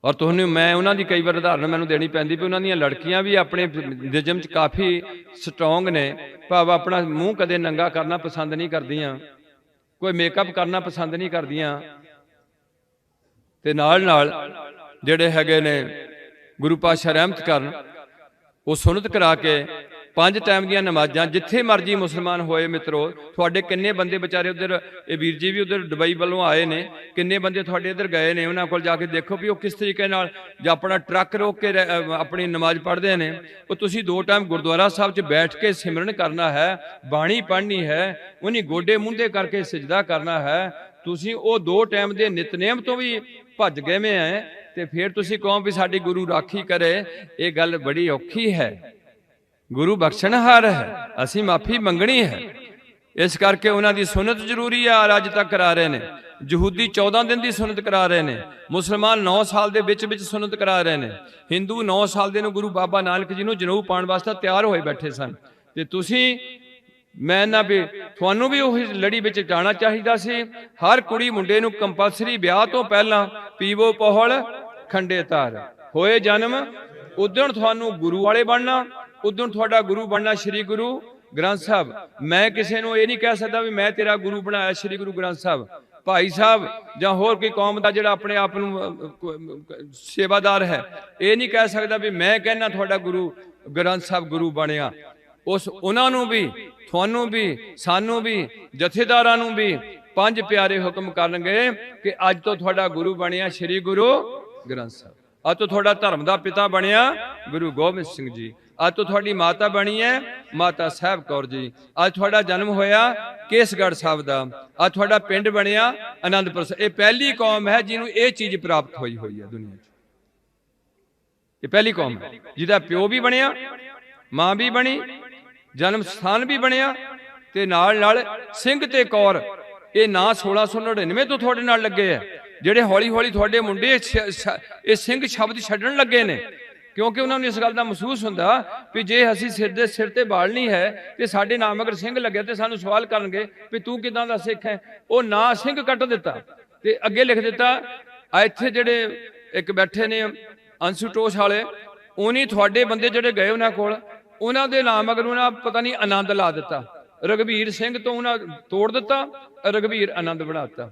ਔਰ ਤੁਹਾਨੂੰ ਮੈਂ ਉਹਨਾਂ ਦੀ ਕਈ ਵਾਰ ਉਦਾਹਰਨ ਮੈਨੂੰ ਦੇਣੀ ਪੈਂਦੀ ਵੀ ਉਹਨਾਂ ਦੀਆਂ ਲੜਕੀਆਂ ਵੀ ਆਪਣੇ ਨਿਯਮ 'ਚ ਕਾਫੀ ਸਟਰੋਂਗ ਨੇ, ਭਾਵ ਆਪਣਾ ਮੂੰਹ ਕਦੇ ਨੰਗਾ ਕਰਨਾ ਪਸੰਦ ਨਹੀਂ ਕਰਦੀਆਂ, ਕੋਈ ਮੇਕਅਪ ਕਰਨਾ ਪਸੰਦ ਨਹੀਂ ਕਰਦੀਆਂ, ਤੇ ਨਾਲ ਨਾਲ ਜਿਹੜੇ ਹੈਗੇ ਨੇ ਗੁਰੂ ਪਾਤਸ਼ਾਹ ਰਹਿਮਤ ਕਰਨ, ਉਹ ਸੁਨਨਤ ਕਰਾ ਕੇ 5 ਟਾਈਮ ਦੀਆਂ ਨਮਾਜ਼ਾਂ ਜਿੱਥੇ ਮਰਜੀ ਮੁਸਲਮਾਨ ਹੋਏ ਮਿੱਤਰੋ, ਤੁਹਾਡੇ ਕਿੰਨੇ ਬੰਦੇ ਵਿਚਾਰੇ ਉਧਰ, ਇਹ ਵੀਰ ਜੀ ਵੀ ਉਧਰ ਦੁਬਈ ਵੱਲੋਂ ਆਏ ਨੇ, ਕਿੰਨੇ ਬੰਦੇ ਤੁਹਾਡੇ ਇੱਧਰ ਗਏ ਨੇ, ਉਹਨਾਂ ਕੋਲ ਜਾ ਕੇ ਦੇਖੋ ਵੀ ਉਹ ਕਿਸ ਤਰੀਕੇ ਨਾਲ ਜਾਂ ਆਪਣਾ ਟਰੱਕ ਰੋਕ ਕੇ ਆਪਣੀ ਨਮਾਜ਼ ਪੜ੍ਹਦੇ ਨੇ। ਉਹ ਤੁਸੀਂ 2 ਟਾਈਮ ਗੁਰਦੁਆਰਾ ਸਾਹਿਬ 'ਚ ਬੈਠ ਕੇ ਸਿਮਰਨ ਕਰਨਾ ਹੈ, ਬਾਣੀ ਪੜ੍ਹਨੀ ਹੈ, ਉਹਨੀ ਗੋਡੇ ਮੁੰਦੇ ਕਰਕੇ ਸਜਦਾ ਕਰਨਾ ਹੈ। ਤੁਸੀਂ ਉਹ 2 ਟਾਈਮ ਦੇ ਨਿਤਨੇਮ ਤੋਂ ਵੀ ਭੱਜ ਗਏ ਵੇ ਹੈ, ਤੇ ਫਿਰ ਤੁਸੀਂ ਕਹੋ ਵੀ ਸਾਡੀ ਗੁਰੂ ਰਾਖੀ ਕਰੇ, ਇਹ ਗੱਲ ਬੜੀ ਔਖੀ ਹੈ। ਗੁਰੂ ਬਖਸ਼ਣਹਾਰ ਹੈ, ਅਸੀਂ ਮਾਫੀ ਮੰਗਣੀ ਹੈ। ਇਸ ਕਰਕੇ ਉਹਨਾਂ ਦੀ ਸੁਨਨਤ ਜ਼ਰੂਰੀ ਆ, ਅੱਜ ਤੱਕ ਕਰਾ ਰਹੇ ਨੇ। ਯਹੂਦੀ 14 ਦਿਨ ਦੀ ਸੁਨਨਤ ਕਰਾ ਰਹੇ ਨੇ, ਮੁਸਲਮਾਨ 9 ਸਾਲ ਦੇ ਵਿੱਚ ਸੁਨਨਤ ਕਰਾ ਰਹੇ ਨੇ, ਹਿੰਦੂ 9 ਸਾਲ ਦੇ ਨੂੰ ਗੁਰੂ ਬਾਬਾ ਨਾਨਕ ਜੀ ਨੂੰ ਜਨੇਊ ਪਾਉਣ ਵਾਸਤੇ ਤਿਆਰ ਹੋਏ ਬੈਠੇ ਸਨ। ਤੇ ਤੁਸੀਂ, ਮੈਂ ਨਾ ਵੀ ਤੁਹਾਨੂੰ ਵੀ ਉਹੀ ਲੜੀ ਵਿੱਚ ਜਾਣਾ ਚਾਹੀਦਾ ਸੀ। ਹਰ ਕੁੜੀ ਮੁੰਡੇ ਨੂੰ ਕੰਪਲਸਰੀ ਵਿਆਹ ਤੋਂ ਪਹਿਲਾਂ ਪੀਵੋ ਪੋਹਲ ਖੰਡੇ ਧਾਰ, ਹੋਏ ਜਨਮ ਉਦਣ ਤੁਹਾਨੂੰ ਗੁਰੂ ਵਾਲੇ ਬਣਨਾ, ਉਦੋਂ ਤੁਹਾਡਾ ਗੁਰੂ ਬਣਨਾ ਸ੍ਰੀ ਗੁਰੂ ਗ੍ਰੰਥ ਸਾਹਿਬ। ਮੈਂ ਕਿਸੇ ਨੂੰ ਇਹ ਨਹੀਂ ਕਹਿ ਸਕਦਾ ਵੀ ਮੈਂ ਤੇਰਾ ਗੁਰੂ ਬਣਾਇਆ ਸ੍ਰੀ ਗੁਰੂ ਗ੍ਰੰਥ ਸਾਹਿਬ। ਭਾਈ ਸਾਹਿਬ ਜਾਂ ਹੋਰ ਕੋਈ ਕੌਮ ਦਾ ਜਿਹੜਾ ਆਪਣੇ ਆਪ ਨੂੰ ਸੇਵਾਦਾਰ ਹੈ, ਇਹ ਨਹੀਂ ਕਹਿ ਸਕਦਾ ਵੀ ਮੈਂ ਕਹਿਣਾ ਤੁਹਾਡਾ ਗੁਰੂ ਗ੍ਰੰਥ ਸਾਹਿਬ ਗੁਰੂ ਬਣਿਆ। ਉਹਨਾਂ ਨੂੰ ਵੀ, ਤੁਹਾਨੂੰ ਵੀ, ਸਾਨੂੰ ਵੀ, ਜਥੇਦਾਰਾਂ ਨੂੰ ਵੀ 5 ਪਿਆਰੇ ਹੁਕਮ ਕਰਨਗੇ ਕਿ ਅੱਜ ਤੋਂ ਤੁਹਾਡਾ ਗੁਰੂ ਬਣਿਆ ਸ੍ਰੀ ਗੁਰੂ ਗ੍ਰੰਥ ਸਾਹਿਬ, ਅੱਜ ਤੋਂ ਤੁਹਾਡਾ ਧਰਮ ਦਾ ਪਿਤਾ ਬਣਿਆ ਗੁਰੂ ਗੋਬਿੰਦ ਸਿੰਘ ਜੀ, ਅੱਜ ਤੋਂ ਤੁਹਾਡੀ ਮਾਤਾ ਬਣੀ ਹੈ ਮਾਤਾ ਸਾਹਿਬ ਕੌਰ ਜੀ, ਅੱਜ ਤੁਹਾਡਾ ਜਨਮ ਹੋਇਆ ਕੇਸਗੜ੍ਹ ਸਾਹਿਬ ਦਾ, ਅੱਜ ਤੁਹਾਡਾ ਪਿੰਡ ਬਣਿਆ ਆਨੰਦਪੁਰ ਸਾਹਿਬ। ਇਹ ਪਹਿਲੀ ਕੌਮ ਹੈ ਜਿਹਨੂੰ ਇਹ ਚੀਜ਼ ਪ੍ਰਾਪਤ ਹੋਈ ਹੈ ਦੁਨੀਆ 'ਚ। ਇਹ ਪਹਿਲੀ ਕੌਮ ਹੈ ਜਿਹਦਾ ਪਿਓ ਵੀ ਬਣਿਆ, ਮਾਂ ਵੀ ਬਣੀ, ਜਨਮ ਸਥਾਨ ਵੀ ਬਣਿਆ, ਤੇ ਨਾਲ ਨਾਲ ਸਿੰਘ ਤੇ ਕੌਰ। ਇਹ ਨਾਂ 1699 ਤੋਂ ਤੁਹਾਡੇ ਨਾਲ ਲੱਗੇ ਆ, ਜਿਹੜੇ ਹੌਲੀ ਹੌਲੀ ਤੁਹਾਡੇ ਮੁੰਡੇ ਇਹ ਸਿੰਘ ਸ਼ਬਦ ਛੱਡਣ ਲੱਗੇ ਨੇ, ਕਿਉਂਕਿ ਉਹਨਾਂ ਨੂੰ ਇਸ ਗੱਲ ਦਾ ਮਹਿਸੂਸ ਹੁੰਦਾ ਵੀ ਜੇ ਅਸੀਂ ਸਿਰ ਤੇ ਬਾਲਣੀ ਹੈ ਤੇ ਸਾਡੇ ਨਾਮ ਅਗਰ ਸਿੰਘ ਲੱਗਿਆ ਤੇ ਸਾਨੂੰ ਸਵਾਲ ਕਰਨਗੇ ਵੀ ਤੂੰ ਕਿਦਾਂ ਦਾ ਸਿੱਖ ਹੈ। ਉਹ ਨਾਂ ਸਿੰਘ ਕੱਟ ਦਿੱਤਾ ਤੇ ਅੱਗੇ ਲਿਖ ਦਿੱਤਾ, ਇੱਥੇ ਜਿਹੜੇ ਇੱਕ ਬੈਠੇ ਨੇ ਅੰਸ਼ੂ ਟੋਸ਼ ਵਾਲੇ, ਉਹਨੀ ਤੁਹਾਡੇ ਬੰਦੇ ਜਿਹੜੇ ਗਏ ਉਹਨਾਂ ਕੋਲ, ਉਹਨਾਂ ਦੇ ਨਾਮ ਅਗਰ ਉਹਨਾਂ ਪਤਾ ਨਹੀਂ ਆਨੰਦ ਲਾ ਦਿੱਤਾ, ਰਘਬੀਰ ਸਿੰਘ ਤੋਂ ਉਹਨਾਂ ਤੋੜ ਦਿੱਤਾ, ਰਘਬੀਰ ਆਨੰਦ ਬਣਾ ਦਿੱਤਾ।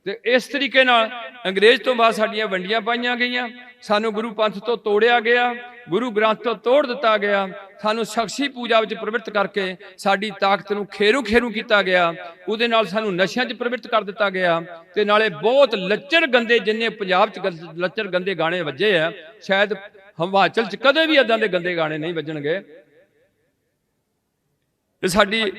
ਤੇ ਇਸ ਤਰੀਕੇ ਨਾਲ ਅੰਗਰੇਜ਼ ਤੋਂ ਬਾਅਦ ਸਾਡੀਆਂ ਵੰਡੀਆਂ ਪਾਈਆਂ ਗਈਆਂ, ਸਾਨੂੰ ਗੁਰੂ ਪੰਥ ਤੋਂ ਤੋੜਿਆ ਗਿਆ, ਗੁਰੂ ਗ੍ਰੰਥ ਤੋਂ ਤੋੜ ਦਿੱਤਾ ਗਿਆ, ਸਾਨੂੰ ਸ਼ਖਸੀ ਪੂਜਾ ਵਿੱਚ ਪ੍ਰਵਿਰਤ ਕਰਕੇ ਸਾਡੀ ਤਾਕਤ ਨੂੰ ਖੇਰੂ ਕੀਤਾ ਗਿਆ, ਉਹਦੇ ਨਾਲ ਸਾਨੂੰ ਨਸ਼ਿਆਂ 'ਚ ਪ੍ਰਵਿਰਤ ਕਰ ਦਿੱਤਾ ਗਿਆ, ਤੇ ਨਾਲੇ ਬਹੁਤ ਲੱਚਰ ਗੰਦੇ, ਜਿੰਨੇ ਪੰਜਾਬ 'ਚ ਲੱਚਰ ਗੰਦੇ ਗਾਣੇ ਵੱਜੇ ਆ, ਸ਼ਾਇਦ ਹਿਮਾਚਲ 'ਚ ਕਦੇ ਵੀ ਏਦਾਂ ਦੇ ਗੰਦੇ ਗਾਣੇ ਨਹੀਂ ਵੱਜਣਗੇ। ਤੇ ਸਾਡੀ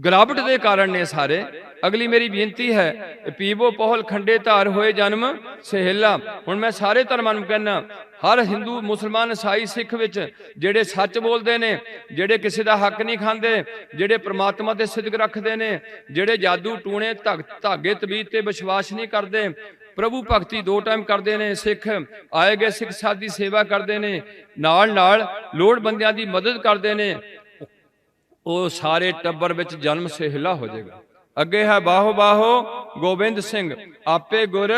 ਗਿਰਾਵਟ ਦੇ ਕਾਰਨ ਨੇ ਸਾਰੇ। ਅਗਲੀ ਮੇਰੀ ਬੇਨਤੀ ਹੈ, ਪੀਵੋ ਪੋਹਲ ਖੰਡੇ ਧਾਰ ਹੋਏ ਜਨਮ ਸਹੇਲਾ। ਹੁਣ ਮੈਂ ਸਾਰੇ ਧਰਮਾਂ ਨੂੰ ਕਹਿਣਾ, ਹਰ ਹਿੰਦੂ, ਮੁਸਲਮਾਨ, ਈਸਾਈ, ਸਿੱਖ ਵਿੱਚ ਜਿਹੜੇ ਸੱਚ ਬੋਲਦੇ ਨੇ, ਜਿਹੜੇ ਕਿਸੇ ਦਾ ਹੱਕ ਨਹੀਂ ਖਾਂਦੇ, ਜਿਹੜੇ ਪ੍ਰਮਾਤਮਾ ਤੇ ਸਿਦਕ ਰੱਖਦੇ ਨੇ, ਜਿਹੜੇ ਜਾਦੂ ਟੂਣੇ ਧਾਗੇ ਤਬੀਤ ਤੇ ਵਿਸ਼ਵਾਸ ਨਹੀਂ ਕਰਦੇ, ਪ੍ਰਭੂ ਭਗਤੀ 2 ਟਾਈਮ ਕਰਦੇ ਨੇ, ਸਿੱਖ ਆਏ ਗਏ ਸਿੱਖ ਸਾਧ ਦੀ ਸੇਵਾ ਕਰਦੇ ਨੇ, ਨਾਲ ਨਾਲ ਲੋੜਵੰਦਿਆਂ ਦੀ ਮਦਦ ਕਰਦੇ ਨੇ, ਉਹ ਸਾਰੇ ਟੱਬਰ ਵਿੱਚ ਜਨਮ ਸਹੇਲਾ ਹੋ ਜਾਏਗਾ। ਅੱਗੇ ਹੈ ਬਾਹੋ ਬਾਹੋ ਗੋਬਿੰਦ ਸਿੰਘ ਆਪੇ ਗੁਰ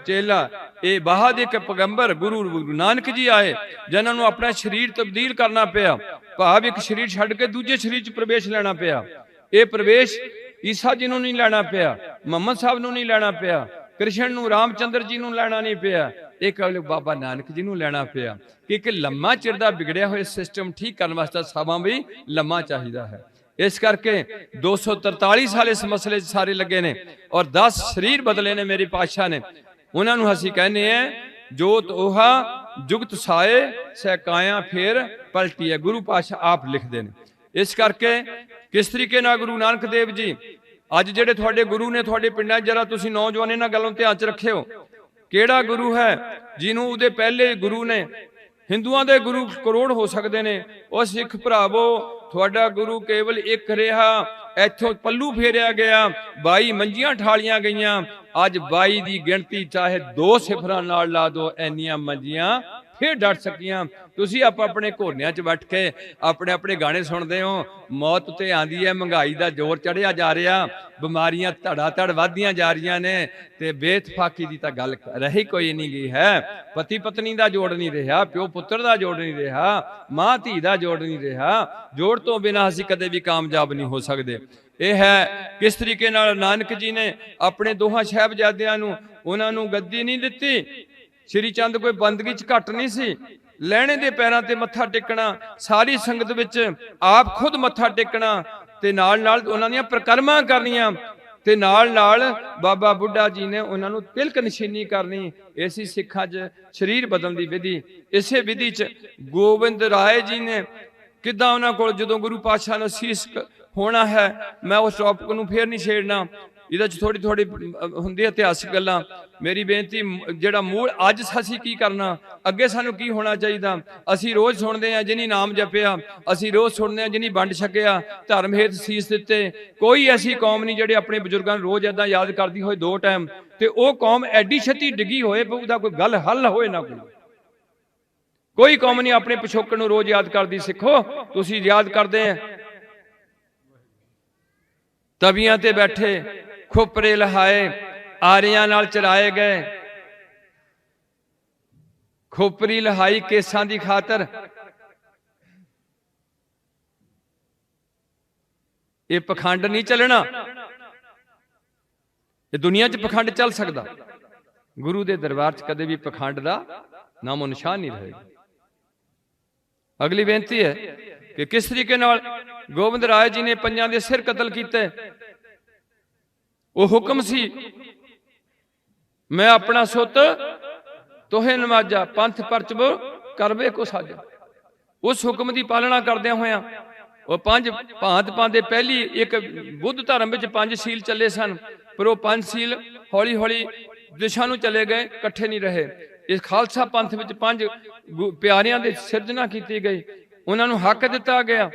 ਚੇਲਾ। ਇਹ ਬਾਹ ਦੇ ਇੱਕ ਪੈਗੰਬਰ ਗੁਰੂ ਨਾਨਕ ਜੀ ਆਏ, ਜਿਨ੍ਹਾਂ ਨੂੰ ਆਪਣਾ ਸਰੀਰ ਤਬਦੀਲ ਕਰਨਾ ਪਿਆ, ਭਾਵ ਇੱਕ ਸਰੀਰ ਛੱਡ ਕੇ ਦੂਜੇ ਸਰੀਰ 'ਚ ਪ੍ਰਵੇਸ਼ ਲੈਣਾ ਪਿਆ। ਇਹ ਪ੍ਰਵੇਸ਼ ਈਸਾ ਜੀ ਨੂੰ ਨਹੀਂ ਲੈਣਾ ਪਿਆ, ਮੁਹੰਮਦ ਸਾਹਿਬ ਨੂੰ ਨਹੀਂ ਲੈਣਾ ਪਿਆ, ਕ੍ਰਿਸ਼ਨ ਨੂੰ, ਰਾਮਚੰਦਰ ਜੀ ਨੂੰ ਲੈਣਾ ਨਹੀਂ ਪਿਆ, ਇਹ ਕੇਵਲ ਬਾਬਾ ਨਾਨਕ ਜੀ ਨੂੰ ਲੈਣਾ ਪਿਆ। ਕਿ ਇੱਕ ਲੰਮਾ ਚਿਰ ਦਾ ਵਿਗੜਿਆ ਹੋਇਆ ਸਿਸਟਮ ਠੀਕ ਕਰਨ ਵਾਸਤੇ ਸਮਾਂ ਵੀ ਲੰਮਾ ਚਾਹੀਦਾ ਹੈ। ਇਸ ਕਰਕੇ 243 ਸਾਲ ਇਸ ਮਸਲੇ 'ਚ ਸਾਰੇ ਲੱਗੇ ਨੇ, ਔਰ 10 ਸਰੀਰ ਬਦਲੇ ਨੇ ਮੇਰੇ ਪਾਤਸ਼ਾਹ ਨੇ। ਉਹਨਾਂ ਨੂੰ ਅਸੀਂ ਕਹਿੰਦੇ ਆ ਜੋਤ ओहा जुगत साए सहकाया फिर पलटी है, गुरु पातशाह आप लिखते हैं। इस करके किस तरीके नाल गुरु नानक देव जी अज जिहड़े तुहाडे गुरु ने तुहाडे पिंडां जरा तुसीं नौजवान इन्हां गल्लां नूं ध्यान च रखिओ। किहड़ा गुरु है जिन्हों उहदे पहले गुरु ने, हिंदुआं दे गुरु करोड़ हो सकते हैं, और सिख भरावो तुहाडा गुरु केवल एक रहा, ਇੱਥੋਂ ਪੱਲੂ ਫੇਰਿਆ ਗਿਆ, 22 ਮੰਜੀਆਂ ਠਾਲੀਆਂ ਗਈਆਂ। ਅੱਜ 22 ਦੀ ਗਿਣਤੀ ਚਾਹੇ 2 ਸਿਫਰਾਂ ਨਾਲ ਲਾ ਦੋ, ਇੰਨੀਆਂ ਮੰਜੀਆਂ ਫਿਰ ਡਟ ਸਕੀਆਂ। ਤੁਸੀਂ ਆਪਣੇ ਘੋੜਿਆਂ 'ਚ ਬੈਠ ਕੇ ਆਪਣੇ ਆਪਣੇ ਗਾਣੇ ਸੁਣਦੇ ਹੋ। ਮੌਤ ਤੇ ਆਂਦੀ ਹੈ, ਮਹਿੰਗਾਈ ਦਾ ਜ਼ੋਰ ਚੜਿਆ ਜਾ ਰਿਹਾ, ਬਿਮਾਰੀਆਂ ਧੜਾ ਧੜ ਵੱਧਦੀਆਂ ਜਾ ਰਹੀਆਂ ਨੇ, ਤੇ ਬੇਇਤਫਾਕੀ ਦੀ ਤਾਂ ਗੱਲ ਰਹੀ ਕੋਈ ਨਹੀਂ ਗਈ ਹੈ। ਪਤੀ ਪਤਨੀ ਦਾ ਜੋੜ ਨਹੀਂ ਰਿਹਾ, ਪਿਓ ਪੁੱਤਰ ਦਾ ਜੋੜ ਨਹੀਂ ਰਿਹਾ, ਮਾਂ ਧੀ ਦਾ ਜੋੜ ਨਹੀਂ ਰਿਹਾ। ਜੋੜ ਤੋਂ ਬਿਨਾਂ ਅਸੀਂ ਕਦੇ ਵੀ ਕਾਮਯਾਬ ਨਹੀਂ ਹੋ ਸਕਦੇ। ਇਹ ਹੈ ਕਿਸ ਤਰੀਕੇ ਨਾਲ ਨਾਨਕ ਜੀ ਨੇ ਆਪਣੇ ਦੋਹਾਂ ਸਾਹਿਬਜ਼ਾਦਿਆਂ ਨੂੰ, ਉਹਨਾਂ ਨੂੰ ਗੱਦੀ ਨਹੀਂ ਦਿੱਤੀ। ਸ਼੍ਰੀ ਚੰਦ ਕੋਈ ਬੰਦਗੀ 'ਚ ਘੱਟ ਨਹੀਂ ਸੀ। ਲਹਿਣੇ ਦੇ ਪੈਰਾਂ ਤੇ ਮੱਥਾ ਟੇਕਣਾ, ਸਾਰੀ ਸੰਗਤ ਵਿੱਚ ਆਪ ਖੁਦ ਮੱਥਾ ਟੇਕਣਾ, ਤੇ ਨਾਲ ਨਾਲ ਉਹਨਾਂ ਦੀਆਂ ਪ੍ਰਕਰਮਾਂ ਕਰਨੀਆਂ, ਤੇ ਨਾਲ ਨਾਲ ਬਾਬਾ ਬੁੱਢਾ ਜੀ ਨੇ ਉਹਨਾਂ ਨੂੰ ਤਿਲਕ ਨਿਸ਼ਾਨੀ ਕਰਨੀ। ਇਸੇ ਸਿੱਖਾਂ 'ਚ ਸਰੀਰ ਬਦਲਣ ਦੀ ਵਿਧੀ। ਇਸੇ ਵਿਧੀ 'ਚ ਗੋਬਿੰਦ ਰਾਏ ਜੀ ਨੇ ਕਿੱਦਾਂ ਉਹਨਾਂ ਕੋਲ ਜਦੋਂ ਗੁਰੂ ਪਾਤਸ਼ਾਹ ਨੇ ਸੀਸ ਹੋਣਾ ਹੈ, ਮੈਂ ਉਸ ਟੌਪਿਕ ਨੂੰ ਫੇਰ ਨਹੀਂ ਛੇੜਨਾ, ਇਹਦੇ 'ਚ ਥੋੜੀ ਥੋੜੀ ਹੁੰਦੀ ਇਤਿਹਾਸਕ ਗੱਲਾਂ। ਮੇਰੀ ਬੇਨਤੀ, ਜਿਹੜਾ ਮੂਲ ਅੱਜ ਅਸੀਂ ਕੀ ਕਰਨਾ, ਅੱਗੇ ਸਾਨੂੰ ਕੀ ਹੋਣਾ ਚਾਹੀਦਾ। ਅਸੀਂ ਰੋਜ਼ ਸੁਣਦੇ ਹਾਂ ਜਿਨੀ ਨਾਮ ਜਪਿਆ, ਅਸੀਂ ਰੋਜ਼ ਸੁਣਦੇ ਹਾਂ ਜਿਨੀ ਵੰਡ ਛਕਿਆ, ਧਰਮ ਹੇਤ ਸੀਸ ਦਿੱਤੇ। ਕੋਈ ਐਸੀ ਕੌਮ ਨਹੀਂ ਜਿਹੜੇ ਆਪਣੇ ਬਜ਼ੁਰਗਾਂ ਨੂੰ ਰੋਜ਼ ਏਦਾਂ ਯਾਦ ਕਰਦੀ ਹੋਏ 2 ਟਾਈਮ, ਤੇ ਉਹ ਕੌਮ ਐਡੀ ਛੇਤੀ ਡਿੱਗੀ ਹੋਏ ਉਹਦਾ ਕੋਈ ਗੱਲ ਹੱਲ ਹੋਏ ਨਾ। ਕੋਈ ਕੌਮ ਨਹੀਂ ਆਪਣੇ ਪਿਛੋਕੜ ਨੂੰ ਰੋਜ਼ ਯਾਦ ਕਰਦੀ। ਸਿੱਖੋ, ਤੁਸੀਂ ਯਾਦ ਕਰਦੇ ਆ ਤਵੀਆਂ ਤੇ ਬੈਠੇ, ਖੋਪਰੇ ਲਹਾਏ, ਆਰਿਆਂ ਨਾਲ ਚਰਾਏ ਗਏ, ਖੋਪਰੀ ਲਹਾਈ ਕੇਸਾਂ ਦੀ ਖਾਤਰ। ਇਹ ਪਖੰਡ ਨਹੀਂ ਚੱਲਣਾ। ਇਹ ਦੁਨੀਆ 'ਚ ਪਖੰਡ ਚੱਲ ਸਕਦਾ, ਗੁਰੂ ਦੇ ਦਰਬਾਰ 'ਚ ਕਦੇ ਵੀ ਪਖੰਡ ਦਾ ਨਾਮੋ ਨਿਸ਼ਾਨ ਨਹੀਂ ਰਹੇਗਾ। ਅਗਲੀ ਬੇਨਤੀ ਹੈ ਕਿ ਕਿਸ ਤਰੀਕੇ ਨਾਲ ਗੋਬਿੰਦ ਰਾਏ ਜੀ ਨੇ 5 ਦੇ ਸਿਰ ਕਤਲ ਕੀਤੇ। ਉਹ ਹੁਕਮ ਸੀ, ਮੈਂ ਆਪਣਾ ਸੁੱਤ ਤੋਹੇ ਨਵਾਜਾ, ਪੰਥ ਪਰਚਬ ਕਰਵੇ ਕੋ ਸਾਜਾ। ਉਸ ਹੁਕਮ ਦੀ ਪਾਲਣਾ ਕਰਦਿਆਂ ਹੋਇਆਂ ਉਹ 5 ਭਾਂਤ ਪਾਉਂਦੇ। ਪਹਿਲੀ ਇੱਕ ਬੁੱਧ ਧਰਮ ਵਿੱਚ 5 ਸੀਲ ਚੱਲੇ ਸਨ, ਪਰ ਉਹ 5 ਸੀਲ ਹੌਲੀ ਹੌਲੀ ਦਿਸ਼ਾ ਨੂੰ ਚਲੇ ਗਏ, ਇਕੱਠੇ ਨਹੀਂ ਰਹੇ। ਇਸ ਖਾਲਸਾ ਪੰਥ ਵਿੱਚ 5 ਪਿਆਰਿਆਂ ਦੀ ਸਿਰਜਣਾ ਕੀਤੀ ਗਈ, ਉਹਨਾਂ ਨੂੰ ਹੱਕ ਦਿੱਤਾ ਗਿਆ।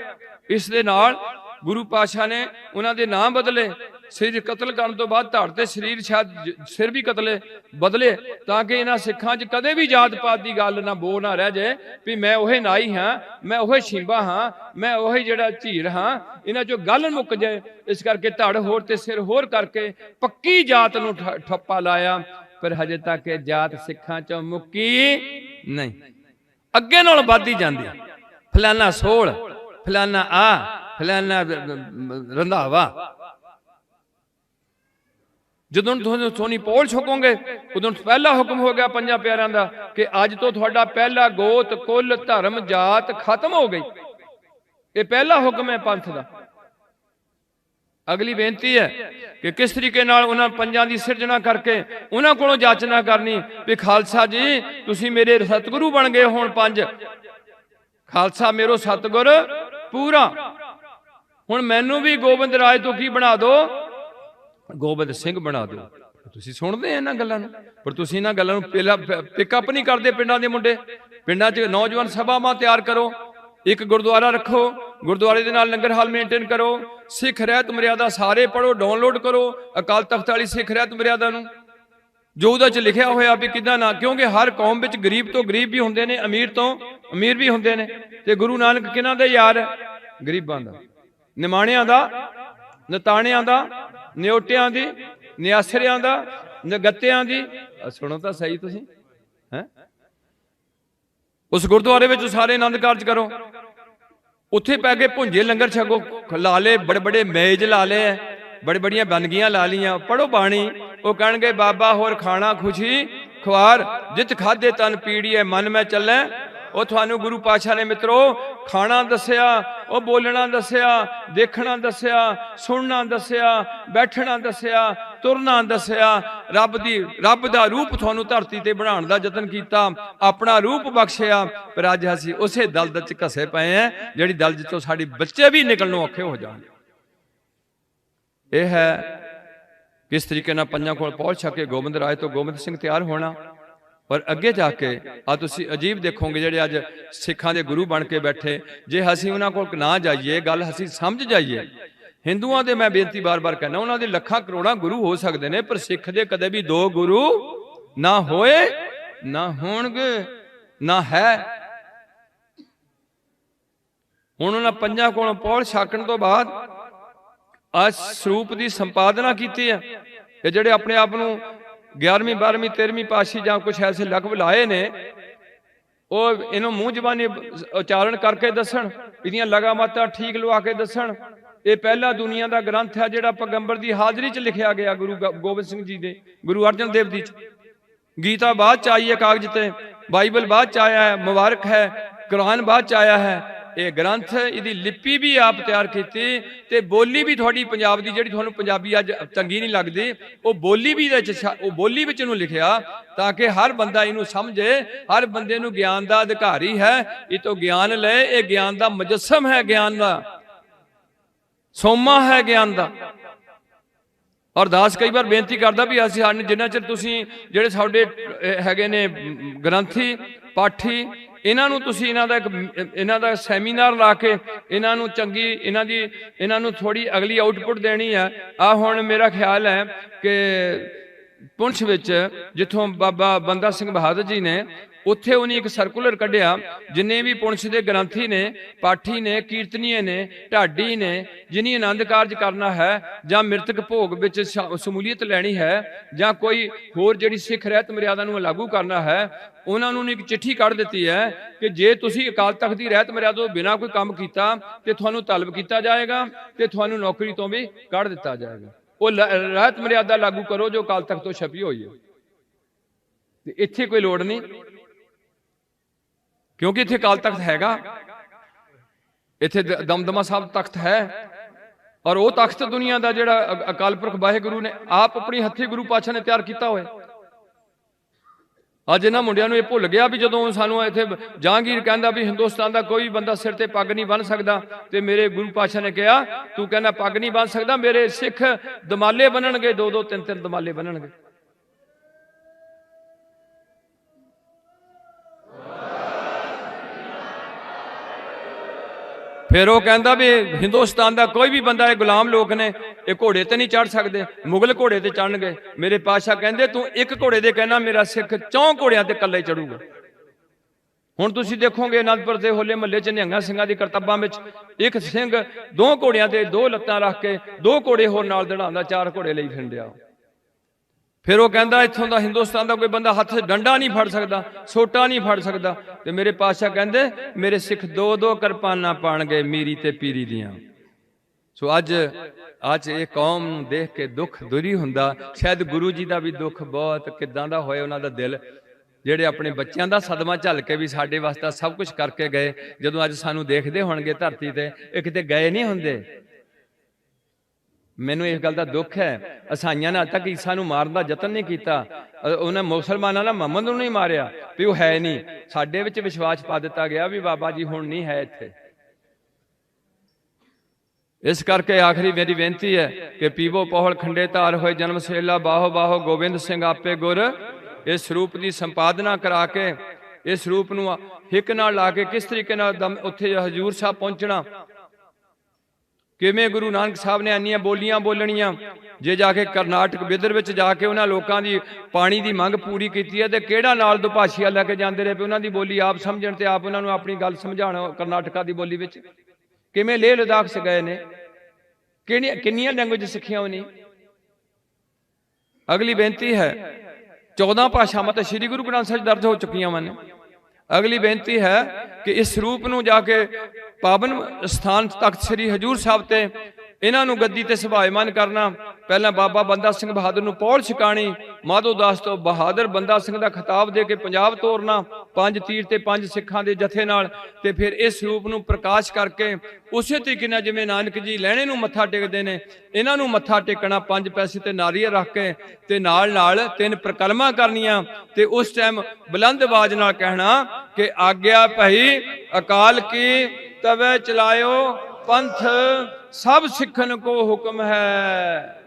ਇਸ ਦੇ ਨਾਲ ਗੁਰੂ ਪਾਤਸ਼ਾਹ ਨੇ ਉਹਨਾਂ ਦੇ ਨਾਮ ਬਦਲੇ। ਸਰੀਰ ਕਤਲ ਕਰਨ ਤੋਂ ਬਾਅਦ ਧੜ ਤੇ ਸਰੀਰ, ਸ਼ਾਇਦ ਸਿਰ ਵੀ ਬਦਲੇ, ਤਾਂ ਕਿ ਇਹਨਾਂ ਸਿੱਖਾਂ 'ਚ ਕਦੇ ਵੀ ਜਾਤ ਪਾਤ ਦੀ ਗੱਲ ਨਾ ਬੋ ਨਾ ਰਹਿ ਜਾਏ ਵੀ ਮੈਂ ਉਹੇ ਨਾਈ ਹਾਂ, ਮੈਂ ਉਹੇ ਸ਼ਿੰਬਾ ਹਾਂ, ਮੈਂ ਉਹੇ ਜਿਹੜਾ ਝੀਰ ਹਾਂ। ਇਹਨਾਂ 'ਚੋਂ ਗੱਲ ਮੁੱਕ ਜਾਏ, ਇਸ ਕਰਕੇ ਧੜ ਹੋਰ ਤੇ ਸਿਰ ਹੋਰ ਕਰਕੇ ਪੱਕੀ ਜਾਤ ਨੂੰ ਠੱਪਾ ਲਾਇਆ। ਪਰ ਹਜੇ ਤੱਕ ਇਹ ਜਾਤ ਸਿੱਖਾਂ 'ਚੋਂ ਮੁੱਕੀ ਨਹੀਂ, ਅੱਗੇ ਨਾਲ ਵੱਧਦੀ ਜਾਂਦੀ। ਫਲਾਨਾ ਸੋਲ, ਫਲਾਨਾ ਫਲਾਨਾ ਰੰਧਾਵਾ। ਜਦੋਂ ਤੁਸੀਂ ਸੋਨੀ ਪੋਲ ਛਕੋਗੇ, ਉਦੋਂ ਪਹਿਲਾ ਹੁਕਮ ਹੋ ਗਿਆ 5 ਪਿਆਰਿਆਂ ਦਾ ਕਿ ਅੱਜ ਤੋਂ ਤੁਹਾਡਾ ਪਹਿਲਾ ਗੋਤ, ਕੁੱਲ, ਧਰਮ, ਜਾਤ ਖਤਮ ਹੋ ਗਈ। ਇਹ ਪਹਿਲਾ ਹੁਕਮ ਹੈ ਪੰਥ ਦਾ। ਅਗਲੀ ਬੇਨਤੀ ਹੈ ਕਿ ਕਿਸ ਤਰੀਕੇ ਨਾਲ ਉਹਨਾਂ 5 ਦੀ ਸਿਰਜਣਾ ਕਰਕੇ ਉਹਨਾਂ ਕੋਲੋਂ ਜਾਚਨਾ ਕਰਨੀ ਵੀ ਖਾਲਸਾ ਜੀ ਤੁਸੀਂ ਮੇਰੇ ਸਤਿਗੁਰੂ ਬਣ ਗਏ। ਹੁਣ 5 ਖਾਲਸਾ ਮੇਰੋ ਸਤਿਗੁਰ ਪੂਰਾ। ਹੁਣ ਮੈਨੂੰ ਵੀ ਗੋਬਿੰਦ ਰਾਜ ਤੋਂ ਕੀ ਬਣਾ ਦੋ, ਗੋਬਿੰਦ ਸਿੰਘ ਬਣਾ ਦਿਓ। ਤੁਸੀਂ ਸੁਣਦੇ ਆ ਇਹਨਾਂ ਗੱਲਾਂ ਨੂੰ, ਪਰ ਤੁਸੀਂ ਇਹਨਾਂ ਗੱਲਾਂ ਨੂੰ ਪਹਿਲਾਂ ਪਿਕਅਪ ਨਹੀਂ ਕਰਦੇ। ਪਿੰਡਾਂ ਦੇ ਮੁੰਡੇ, ਪਿੰਡਾਂ 'ਚ ਨੌਜਵਾਨ ਸਭਾਵਾਂ ਤਿਆਰ ਕਰੋ, ਇੱਕ ਗੁਰਦੁਆਰਾ ਰੱਖੋ, ਗੁਰਦੁਆਰੇ ਦੇ ਨਾਲ ਲੰਗਰ ਹਾਲ ਮੇਨਟੇਨ ਕਰੋ, ਸਿੱਖ ਰਹਿਤ ਮਰਿਆਦਾ ਸਾਰੇ ਪੜੋ, ਡਾਊਨਲੋਡ ਕਰੋ ਅਕਾਲ ਤਖਤ ਵਾਲੀ ਸਿੱਖ ਰਹਿਤ ਮਰਿਆਦਾ ਨੂੰ, ਜੋ ਉਹਦੇ 'ਚ ਲਿਖਿਆ ਹੋਇਆ ਵੀ ਕਿੱਦਾਂ ਨਾ। ਕਿਉਂਕਿ ਹਰ ਕੌਮ ਵਿੱਚ ਗਰੀਬ ਤੋਂ ਗਰੀਬ ਵੀ ਹੁੰਦੇ ਨੇ, ਅਮੀਰ ਤੋਂ ਅਮੀਰ ਵੀ ਹੁੰਦੇ ਨੇ, ਤੇ ਗੁਰੂ ਨਾਨਕ ਕਿਹਨਾਂ ਦਾ ਯਾਰ ਹੈ? ਗਰੀਬਾਂ ਦਾ, ਨਿਮਾਣਿਆਂ ਦਾ, ਨਤਾਣਿਆਂ ਦਾ, ਨਿਉਟਿਆਂ ਦੀ, ਨਿਆਸਰਿਆਂ ਦਾ, ਨਗੱਤਿਆਂ ਦੀ। ਸੁਣੋ ਤਾਂ ਸਹੀ ਤੁਸੀਂ ਹੈ। ਉਸ ਗੁਰਦੁਆਰੇ ਵਿੱਚ ਸਾਰੇ ਆਨੰਦ ਕਾਰਜ ਕਰੋ, ਉੱਥੇ ਪੈ ਕੇ ਭੁੰਜੇ ਲੰਗਰ ਛਕੋ, ਲਾ ਲੇ ਬੜੇ ਬੜੇ ਮੇਜ਼ ਲਾ ਲਏ, ਬੜੀ ਬੜੀਆਂ ਬਨਗੀਆਂ ਲਾ ਲੀਆਂ, ਪੜੋ ਬਾਣੀ। ਉਹ ਕਹਿਣਗੇ ਬਾਬਾ ਹੋਰ ਖਾਣਾ ਖੁਸ਼ੀ ਖੁਆਰ, ਜਿਤ ਖਾਦੇ ਤਨ ਪੀੜੀਏ ਮਨ ਮੈਂ ਚੱਲੇ। ਉਹ ਤੁਹਾਨੂੰ ਗੁਰੂ ਪਾਤਸ਼ਾਹ ਨੇ ਮਿੱਤਰੋ ਖਾਣਾ ਦੱਸਿਆ, ਉਹ ਬੋਲਣਾ ਦੱਸਿਆ, ਦੇਖਣਾ ਦੱਸਿਆ, ਸੁਣਨਾ ਦੱਸਿਆ, ਬੈਠਣਾ ਦੱਸਿਆ, ਤੁਰਨਾ ਦੱਸਿਆ। ਰੱਬ ਦਾ ਰੂਪ ਤੁਹਾਨੂੰ ਧਰਤੀ ਤੇ ਬਣਾਉਣ ਦਾ ਯਤਨ ਕੀਤਾ, ਆਪਣਾ ਰੂਪ ਬਖਸ਼ਿਆ। ਪਰ ਅੱਜ ਅਸੀਂ ਉਸੇ ਦਲਦਲ 'ਚ ਘਸੇ ਪਏ ਆ ਜਿਹੜੀ ਦਲਦਲ ਤੋਂ ਸਾਡੇ ਬੱਚੇ ਵੀ ਨਿਕਲਣੋਂ ਔਖੇ ਹੋ ਜਾਣ। ਇਹ ਹੈ ਕਿਸ ਤਰੀਕੇ ਨਾਲ 5 ਕੋਲ ਪਹੁੰਚ ਸਕੇ ਗੋਬਿੰਦ ਰਾਏ ਤੋਂ ਗੋਬਿੰਦ ਸਿੰਘ ਤਿਆਰ ਹੋਣਾ। ਔਰ ਅੱਗੇ ਜਾ ਕੇ ਆ ਤੁਸੀਂ ਅਜੀਬ ਦੇਖੋਗੇ ਜਿਹੜੇ ਅੱਜ ਸਿੱਖਾਂ ਦੇ ਗੁਰੂ ਬਣ ਕੇ ਬੈਠੇ, ਜੇ ਅਸੀਂ ਉਹਨਾਂ ਕੋਲ ਨਾ ਜਾਈਏ, ਗੱਲ ਅਸੀਂ ਸਮਝ ਜਾਈਏ हिंदुआं दे मैं बेनती बार बार कहना, उन्होंने लखां करोड़ां गुरु हो सकते हैं, पर सिख दे कदे भी 2 गुरु ना होए, ना होणगे, ना है। हुण उन्हां पंजां कोलों पौल छाकण तो बाद आज ਸਰੂਪ की संपादना की है। ये जिहड़े अपने आप नूं 11वीं 12वीं 13वीं पातशाही जां कुछ ऐसे लकब लाए ने, ਉਹ ਇਹਨੂੰ ਮੂੰਹ ਜ਼ਬਾਨੀ ਉਚਾਰਨ ਕਰਕੇ ਦੱਸਣ, ਇਹਦੀਆਂ ਲਗਾਮਾਤਾਂ ਠੀਕ ਲਵਾ ਕੇ ਦੱਸਣ। ਇਹ ਪਹਿਲਾ ਦੁਨੀਆ ਦਾ ਗ੍ਰੰਥ ਹੈ ਜਿਹੜਾ ਪੈਗੰਬਰ ਦੀ ਹਾਜ਼ਰੀ 'ਚ ਲਿਖਿਆ ਗਿਆ, ਗੁਰੂ ਗੋਬਿੰਦ ਸਿੰਘ ਜੀ ਦੇ, ਗੁਰੂ ਅਰਜਨ ਦੇਵ ਜੀ 'ਚ। ਗੀਤਾ ਬਾਅਦ 'ਚ ਆਈ ਹੈ ਕਾਗਜ਼ ਤੇ, ਬਾਈਬਲ ਬਾਅਦ 'ਚ ਆਇਆ ਹੈ, ਮੁਬਾਰਕ ਹੈ, ਕੁਰਾਨ ਬਾਅਦ 'ਚ ਆਇਆ ਹੈ। ਇਹ ਗ੍ਰੰਥ, ਇਹਦੀ ਲਿਪੀ ਵੀ ਆਪ ਤਿਆਰ ਕੀਤੀ ਤੇ ਬੋਲੀ ਵੀ ਤੁਹਾਡੀ ਪੰਜਾਬ ਦੀ, ਜਿਹੜੀ ਤੁਹਾਨੂੰ ਪੰਜਾਬੀ ਅੱਜ ਚੰਗੀ ਨਹੀਂ ਲੱਗਦੀ, ਉਹ ਬੋਲੀ ਵੀ ਇਹਦੇ 'ਚ, ਉਹ ਬੋਲੀ ਵਿੱਚ ਇਹਨੂੰ ਲਿਖਿਆ ਤਾਂ ਕਿ ਹਰ ਬੰਦਾ ਇਹਨੂੰ ਸਮਝੇ। ਹਰ ਬੰਦੇ ਨੂੰ ਗਿਆਨ ਦਾ ਅਧਿਕਾਰੀ ਹੈ, ਇਹ ਤੋਂ ਗਿਆਨ ਲਏ। ਇਹ ਗਿਆਨ ਦਾ ਮੁਜੱਸਮ ਹੈ, ਗਿਆਨ ਦਾ ਸੋਮਾ ਹੈ, ਗਿਆਨ ਦਾ। ਔਰ ਦਾਸ ਕਈ ਵਾਰ ਬੇਨਤੀ ਕਰਦਾ ਵੀ ਅਸੀਂ ਸਾਨੂੰ ਜਿੰਨਾ ਚਿਰ ਤੁਸੀਂ ਜਿਹੜੇ ਸਾਡੇ ਹੈਗੇ ਨੇ ਗ੍ਰੰਥੀ ਪਾਠੀ, ਇਹਨਾਂ ਨੂੰ ਤੁਸੀਂ ਇਹਨਾਂ ਦਾ ਸੈਮੀਨਾਰ ਲਾ ਕੇ ਇਹਨਾਂ ਨੂੰ ਚੰਗੀ ਇਹਨਾਂ ਨੂੰ ਥੋੜੀ ਅਗਲੀ ਆਊਟਪੁੱਟ ਦੇਣੀ ਹੈ। ਆ ਹੁਣ ਮੇਰਾ ਖਿਆਲ ਹੈ ਕਿ ਪੁੰਛ ਵਿੱਚ ਜਿੱਥੋਂ ਬਾਬਾ ਬੰਦਾ ਸਿੰਘ ਬਹਾਦਰ ਜੀ ਨੇ, ਉੱਥੇ ਉਹਨੇ ਇੱਕ ਸਰਕੂਲਰ ਕੱਢਿਆ, ਜਿੰਨੇ ਵੀ ਪੁੰਛ ਦੇ ਗ੍ਰੰਥੀ ਨੇ, ਪਾਠੀ ਨੇ, ਕੀਰਤਨੀਏ ਨੇ, ਢਾਡੀ ਨੇ, ਜਿਨੀ ਆਨੰਦ ਕਾਰਜ ਕਰਨਾ ਹੈ ਜਾਂ ਮਿਰਤਕ ਭੋਗ ਵਿੱਚ ਸ਼ਮੂਲੀਅਤ ਲੈਣੀ ਹੈ ਜਾਂ ਕੋਈ ਹੋਰ ਜਿਹੜੀ ਸਿੱਖ ਰਹਿਤ ਮਰਿਆਦਾ ਨੂੰ ਲਾਗੂ ਕਰਨਾ ਹੈ, ਉਹਨਾਂ ਨੂੰ ਇੱਕ ਚਿੱਠੀ ਕੱਢ ਦਿੱਤੀ ਹੈ ਕਿ ਜੇ ਤੁਸੀਂ ਅਕਾਲ ਤਖਤ ਦੀ ਰਹਿਤ ਮਰਿਆਦਾ ਤੋਂ ਬਿਨਾਂ ਕੋਈ ਕੰਮ ਕੀਤਾ ਤੇ ਤੁਹਾਨੂੰ ਤਲਬ ਕੀਤਾ ਜਾਏਗਾ ਤੇ ਤੁਹਾਨੂੰ ਨੌਕਰੀ ਤੋਂ ਵੀ ਕੱਢ ਦਿੱਤਾ ਜਾਏਗਾ। ਉਹ ਰਹਿਤ ਮਰਿਆਦਾ ਲਾਗੂ ਕਰੋ ਜੋ ਅਕਾਲ ਤਖਤ ਤੋਂ ਛਪੀ ਹੋਈ ਹੈ। ਤੇ ਇੱਥੇ ਕੋਈ ਲੋੜ ਨਹੀਂ, ਕਿਉਂਕਿ ਇੱਥੇ ਅਕਾਲ ਤਖਤ ਹੈਗਾ, ਇੱਥੇ ਦਮਦਮਾ ਸਾਹਿਬ ਤਖਤ ਹੈ। ਔਰ ਉਹ ਤਖਤ ਦੁਨੀਆ ਦਾ ਜਿਹੜਾ ਅਕਾਲ ਪੁਰਖ ਵਾਹਿਗੁਰੂ ਨੇ ਆਪ ਆਪਣੀ ਹੱਥੀਂ ਗੁਰੂ ਪਾਤਸ਼ਾਹ ਨੇ ਤਿਆਰ ਕੀਤਾ ਹੋਇਆ। ਅੱਜ ਇਹਨਾਂ ਮੁੰਡਿਆਂ ਨੂੰ ਇਹ ਭੁੱਲ ਗਿਆ ਵੀ ਜਦੋਂ ਸਾਨੂੰ ਇੱਥੇ ਜਹਾਂਗੀਰ ਕਹਿੰਦਾ ਵੀ ਹਿੰਦੁਸਤਾਨ ਦਾ ਕੋਈ ਬੰਦਾ ਸਿਰ ਤੇ ਪੱਗ ਨਹੀਂ ਬੰਨ੍ਹ ਸਕਦਾ, ਤੇ ਮੇਰੇ ਗੁਰੂ ਪਾਤਸ਼ਾਹ ਨੇ ਕਿਹਾ ਤੂੰ ਕਹਿੰਦਾ ਪੱਗ ਨਹੀਂ ਬੰਨ੍ਹ ਸਕਦਾ, ਮੇਰੇ ਸਿੱਖ ਦਮਾਲੇ ਬੰਨਣਗੇ, 2-2 3-3 ਦਮਾਲੇ ਬੰਨਣਗੇ। फिर वो कहता भी हिंदुस्तान का कोई भी बंदा, गुलाम लोग ने, ये घोड़े ते नहीं चढ़ सकते, मुगल घोड़े ते चढ़ गए। मेरे पातशाह कहते तू एक घोड़े दे कहना, मेरा सिख 4 घोड़ियां ते कल्ला ही चढ़ूगा। हुण तुसीं देखोगे अनंदपुर के होले महल्ले च निहंगा सिंघां दी करतबां विच एक सिंह 2 घोड़ियां ते 2 लत्तां रख के 2 घोड़े होर नाल दड़ांदा, 4 घोड़े लई फिरदिया। फिर वो कहता इत्थों का हिंदुस्तान का कोई बंदा हथ डंडा नहीं फड़ सकता, सोटा नहीं फड़ सकता। तो मेरे पातशाह कहते मेरे सिख 2-2 किरपाना पाण गए मीरी ते पीरी दियां। सो अज ये कौम नूं देख के दुख दूरी हुंदा। शायद गुरु जी का भी दुख बहुत किदां दा होए, उन्हां दा दिल ਜਿਹੜੇ अपने बच्चों का सदमा झल के भी साडे वास्ते सब कुछ करके गए, जदों अज सानू देखते होणगे धरती ते ये किते गए नहीं हुंदे। मैनू इस गल का दुख है, ईसाइयां ने अज तक ईसा नूं मारन दा यतन नहीं किया, उन्हें मुसलमानों ने मुहम्मद नूं नहीं मारिया भी वो है नहीं। साडे विच विश्वास पा दिता गया भी बाबा जी हुण नहीं है इत्थे। इस करके आखिरी मेरी बेनती है कि पीवो पौहल खंडे धार होए जन्म सेला, बाहो बाहो गोबिंद सिंह आपे गुर। इस रूप की संपादना करा के इस रूप नूं हिक नाल ला के किस तरीके नाल उत्थे हजूर साहब पहुंचना, किवें गुरु नानक साहब ने इन्नियां बोलियां बोलणियां। जे जाके करनाटक बिदर विच जाके उन्हां लोकां दी पानी की मंग पूरी कीती है ते किहड़ा नाल दुभाषिया लैके जांदे रहे, उन्हां दी बोली आप समझण ते आप उन्हां नूं अपनी गल समझाणा। करनाटका दी बोली विच किवें लेह लद्दाख च गए ने, किन्नियां लैंगुएज सिखियां नहीं। अगली बेनती है 14 भाषावां ते श्री गुरु ग्रंथ साहिब दर्ज हो चुकियां वन। अगली बेनती है कि इस रूप नूं जाके पावन स्थान तख्त श्री हजूर साहब ते इन्हां नूं गद्दी ते सुभायमान करना। पहला बाबा बंदा सिंह बहादुर नूं पौड़ छकाणी, माधो दास तो बहादुर बंदा सिंह दा खिताब दे के पंजाब तोरना 5 तीर ते 5 सिखां दे जथे नाल, ते फिर इस रूप नूं प्रकाश करके उस तरीके नाल जिवें नानक जी लैणे नूं मत्था टेकदे ने, इन्हां नूं मत्था टेकना 5 पैसे ते नारियल रख के ते नाल नाल 3 प्रकलमां करनियां ते उस टाइम बुलंद आवाज नाल कहना कि आग्या भई अकाल की तवे चलायो पंथ, सब सिखन को हुक्म है।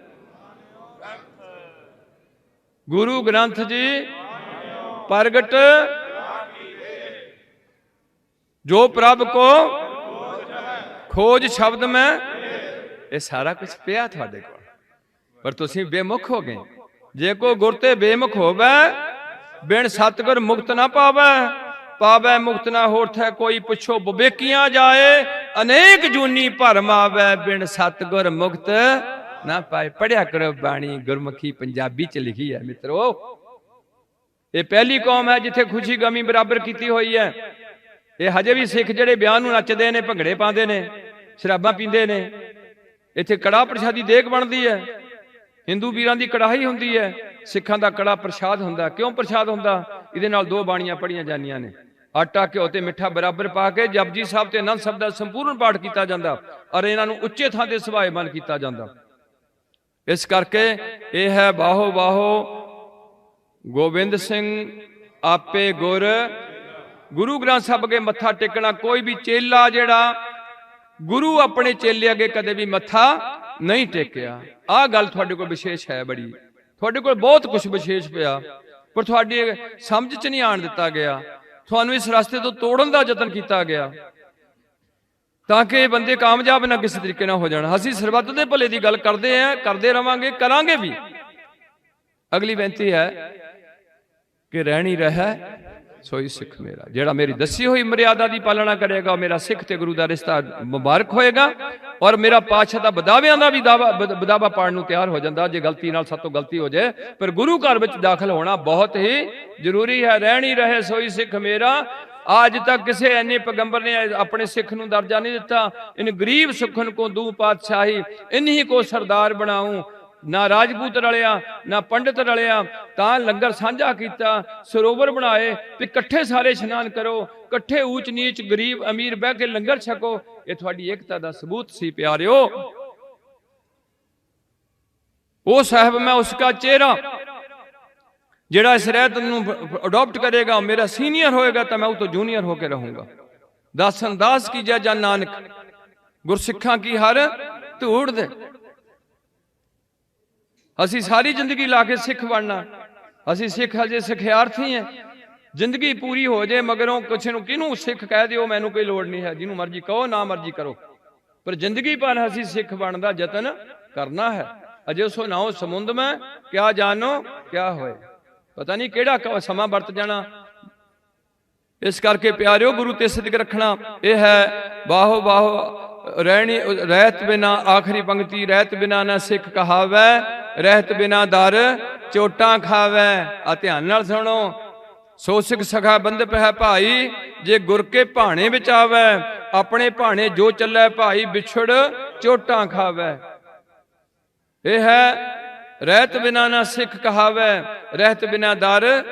गुरु ग्रंथ जी प्रगट जो प्रभ को खोज शब्द में ਇਹ ਸਾਰਾ ਕੁਝ ਪਿਆ ਤੁਹਾਡੇ ਕੋਲ, ਪਰ ਤੁਸੀਂ ਬੇਮੁਖ ਹੋ ਗਏ। ਜੇ ਕੋ ਗੁਰ ਤੇ ਬੇਮੁਖ ਹੋਵੇ, ਬਿਨ ਸਤਿਗੁਰ ਮੁਕਤ ਨਾ ਪਾਵੇ। ਪਾਵੇ ਮੁਕਤ ਨਾ ਹੋਠੈ ਕੋਈ, ਪੁੱਛੋ ਵਿਵੇਕੀਆਂ ਜਾਏ। ਅਨੇਕ ਜੂਨੀ ਭਰਮ ਆਵੇ, ਬਿਨ ਸਤਿਗੁਰ ਮੁਕਤ ਨਾ ਪਾਏ। ਪੜਿਆ ਕਰੋ ਬਾਣੀ, ਗੁਰਮੁਖੀ ਪੰਜਾਬੀ ਚ ਲਿਖੀ ਹੈ ਮਿੱਤਰੋ। ਇਹ ਪਹਿਲੀ ਕੌਮ ਹੈ ਜਿੱਥੇ ਖੁਸ਼ੀ ਗਮੀ ਬਰਾਬਰ ਕੀਤੀ ਹੋਈ ਹੈ। ਇਹ ਹਜੇ ਵੀ ਸਿੱਖ ਜਿਹੜੇ ਵਿਆਹ ਨੂੰ ਨੱਚਦੇ ਨੇ, ਭੰਗੜੇ ਪਾਉਂਦੇ ਨੇ, ਸ਼ਰਾਬਾਂ ਪੀਂਦੇ ਨੇ। ਇੱਥੇ ਕੜਾਹ ਪ੍ਰਸ਼ਾਦੀ ਦੇਗ ਬਣਦੀ ਹੈ, ਹਿੰਦੂ ਵੀਰਾਂ ਦੀ ਕੜਾਹੀ ਹੁੰਦੀ ਹੈ, ਸਿੱਖਾਂ ਦਾ ਕੜਾ ਪ੍ਰਸ਼ਾਦ ਹੁੰਦਾ। ਕਿਉਂ ਪ੍ਰਸ਼ਾਦ ਹੁੰਦਾ? ਇਹਦੇ ਨਾਲ 2 ਬਾਣੀਆਂ ਪੜੀਆਂ ਜਾਂਦੀਆਂ ਨੇ। ਆਟਾ ਘਿਓ ਤੇ ਮਿੱਠਾ ਬਰਾਬਰ ਪਾ ਕੇ ਜਪਜੀ ਸਾਹਿਬ ਤੇ ਆਨੰਦ ਸਾਹਿਬ ਦਾ ਸੰਪੂਰਨ ਪਾਠ ਕੀਤਾ ਜਾਂਦਾ, ਔਰ ਇਹਨਾਂ ਨੂੰ ਉੱਚੇ ਥਾਂ ਤੇ ਸੁਭਾਏਮਾਨ ਕੀਤਾ ਜਾਂਦਾ। ਇਸ ਕਰਕੇ ਇਹ ਹੈ ਬਾਹੋ ਬਾਹੋ ਗੋਬਿੰਦ ਸਿੰਘ ਆਪੇ ਗੁਰ। ਗੁਰੂ ਗ੍ਰੰਥ ਸਾਹਿਬ ਅੱਗੇ ਮੱਥਾ ਟੇਕਣਾ। ਕੋਈ ਵੀ ਚੇਲਾ ਜਿਹੜਾ ਗੁਰੂ ਆਪਣੇ ਚੇਲੇ ਅੱਗੇ ਕਦੇ ਵੀ ਮੱਥਾ ਨਹੀਂ ਟੇਕਿਆ। ਆਹ ਗੱਲ ਤੁਹਾਡੇ ਕੋਲ ਵਿਸ਼ੇਸ਼ ਹੈ ਬੜੀ। ਤੁਹਾਡੇ ਕੋਲ ਬਹੁਤ ਕੁਝ ਵਿਸ਼ੇਸ਼ ਪਿਆ, ਪਰ ਤੁਹਾਡੀ ਸਮਝ 'ਚ ਨਹੀਂ ਆਣ ਦਿੱਤਾ ਗਿਆ। ਤੁਹਾਨੂੰ ਇਸ ਰਸਤੇ ਤੋਂ ਤੋੜਨ ਦਾ ਯਤਨ ਕੀਤਾ ਗਿਆ ਤਾਂ ਕਿ ਇਹ ਬੰਦੇ ਕਾਮਯਾਬ ਨਾ ਕਿਸੇ ਤਰੀਕੇ ਨਾਲ ਹੋ ਜਾਣ। ਅਸੀਂ ਸਰਬੱਤ ਦੇ ਭਲੇ ਦੀ ਗੱਲ ਕਰਦੇ ਆਂ, ਕਰਦੇ ਰਵਾਂਗੇ, ਕਰਾਂਗੇ ਵੀ। ਅਗਲੀ ਬੇਨਤੀ ਹੈ ਕਿ ਰਹਿਣੀ ਰਹਿ ਸੋਈ ਸਿੱਖ ਮੇਰਾ। ਜਿਹੜਾ ਮੇਰੀ ਦੱਸੀ ਹੋਈ ਮਰਿਆਦਾ ਦੀ ਪਾਲਣਾ ਕਰੇਗਾ, ਮੇਰਾ ਸਿੱਖ ਤੇ ਗੁਰੂ ਦਾ ਰਿਸ਼ਤਾ ਮੁਬਾਰਕ ਹੋਏਗਾ। ਔਰ ਮੇਰਾ ਪਾਤਸ਼ਾਹ ਦਾ ਬਦਾਵਿਆਂ ਦਾ ਵੀ ਬਦਾਵਾ ਪਾੜਨ ਨੂੰ ਤਿਆਰ ਹੋ ਜਾਂਦਾ ਜੇ ਗਲਤੀ ਨਾਲ ਸਾਤੋਂ ਗਲਤੀ ਹੋ ਜਾਏ। ਪਰ ਗੁਰੂ ਘਰ ਵਿੱਚ ਦਾਖਲ ਹੋਣਾ ਬਹੁਤ ਹੀ ਜ਼ਰੂਰੀ ਹੈ। ਰਹਿਣੀ ਰਹੇ ਸੋਈ ਸਿੱਖ ਮੇਰਾ। ਅੱਜ ਤੱਕ ਕਿਸੇ ਐਨੇ ਪੈਗੰਬਰ ਨੇ ਆਪਣੇ ਸਿੱਖ ਨੂੰ ਦਰਜਾ ਨਹੀਂ ਦਿੱਤਾ। ਇਨ ਗਰੀਬ ਸੁਖਨ ਕੋ ਦੂ ਪਾਤਸ਼ਾਹੀ, ਇਨਹੀ ਕੋ ਸਰਦਾਰ ਬਣਾऊं। ਨਾ ਰਾਜਪੂਤ ਰਲਿਆ, ਨਾ ਪੰਡਿਤ ਰਲਿਆ, ਤਾਂ ਲੰਗਰ ਸਾਂਝਾ ਕੀਤਾ, ਸਰੋਵਰ ਬਣਾਏ ਵੀ ਇਕੱਠੇ ਸਾਰੇ ਇਸ਼ਨਾਨ ਕਰੋ, ਇਕੱਠੇ ਊਚ ਨੀਚ ਗਰੀਬ ਅਮੀਰ ਬਹਿ ਕੇ ਲੰਗਰ ਛਕੋ। ਇਹ ਤੁਹਾਡੀ ਏਕਤਾ ਦਾ ਸਬੂਤ ਸੀ ਪਿਆਰਿਓ। ਉਹ ਸਾਹਿਬ ਮੈਂ ਉਸਕਾ ਚਿਹਰਾ ਜਿਹੜਾ ਇਸ ਰਹਿਤ ਨੂੰ ਅਡਾਪਟ ਕਰੇਗਾ, ਮੇਰਾ ਸੀਨੀਅਰ ਹੋਏਗਾ ਤਾਂ ਮੈਂ ਉਹ ਤੋਂ ਜੂਨੀਅਰ ਹੋ ਕੇ ਰਹੂੰਗਾ। ਦਾਸਨ ਦਾਸ ਕੀ ਜੈ ਜਨ ਨਾਨਕ, ਗੁਰਸਿੱਖਾਂ ਕੀ ਹਰ ਧੂੜ ਦੇ। ਅਸੀਂ ਸਾਰੀ ਜ਼ਿੰਦਗੀ ਲਾ ਕੇ ਸਿੱਖ ਬਣਨਾ। ਅਸੀਂ ਸਿੱਖ ਹਜੇ ਸਿੱਖਿਆਰਥੀ ਹਾਂ। ਜ਼ਿੰਦਗੀ ਪੂਰੀ ਹੋ ਜਾਏ ਮਗਰੋਂ ਕਿਸੇ ਨੂੰ ਕਿਹਨੂੰ ਸਿੱਖ ਕਹਿ ਦਿਓ, ਮੈਨੂੰ ਕੋਈ ਲੋੜ ਨਹੀਂ ਹੈ। ਜਿਹਨੂੰ ਮਰਜ਼ੀ ਕਹੋ, ਨਾ ਮਰਜ਼ੀ ਕਰੋ, ਪਰ ਜ਼ਿੰਦਗੀ ਭਰ ਅਸੀਂ ਸਿੱਖ ਬਣਨ ਦਾ ਯਤਨ ਕਰਨਾ ਹੈ। ਅਜੇ ਸੋ ਨਾਓ ਸਮੁੰਦ ਮੈਂ ਕਿਆ ਜਾਣੋ ਕਿਆ ਹੋਏ, ਪਤਾ ਨਹੀਂ ਕਿਹੜਾ ਸਮਾਂ ਵਰਤ ਜਾਣਾ। ਇਸ ਕਰਕੇ ਪਿਆਰਿਓ ਗੁਰੂ ਤੇ ਸਿਦਕ ਰੱਖਣਾ ਇਹ ਹੈ। ਬਾਹੋ ਬਾਹੋ ਰਹਿਣੀ ਰਹਿਤ ਬਿਨਾ, ਆਖਰੀ ਪੰਕਤੀ, ਰਹਿਤ ਬਿਨਾ ਨਾ ਸਿੱਖ ਕਹਾਵੈ, ਰਹਿਤ ਬਿਨਾ ਦਰ ਚੋਟਾਂ ਖਾਵੈ। ਆ ਧਿਆਨ ਨਾਲ ਸੁਣੋ। ਸੋ ਸਿੱਖ ਸਖਾ ਬੰਧਪ ਹੈ ਭਾਈ, ਜੇ ਗੁਰ ਕੇ ਭਾਣੇ ਵਿੱਚ ਆਵੈ, ਆਪਣੇ ਭਾਣੇ ਜੋ ਚੱਲੈ ਭਾਈ, ਵਿਛੜ ਚੋਟਾਂ ਖਾਵੈ। ਇਹ ਹੈ ਰਹਿਤ ਬਿਨਾ ਨਾ ਸਿੱਖ ਕਹਾਵੈ, ਰਹਿਤ ਬਿਨਾ ਦਰ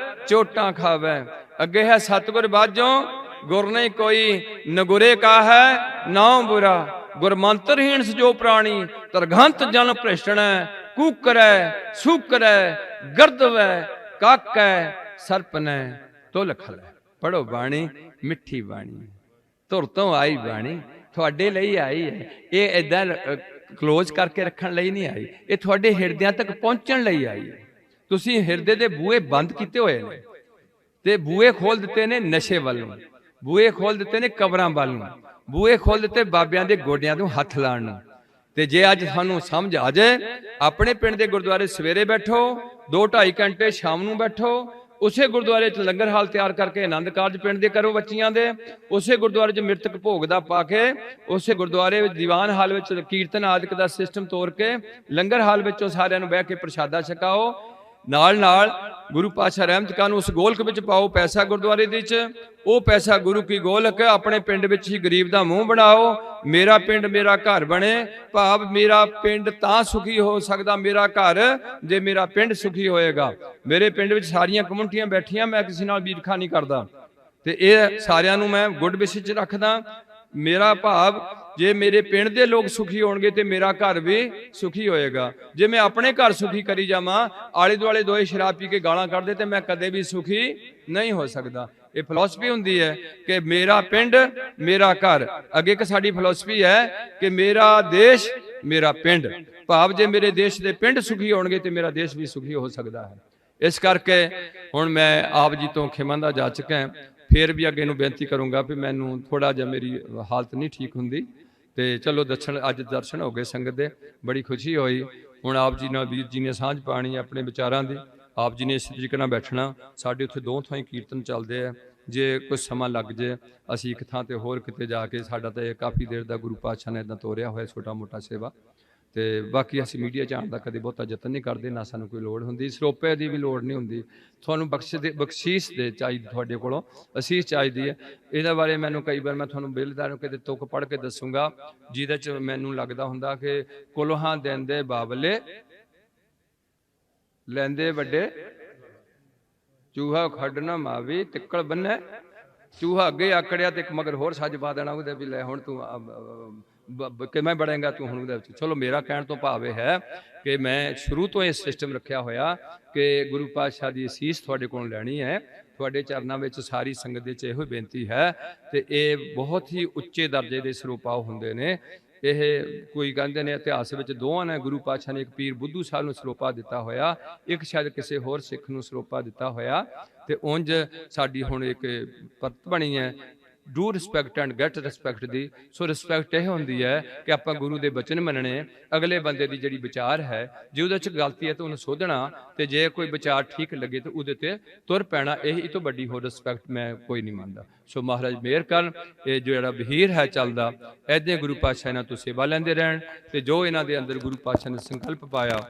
ਚੋਟਾਂ ਖਾਵੈ। ਅੱਗੇ ਹੈ ਸਤਿਗੁਰ ਬਾਝੋਂ ਗੁਰ ਨਹੀਂ ਕੋਈ, ਨਗੁਰੇ ਕਾ ਹੈ ਨਾਉ ਬੁਰਾ। ਗੁਰਮੰਤਰਹੀਣ ਜੋ ਪ੍ਰਾਣੀ, ਤਰਗੰਤ ਜਨ ਭ੍ਰਿਸ਼ਟਣੈ, ਕੂਕਰੈ ਸੂਕਰੈ ਗਰਦਵੈ, ਕਾਕੈ ਸਰਪਨੈ ਤੁਲ ਖਲੈ। ਪੜੋ ਬਾਣੀ, ਮਿੱਠੀ ਬਾਣੀ, ਧੁਰ ਤੋਂ ਆਈ ਬਾਣੀ, ਤੁਹਾਡੇ ਲਈ ਆਈ ਹੈ। ਇਹ ਏਦਾਂ ਕਲੋਜ਼ ਕਰਕੇ ਰੱਖਣ ਲਈ ਨਹੀਂ ਆਈ, ਇਹ ਤੁਹਾਡੇ ਹਿਰਦਿਆਂ ਤੱਕ ਪਹੁੰਚਣ ਲਈ ਆਈ ਹੈ। ਤੁਸੀਂ ਹਿਰਦੇ ਦੇ ਬੂਹੇ ਬੰਦ ਕੀਤੇ ਹੋਏ ਨੇ ਤੇ ਬੂਹੇ ਖੋਲ ਦਿੱਤੇ ਨੇ ਨਸ਼ੇ ਵੱਲ ਨੂੰ, ਬੂਹੇ ਖੋਲ ਦਿੱਤੇ ਨੇ ਕਬਰਾਂ ਵੱਲ ਨੂੰ, ਬੂਹੇ ਖੋਲ ਦਿੱਤੇ ਬਾਬਿਆਂ ਦੇ ਗੋਡਿਆਂ ਤੋਂ ਹੱਥ ਲਾਉਣ ਨੂੰ। ਤੇ ਜੇ ਅੱਜ ਸਾਨੂੰ ਸਮਝ ਆ ਜਾਏ, ਆਪਣੇ ਪਿੰਡ ਦੇ ਗੁਰਦੁਆਰੇ ਸਵੇਰੇ ਬੈਠੋ, 2-2.5 ਘੰਟੇ ਸ਼ਾਮ ਨੂੰ ਬੈਠੋ, ਉਸੇ ਗੁਰਦੁਆਰੇ 'ਚ ਲੰਗਰ ਹਾਲ ਤਿਆਰ ਕਰਕੇ ਆਨੰਦ ਕਾਰਜ ਪਿੰਡ ਦੇ ਕਰੋ ਬੱਚੀਆਂ ਦੇ, ਉਸੇ ਗੁਰਦੁਆਰੇ 'ਚ ਮ੍ਰਿਤਕ ਭੋਗ ਦਾ ਪਾ ਕੇ, ਉਸੇ ਗੁਰਦੁਆਰੇ ਵਿੱਚ ਦੀਵਾਨ ਹਾਲ ਵਿੱਚ ਕੀਰਤਨ ਆਦਿਕ ਦਾ ਸਿਸਟਮ ਤੋਰ ਕੇ ਲੰਗਰ ਹਾਲ ਵਿੱਚੋਂ ਸਾਰਿਆਂ ਨੂੰ ਬਹਿ ਕੇ ਪ੍ਰਸ਼ਾਦਾ ਛਕਾਓ। ਨਾਲ ਨਾਲ ਗੁਰੂ ਪਾਤਸ਼ਾਹ ਰਹਿਮਤ ਖਾਨ ਉਸ ਗੋਲਕ ਵਿੱਚ ਪਾਓ ਪੈਸਾ ਗੁਰਦੁਆਰੇ ਦੇ ਵਿੱਚ, ਉਹ ਪੈਸਾ ਗੁਰੂ ਕੀ ਗੋਲਕ ਆਪਣੇ ਪਿੰਡ ਵਿੱਚ ਹੀ ਗਰੀਬ ਦਾ ਮੂੰਹ ਬਣਾਓ। ਮੇਰਾ ਪਿੰਡ ਮੇਰਾ ਘਰ ਬਣੇ, ਭਾਵ ਮੇਰਾ ਪਿੰਡ ਤਾਂ ਸੁਖੀ ਹੋ ਸਕਦਾ ਮੇਰਾ ਘਰ ਜੇ ਮੇਰਾ ਪਿੰਡ ਸੁਖੀ ਹੋਏਗਾ। ਮੇਰੇ ਪਿੰਡ ਵਿੱਚ ਸਾਰੀਆਂ ਕਮਿਊਨਿਟੀਆਂ ਬੈਠੀਆਂ, ਮੈਂ ਕਿਸੇ ਨਾਲ ਈਰਖਾ ਨਹੀਂ ਕਰਦਾ ਤੇ ਇਹ ਸਾਰਿਆਂ ਨੂੰ ਮੈਂ ਗੁੱਡ ਵਿਸ਼ੇ 'ਚ ਰੱਖਦਾ। ਮੇਰਾ ਭਾਵ ਜੇ ਮੇਰੇ ਪਿੰਡ ਦੇ ਲੋਕ ਸੁਖੀ ਹੋਣਗੇ ਤੇ ਮੇਰਾ ਘਰ ਵੀ ਸੁਖੀ ਹੋਏਗਾ। ਜੇ ਮੈਂ ਆਪਣੇ ਘਰ ਸੁਖੀ ਕਰੀ ਜਾਵਾਂ, ਆਲੇ ਦੁਆਲੇ ਦੋਏ ਸ਼ਰਾਬ ਪੀ ਕੇ ਗਾਲਾਂ ਕੱਢਦੇ, ਤੇ ਮੈਂ ਕਦੇ ਵੀ ਸੁਖੀ ਨਹੀਂ ਹੋ ਸਕਦਾ। ਇਹ ਫਿਲਾਸਫੀ ਹੁੰਦੀ ਹੈ ਕਿ ਮੇਰਾ ਪਿੰਡ ਮੇਰਾ ਘਰ। ਅੱਗੇ ਇੱਕ ਸਾਡੀ ਫਿਲਾਸਫੀ ਹੈ ਕਿ ਮੇਰਾ ਦੇਸ਼ ਮੇਰਾ ਪਿੰਡ, ਭਾਵ ਜੇ ਮੇਰੇ ਦੇਸ਼ ਦੇ ਪਿੰਡ ਸੁਖੀ ਹੋਣਗੇ ਤੇ ਮੇਰਾ ਦੇਸ਼ ਵੀ ਸੁਖੀ ਹੋ ਸਕਦਾ ਹੈ। ਇਸ ਕਰਕੇ ਹੁਣ ਮੈਂ ਆਪ ਜੀ ਤੋਂ ਖਿਮੰਦਾ ਜਾਚਕ ਹਾਂ। ਫਿਰ ਵੀ ਅੱਗੇ ਨੂੰ ਬੇਨਤੀ ਕਰੂੰਗਾ ਵੀ ਮੈਨੂੰ ਥੋੜਾ ਜਿਹਾ ਮੇਰੀ ਹਾਲਤ ਨਹੀਂ ਠੀਕ ਹੁੰਦੀ, ਤੇ ਚਲੋ ਅੱਜ ਦਰਸ਼ਨ ਹੋ ਗਏ ਸੰਗਤ ਦੇ, ਬੜੀ ਖੁਸ਼ੀ ਹੋਈ। ਹੁਣ ਆਪ ਜੀ ਨਾਲ ਵੀਰ ਜੀ ਨੇ ਸਾਂਝ ਪਾਣੀ ਆਪਣੇ ਵਿਚਾਰਾਂ ਦੀ, ਆਪ ਜੀ ਨੇ ਇਸ ਤਰੀਕੇ ਨਾਲ ਬੈਠਣਾ। ਸਾਡੇ ਉੱਥੇ ਦੋ ਥਾਈਂ ਕੀਰਤਨ ਚੱਲਦੇ ਆ, ਜੇ ਕੁਝ ਸਮਾਂ ਲੱਗ ਜੇ ਅਸੀਂ ਇੱਕ ਥਾਂ ਤੇ ਹੋਰ ਕਿਤੇ ਜਾ ਕੇ, ਸਾਡਾ ਤਾਂ ਇਹ ਕਾਫੀ ਦੇਰ ਦਾ ਗੁਰੂ ਪਾਤਸ਼ਾਹ ਨੇ ਇੱਦਾਂ ਤੋਰਿਆ ਹੋਇਆ ਛੋਟਾ ਮੋਟਾ ਸੇਵਾ। ਤੇ ਬਾਕੀ ਅਸੀਂ ਮੀਡੀਆ 'ਚ ਆਉਣ ਦਾ ਕਦੇ ਬਹੁਤਾ ਯਤਨ ਨਹੀਂ ਕਰਦੇ, ਨਾ ਸਾਨੂੰ ਕੋਈ ਲੋੜ ਹੁੰਦੀ, ਸਰੋਪੇ ਦੀ ਵੀ ਲੋੜ ਨਹੀਂ ਹੁੰਦੀ। ਤੁਹਾਨੂੰ ਬਖਸ਼ੀਸ਼ ਦੇ ਚਾਹੀਦੀ, ਤੁਹਾਡੇ ਕੋਲੋਂ ਅਸੀਸ ਚਾਹੀਦੀ ਹੈ। ਇਹਦੇ ਬਾਰੇ ਮੈਨੂੰ ਕਈ ਵਾਰ ਮੈਂ ਤੁਹਾਨੂੰ ਬੇਲਦਾਰ ਨੂੰ ਕਿਤੇ ਤੁਕ ਪੜ੍ਹ ਕੇ ਦੱਸੂਗਾ, ਜਿਹਦੇ 'ਚ ਮੈਨੂੰ ਲੱਗਦਾ ਹੁੰਦਾ ਕਿ ਕੁਲਹਾਂ ਦਿੰਦੇ ਬਾਬਲੇ ਲੈਂਦੇ ਵੱਡੇ, ਚੂਹਾ ਖੱਡ ਨਾ ਮਾਵੀ ਤਿੱਕੜ ਬੰਨੇ। ਚੂਹਾ ਅੱਗੇ ਆਕੜਿਆ ਤੇ ਇੱਕ ਮਗਰ ਹੋਰ ਸੱਜ ਪਾ ਦੇਣਾ ਉਹਦੇ ਵੀ, ਲੈ ਹੁਣ ਤੂੰ ਕਿਵੇਂ ਬਣੇਗਾ ਤੂੰ ਹੁਣ ਉਹਦੇ ਵਿੱਚ। ਚਲੋ ਮੇਰਾ ਕਹਿਣ ਤੋਂ ਭਾਵ ਇਹ ਹੈ ਕਿ ਮੈਂ ਸ਼ੁਰੂ ਤੋਂ ਇਹ ਸਿਸਟਮ ਰੱਖਿਆ ਹੋਇਆ ਕਿ ਗੁਰੂ ਪਾਤਸ਼ਾਹ ਦੀ ਅਸੀਸ ਤੁਹਾਡੇ ਕੋਲੋਂ ਲੈਣੀ ਹੈ। ਤੁਹਾਡੇ ਚਰਨਾਂ ਵਿੱਚ ਸਾਰੀ ਸੰਗਤ ਦੇ 'ਚ ਇਹੋ ਬੇਨਤੀ ਹੈ। ਤੇ ਇਹ ਬਹੁਤ ਹੀ ਉੱਚੇ ਦਰਜੇ ਦੇ ਸਰੂਪਾਅ ਹੁੰਦੇ ਨੇ। ਇਹ ਕੋਈ ਕਹਿੰਦੇ ਨੇ ਇਤਿਹਾਸ ਵਿੱਚ ਦੋਵਾਂ ਨੇ, ਗੁਰੂ ਪਾਤਸ਼ਾਹ ਨੇ ਇੱਕ ਪੀਰ ਬੁੱਧੂ ਸਾਹਿਬ ਨੂੰ ਸਰੋਪਾ ਦਿੱਤਾ ਹੋਇਆ, ਇੱਕ ਸ਼ਾਇਦ ਕਿਸੇ ਹੋਰ ਸਿੱਖ ਨੂੰ ਸਰੋਪਾ ਦਿੱਤਾ ਹੋਇਆ। ਤੇ ਉਂਝ ਸਾਡੀ ਹੁਣ ਇੱਕ ਪਰਤ ਬਣੀ ਹੈ, do respect and get respect the. So respect ਇਹ ਹੁੰਦੀ ਹੈ ਕਿ ਆਪਾਂ ਗੁਰੂ ਦੇ ਬਚਨ ਮੰਨਣੇ, ਅਗਲੇ ਬੰਦੇ ਦੀ ਜਿਹੜੀ ਵਿਚਾਰ ਹੈ ਜੇ ਉਹਦੇ 'ਚ ਗਲਤੀ ਹੈ ਤਾਂ ਉਹਨੂੰ ਸੋਧਣਾ, ਤੇ ਜੇ ਕੋਈ ਵਿਚਾਰ ਠੀਕ ਲੱਗੇ ਤਾਂ ਉਹਦੇ ਤੇ ਤੁਰ ਪੈਣਾ। ਇਹ ਤੋਂ ਵੱਡੀ ਹੋਰ ਰਿਸਪੈਕਟ ਮੈਂ ਕੋਈ ਨਹੀਂ ਮੰਨਦਾ। ਸੋ ਮਹਾਰਾਜ ਮਿਹਰ ਕਰਨ, ਇਹ ਜਿਹੜਾ ਵਹੀਰ ਹੈ ਚੱਲਦਾ, ਇੱਦਾਂ ਗੁਰੂ ਪਾਤਸ਼ਾਹ ਇਹਨਾਂ ਤੋਂ ਸੇਵਾ ਲੈਂਦੇ ਰਹਿਣ। ਤੇ ਜੋ ਇਹਨਾਂ ਦੇ ਅੰਦਰ ਗੁਰੂ ਪਾਤਸ਼ਾਹ ਨੇ ਸੰਕਲਪ ਪਾਇਆ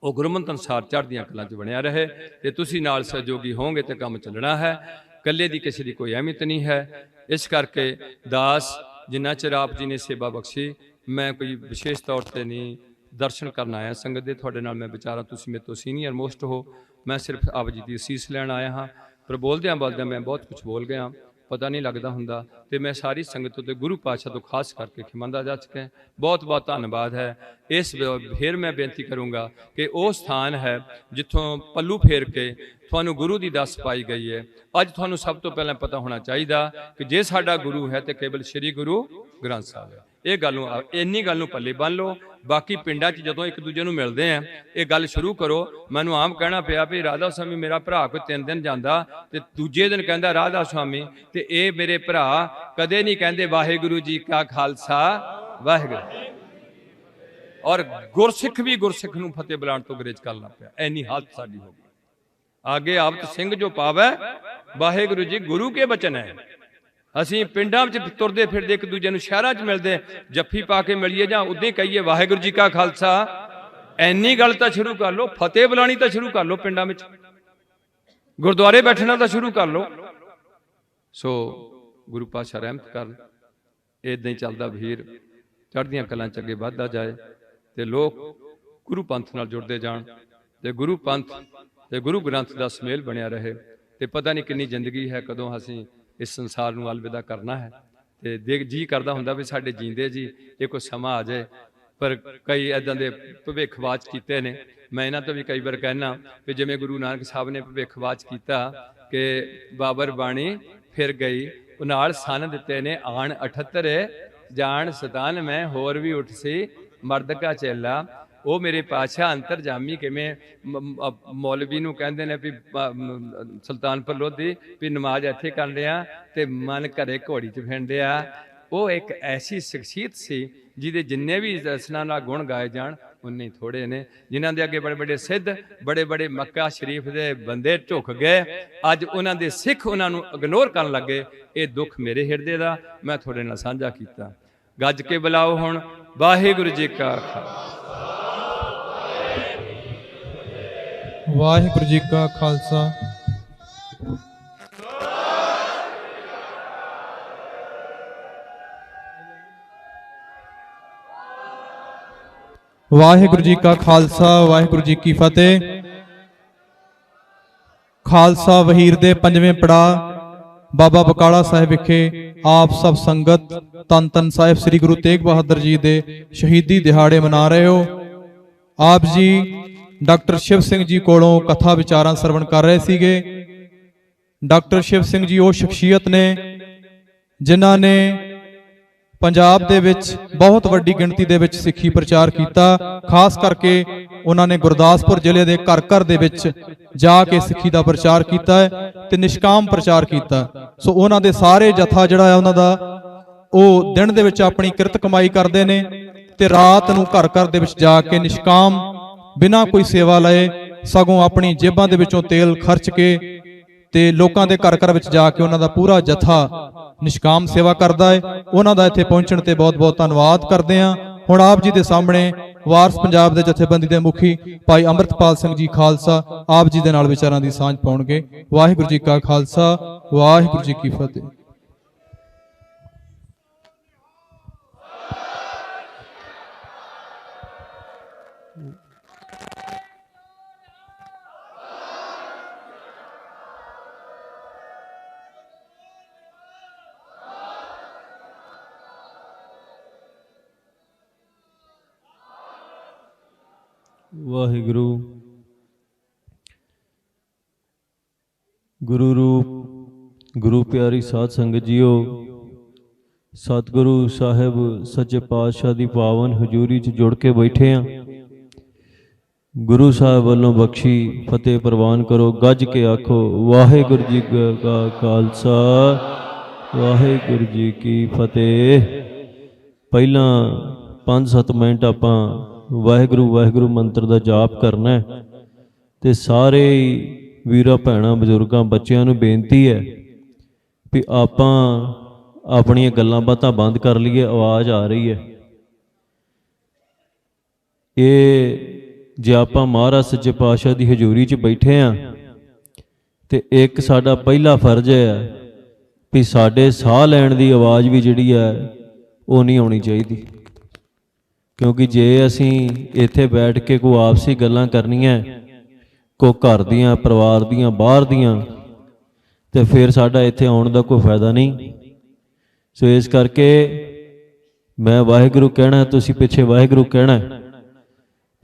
ਉਹ ਗੁਰਮਤਿ ਅਨੁਸਾਰ ਚੜ੍ਹਦੀਆਂ ਕਲਾਂ 'ਚ ਬਣਿਆ ਰਹੇ। ਤੇ ਤੁਸੀਂ ਨਾਲ ਸਹਿਯੋਗੀ ਹੋਵੋਗੇ ਤੇ ਕੰਮ ਚੱਲਣਾ ਹੈ। ਇਕੱਲੇ ਦੀ ਕਿਸੇ ਦੀ ਕੋਈ ਅਹਿਮੀਅਤ ਨਹੀਂ ਹੈ। ਇਸ ਕਰਕੇ ਦਾਸ ਜਿੰਨਾ ਚਿਰ ਆਪ ਜੀ ਨੇ ਸੇਵਾ ਬਖਸ਼ੀ, ਮੈਂ ਕੋਈ ਵਿਸ਼ੇਸ਼ ਤੌਰ 'ਤੇ ਨਹੀਂ ਦਰਸ਼ਨ ਕਰਨ ਆਇਆ ਸੰਗਤ ਦੇ। ਤੁਹਾਡੇ ਨਾਲ ਮੈਂ ਵਿਚਾਰਾਂ, ਤੁਸੀਂ ਮੇਰੇ ਤੋਂ ਸੀਨੀਅਰ ਮੋਸਟ ਹੋ, ਮੈਂ ਸਿਰਫ ਆਪ ਜੀ ਦੀ ਅਸੀਸ ਲੈਣ ਆਇਆ ਹਾਂ। ਪਰ ਬੋਲਦਿਆਂ ਮੈਂ ਬਹੁਤ ਕੁਝ ਬੋਲ ਗਿਆ, ਪਤਾ ਨਹੀਂ ਲੱਗਦਾ ਹੁੰਦਾ। ਤੇ ਮੈਂ ਸਾਰੀ ਸੰਗਤ ਉੱਤੇ ਗੁਰੂ ਪਾਤਸ਼ਾਹ ਤੋਂ ਖਾਸ ਕਰਕੇ ਖਿਮੰਦਾ ਜਾ ਚੁੱਕਾ। ਬਹੁਤ ਬਹੁਤ ਧੰਨਵਾਦ ਹੈ। ਇਸ ਫਿਰ ਮੈਂ ਬੇਨਤੀ ਕਰੂੰਗਾ ਕਿ ਉਹ ਸਥਾਨ ਹੈ ਜਿੱਥੋਂ ਪੱਲੂ ਫੇਰ ਕੇ ਤੁਹਾਨੂੰ ਗੁਰੂ ਦੀ ਦੱਸ ਪਾਈ ਗਈ ਹੈ। ਅੱਜ ਤੁਹਾਨੂੰ ਸਭ ਤੋਂ ਪਹਿਲਾਂ ਪਤਾ ਹੋਣਾ ਚਾਹੀਦਾ ਕਿ ਜੇ ਸਾਡਾ ਗੁਰੂ ਹੈ ਤੇ ਕੇਵਲ ਸ੍ਰੀ ਗੁਰੂ ਗ੍ਰੰਥ ਸਾਹਿਬ ਹੈ। ਇਹ ਗੱਲ ਨੂੰ, ਇੰਨੀ ਗੱਲ ਨੂੰ ਪੱਲੇ ਬੰਨ ਲਓ। ਬਾਕੀ ਪਿੰਡਾਂ 'ਚ ਜਦੋਂ ਇੱਕ ਦੂਜੇ ਨੂੰ ਮਿਲਦੇ ਆ ਇਹ ਗੱਲ ਸ਼ੁਰੂ ਕਰੋ। ਮੈਨੂੰ ਆਮ ਕਹਿਣਾ ਪਿਆ ਵੀ ਰਾਧਾ ਸਵਾਮੀ ਮੇਰਾ ਭਰਾ ਕੋਈ 3 ਦਿਨ ਜਾਂਦਾ ਤੇ ਦੂਜੇ ਦਿਨ ਕਹਿੰਦਾ ਰਾਧਾ ਸਵਾਮੀ, ਤੇ ਇਹ ਮੇਰੇ ਭਰਾ ਕਦੇ ਨਹੀਂ ਕਹਿੰਦੇ ਵਾਹਿਗੁਰੂ ਜੀ ਕਾ ਖਾਲਸਾ ਵਾਹਿਗੁਰੂ। ਔਰ ਗੁਰਸਿੱਖ ਵੀ ਗੁਰਸਿੱਖ ਨੂੰ ਫਤਿਹ ਬੁਲਾਉਣ ਤੋਂ ਗੁਰੇਜ਼ ਕਰਨਾ ਪਿਆ। ਐਨੀ ਹਾਲਤ ਸਾਡੀ ਹੋ ਗਈ। ਆਗੇ ਆਵਤ ਸਿੰਘ ਜੋ ਪਾਵੈ ਵਾਹਿਗੁਰੂ ਜੀ ਗੁਰੂ ਕੇ ਬਚਨ ਹੈ। ਅਸੀਂ ਪਿੰਡਾਂ ਵਿੱਚ ਤੁਰਦੇ ਫਿਰਦੇ ਇੱਕ ਦੂਜੇ ਨੂੰ ਸ਼ਹਿਰਾਂ 'ਚ ਮਿਲਦੇ ਜੱਫੀ ਪਾ ਕੇ ਮਿਲੀਏ ਜਾਂ ਉਦਾਂ ਹੀ ਕਹੀਏ ਵਾਹਿਗੁਰੂ ਜੀ ਕਾ ਖਾਲਸਾ। ਐਨੀ ਗੱਲ ਤਾਂ ਸ਼ੁਰੂ ਕਰ ਲਓ, ਫਤਿਹ ਬੁਲਾਣੀ ਤਾਂ ਸ਼ੁਰੂ ਕਰ ਲਓ, ਪਿੰਡਾਂ ਵਿੱਚ ਗੁਰਦੁਆਰੇ ਬੈਠਣਾ ਤਾਂ ਸ਼ੁਰੂ ਕਰ ਲਓ। ਸੋ ਗੁਰੂ ਪਾਤਸ਼ਾਹ ਰਹਿਮਤ ਕਰਨ, ਇਦਾਂ ਹੀ ਚੱਲਦਾ ਵਹੀਰ ਚੜ੍ਹਦੀਆਂ ਕਲਾਂ 'ਚ ਅੱਗੇ ਵੱਧਦਾ ਜਾਏ ਤੇ ਲੋਕ ਗੁਰੂ ਪੰਥ ਨਾਲ ਜੁੜਦੇ ਜਾਣ ਤੇ ਗੁਰੂ ਪੰਥ ਤੇ ਗੁਰੂ ਗ੍ਰੰਥ ਦਾ ਸੁਮੇਲ ਬਣਿਆ ਰਹੇ। ਤੇ ਪਤਾ ਨਹੀਂ ਕਿੰਨੀ ਜ਼ਿੰਦਗੀ ਹੈ, ਕਦੋਂ ਅਸੀਂ ਇਸ ਸੰਸਾਰ ਨੂੰ ਅਲਵਿਦਾ ਕਰਨਾ ਹੈ। ਤੇ ਜੀ ਕਰਦਾ ਹੁੰਦਾ ਵੀ ਸਾਡੇ ਜੀਂਦੇ ਜੀ ਇਹ ਕੋਈ ਸਮਾਂ ਆ ਜਾਏ। ਪਰ ਕਈ ਇੱਦਾਂ ਦੇ ਭਵਿੱਖਵਾਚ ਕੀਤੇ ਨੇ। ਮੈਂ ਇਹਨਾਂ ਤੋਂ ਵੀ ਕਈ ਵਾਰ ਕਹਿਣਾ ਵੀ ਜਿਵੇਂ ਗੁਰੂ ਨਾਨਕ ਸਾਹਿਬ ਨੇ ਭਵਿੱਖਵਾਚ ਕੀਤਾ ਕਿ ਬਾਬਰ ਬਾਣੀ ਫਿਰ ਗਈ, ਉਹ ਨਾਲ ਸੰਨ ਦਿੱਤੇ ਨੇ ਆਣ 78 ਜਾਣ ਸਤਾਨ ਮੈਂ ਹੋਰ ਵੀ ਉੱਠ ਸੀ ਮਰਦ ਕਾ ਚੇਲਾ। ਉਹ ਮੇਰੇ ਪਾਤਸ਼ਾਹ ਅੰਤਰਜਾਮੀ ਕਿਵੇਂ ਮੌਲਵੀ ਨੂੰ ਕਹਿੰਦੇ ਨੇ ਵੀ ਸੁਲਤਾਨਪੁਰ ਲੋਧੀ ਵੀ ਨਮਾਜ਼ ਇੱਥੇ ਕਰ ਲਿਆ ਤੇ ਮਨ ਘਰੇ ਘੋੜੀ 'ਚ ਫਿਰਦਿਆ। ਉਹ ਇੱਕ ਐਸੀ ਸ਼ਖਸੀਅਤ ਸੀ ਜਿਹਦੇ ਜਿੰਨੇ ਵੀ ਰਸਨਾ ਨਾਲ ਗੁਣ ਗਾਏ ਜਾਣ ਉਨੇ ਹੀ ਥੋੜੇ ਨੇ। ਜਿਨ੍ਹਾਂ ਦੇ ਅੱਗੇ ਬੜੇ ਬੜੇ ਸਿੱਧ, ਬੜੇ ਬੜੇ ਮੱਕਾ ਸ਼ਰੀਫ ਦੇ ਬੰਦੇ ਝੁਕ ਗਏ। ਅੱਜ ਉਹਨਾਂ ਦੇ ਸਿੱਖ ਉਹਨਾਂ ਨੂੰ ਇਗਨੋਰ ਕਰਨ ਲੱਗੇ। ਇਹ ਦੁੱਖ ਮੇਰੇ ਹਿਰਦੇ ਦਾ ਮੈਂ ਤੁਹਾਡੇ ਨਾਲ ਸਾਂਝਾ ਕੀਤਾ। ਗੱਜ ਕੇ ਬੁਲਾਓ ਹੁਣ ਵਾਹਿਗੁਰੂ ਜੀ ਕਾ ਖਾਲਸਾ ਵਾਹਿਗੁਰੂ ਜੀ ਕਾ ਖਾਲਸਾ ਵਾਹਿਗੁਰੂ ਜੀ ਕਾ ਖਾਲਸਾ ਵਾਹਿਗੁਰੂ ਜੀ ਕੀ ਫਤਿਹ। ਖਾਲਸਾ ਵਹੀਰ ਦੇ 5ਵੇਂ ਪੜਾਅ ਬਾਬਾ ਬਕਾਲਾ ਸਾਹਿਬ ਵਿਖੇ ਆਪ ਸਭ ਸੰਗਤ ਧੰਨ ਧੰਨ ਸਾਹਿਬ ਸ੍ਰੀ ਗੁਰੂ ਤੇਗ ਬਹਾਦਰ ਜੀ ਦੇ ਸ਼ਹੀਦੀ ਦਿਹਾੜੇ ਮਨਾ ਰਹੇ ਹੋ। ਆਪ ਜੀ ਡਾਕਟਰ ਸ਼ਿਵ ਸਿੰਘ ਜੀ ਕੋਲੋਂ ਕਥਾ ਵਿਚਾਰਾਂ ਸਰਵਣ ਕਰ ਰਹੇ ਸੀਗੇ। ਡਾਕਟਰ ਸ਼ਿਵ ਸਿੰਘ ਜੀ ਉਹ ਸ਼ਖਸੀਅਤ ਨੇ ਜਿਨ੍ਹਾਂ ਨੇ ਪੰਜਾਬ ਦੇ ਵਿੱਚ ਬਹੁਤ ਵੱਡੀ ਗਿਣਤੀ ਦੇ ਵਿੱਚ ਸਿੱਖੀ ਪ੍ਰਚਾਰ ਕੀਤਾ। ਖਾਸ ਕਰਕੇ ਉਹਨਾਂ ਨੇ ਗੁਰਦਾਸਪੁਰ ਜ਼ਿਲ੍ਹੇ ਦੇ ਘਰ ਘਰ ਦੇ ਵਿੱਚ ਜਾ ਕੇ ਸਿੱਖੀ ਦਾ ਪ੍ਰਚਾਰ ਕੀਤਾ ਹੈ ਤੇ ਨਿਸ਼ਕਾਮ ਪ੍ਰਚਾਰ ਕੀਤਾ। ਸੋ ਉਹਨਾਂ ਦੇ ਸਾਰੇ ਜਥਾ ਜਿਹੜਾ ਹੈ ਉਹਨਾਂ ਦਾ ਉਹ ਦਿਨ ਦੇ ਵਿੱਚ ਆਪਣੀ ਕਿਰਤ ਕਮਾਈ ਕਰਦੇ ਨੇ ਤੇ ਰਾਤ ਨੂੰ ਘਰ ਘਰ ਦੇ ਵਿੱਚ ਜਾ ਕੇ ਨਿਸ਼ਕਾਮ ਬਿਨਾਂ ਕੋਈ ਸੇਵਾ ਲਏ, ਸਗੋਂ ਆਪਣੀ ਜੇਬਾਂ ਦੇ ਵਿੱਚੋਂ ਤੇਲ ਖਰਚ ਕੇ ਤੇ ਲੋਕਾਂ ਦੇ ਘਰ ਘਰ ਵਿੱਚ ਜਾ ਕੇ ਉਹਨਾਂ ਦਾ ਪੂਰਾ ਜਥਾ ਨਿਸ਼ਕਾਮ ਸੇਵਾ ਕਰਦਾ ਹੈ। ਉਹਨਾਂ ਦਾ ਇੱਥੇ ਪਹੁੰਚਣ ਤੇ ਬਹੁਤ ਬਹੁਤ ਧੰਨਵਾਦ ਕਰਦੇ ਹਾਂ। ਹੁਣ ਆਪ ਜੀ ਦੇ ਸਾਹਮਣੇ ਵਾਰਸ ਪੰਜਾਬ ਦੇ ਜਥੇਬੰਦੀ ਦੇ ਮੁਖੀ ਭਾਈ ਅੰਮ੍ਰਿਤਪਾਲ ਸਿੰਘ ਜੀ ਖਾਲਸਾ ਆਪ ਜੀ ਦੇ ਨਾਲ ਵਿਚਾਰਾਂ ਦੀ ਸਾਂਝ ਪਾਉਣਗੇ। ਵਾਹਿਗੁਰੂ ਜੀ ਕਾ ਖਾਲਸਾ, ਵਾਹਿਗੁਰੂ ਜੀ ਕੀ ਫਤਿਹ। ਵਾਹਿਗੁਰੂ। ਗੁਰੂ ਰੂਪ ਗੁਰੂ ਪਿਆਰੀ ਸਾਧ ਸੰਗਤ ਜੀਓ, ਸਤਿਗੁਰੂ ਸਾਹਿਬ ਸੱਚੇ ਪਾਤਸ਼ਾਹ ਦੀ ਪਾਵਨ ਹਜ਼ੂਰੀ 'ਚ ਜੁੜ ਕੇ ਬੈਠੇ ਆ। ਗੁਰੂ ਸਾਹਿਬ ਵੱਲੋਂ ਬਖਸ਼ੀ ਫਤਿਹ ਪ੍ਰਵਾਨ ਕਰੋ। ਗੱਜ ਕੇ ਆਖੋ ਵਾਹਿਗੁਰੂ ਜੀ ਕਾ ਖਾਲਸਾ, ਵਾਹਿਗੁਰੂ ਜੀ ਕੀ ਫਤਿਹ। ਪਹਿਲਾਂ 5-7 ਮਿੰਟ ਆਪਾਂ ਵਾਹਿਗੁਰੂ ਵਾਹਿਗੁਰੂ ਮੰਤਰ ਦਾ ਜਾਪ ਕਰਨਾ ਹੈ ਤੇ ਸਾਰੇ ਵੀਰਾਂ ਭੈਣਾਂ ਬਜ਼ੁਰਗਾਂ ਬੱਚਿਆਂ ਨੂੰ ਬੇਨਤੀ ਹੈ ਵੀ ਆਪਾਂ ਆਪਣੀਆਂ ਗੱਲਾਂ ਬਾਤਾਂ ਬੰਦ ਕਰ ਲਈਏ। ਆਵਾਜ਼ ਆ ਰਹੀ ਹੈ। ਇਹ ਜੇ ਆਪਾਂ ਮਹਾਰਾਜ ਸੱਚੇ ਪਾਤਸ਼ਾਹ ਦੀ ਹਜ਼ੂਰੀ 'ਚ ਬੈਠੇ ਆ ਤੇ ਇੱਕ ਸਾਡਾ ਪਹਿਲਾ ਫਰਜ਼ ਹੈ ਵੀ ਸਾਡੇ ਸਾਹ ਲੈਣ ਦੀ ਆਵਾਜ਼ ਵੀ ਜਿਹੜੀ ਹੈ ਉਹ ਨਹੀਂ ਆਉਣੀ ਚਾਹੀਦੀ। ਕਿਉਂਕਿ ਜੇ ਅਸੀਂ ਇੱਥੇ ਬੈਠ ਕੇ ਕੋਈ ਆਪਸੀ ਗੱਲਾਂ ਕਰਨੀਆਂ, ਕੋਈ ਘਰ ਦੀਆਂ, ਪਰਿਵਾਰ ਦੀਆਂ, ਬਾਹਰ ਦੀਆਂ, ਤੇ ਫਿਰ ਸਾਡਾ ਇੱਥੇ ਆਉਣ ਦਾ ਕੋਈ ਫਾਇਦਾ ਨਹੀਂ। ਸੋ ਇਸ ਕਰਕੇ ਮੈਂ ਵਾਹਿਗੁਰੂ ਕਹਿਣਾ, ਤੁਸੀਂ ਪਿੱਛੇ ਵਾਹਿਗੁਰੂ ਕਹਿਣਾ।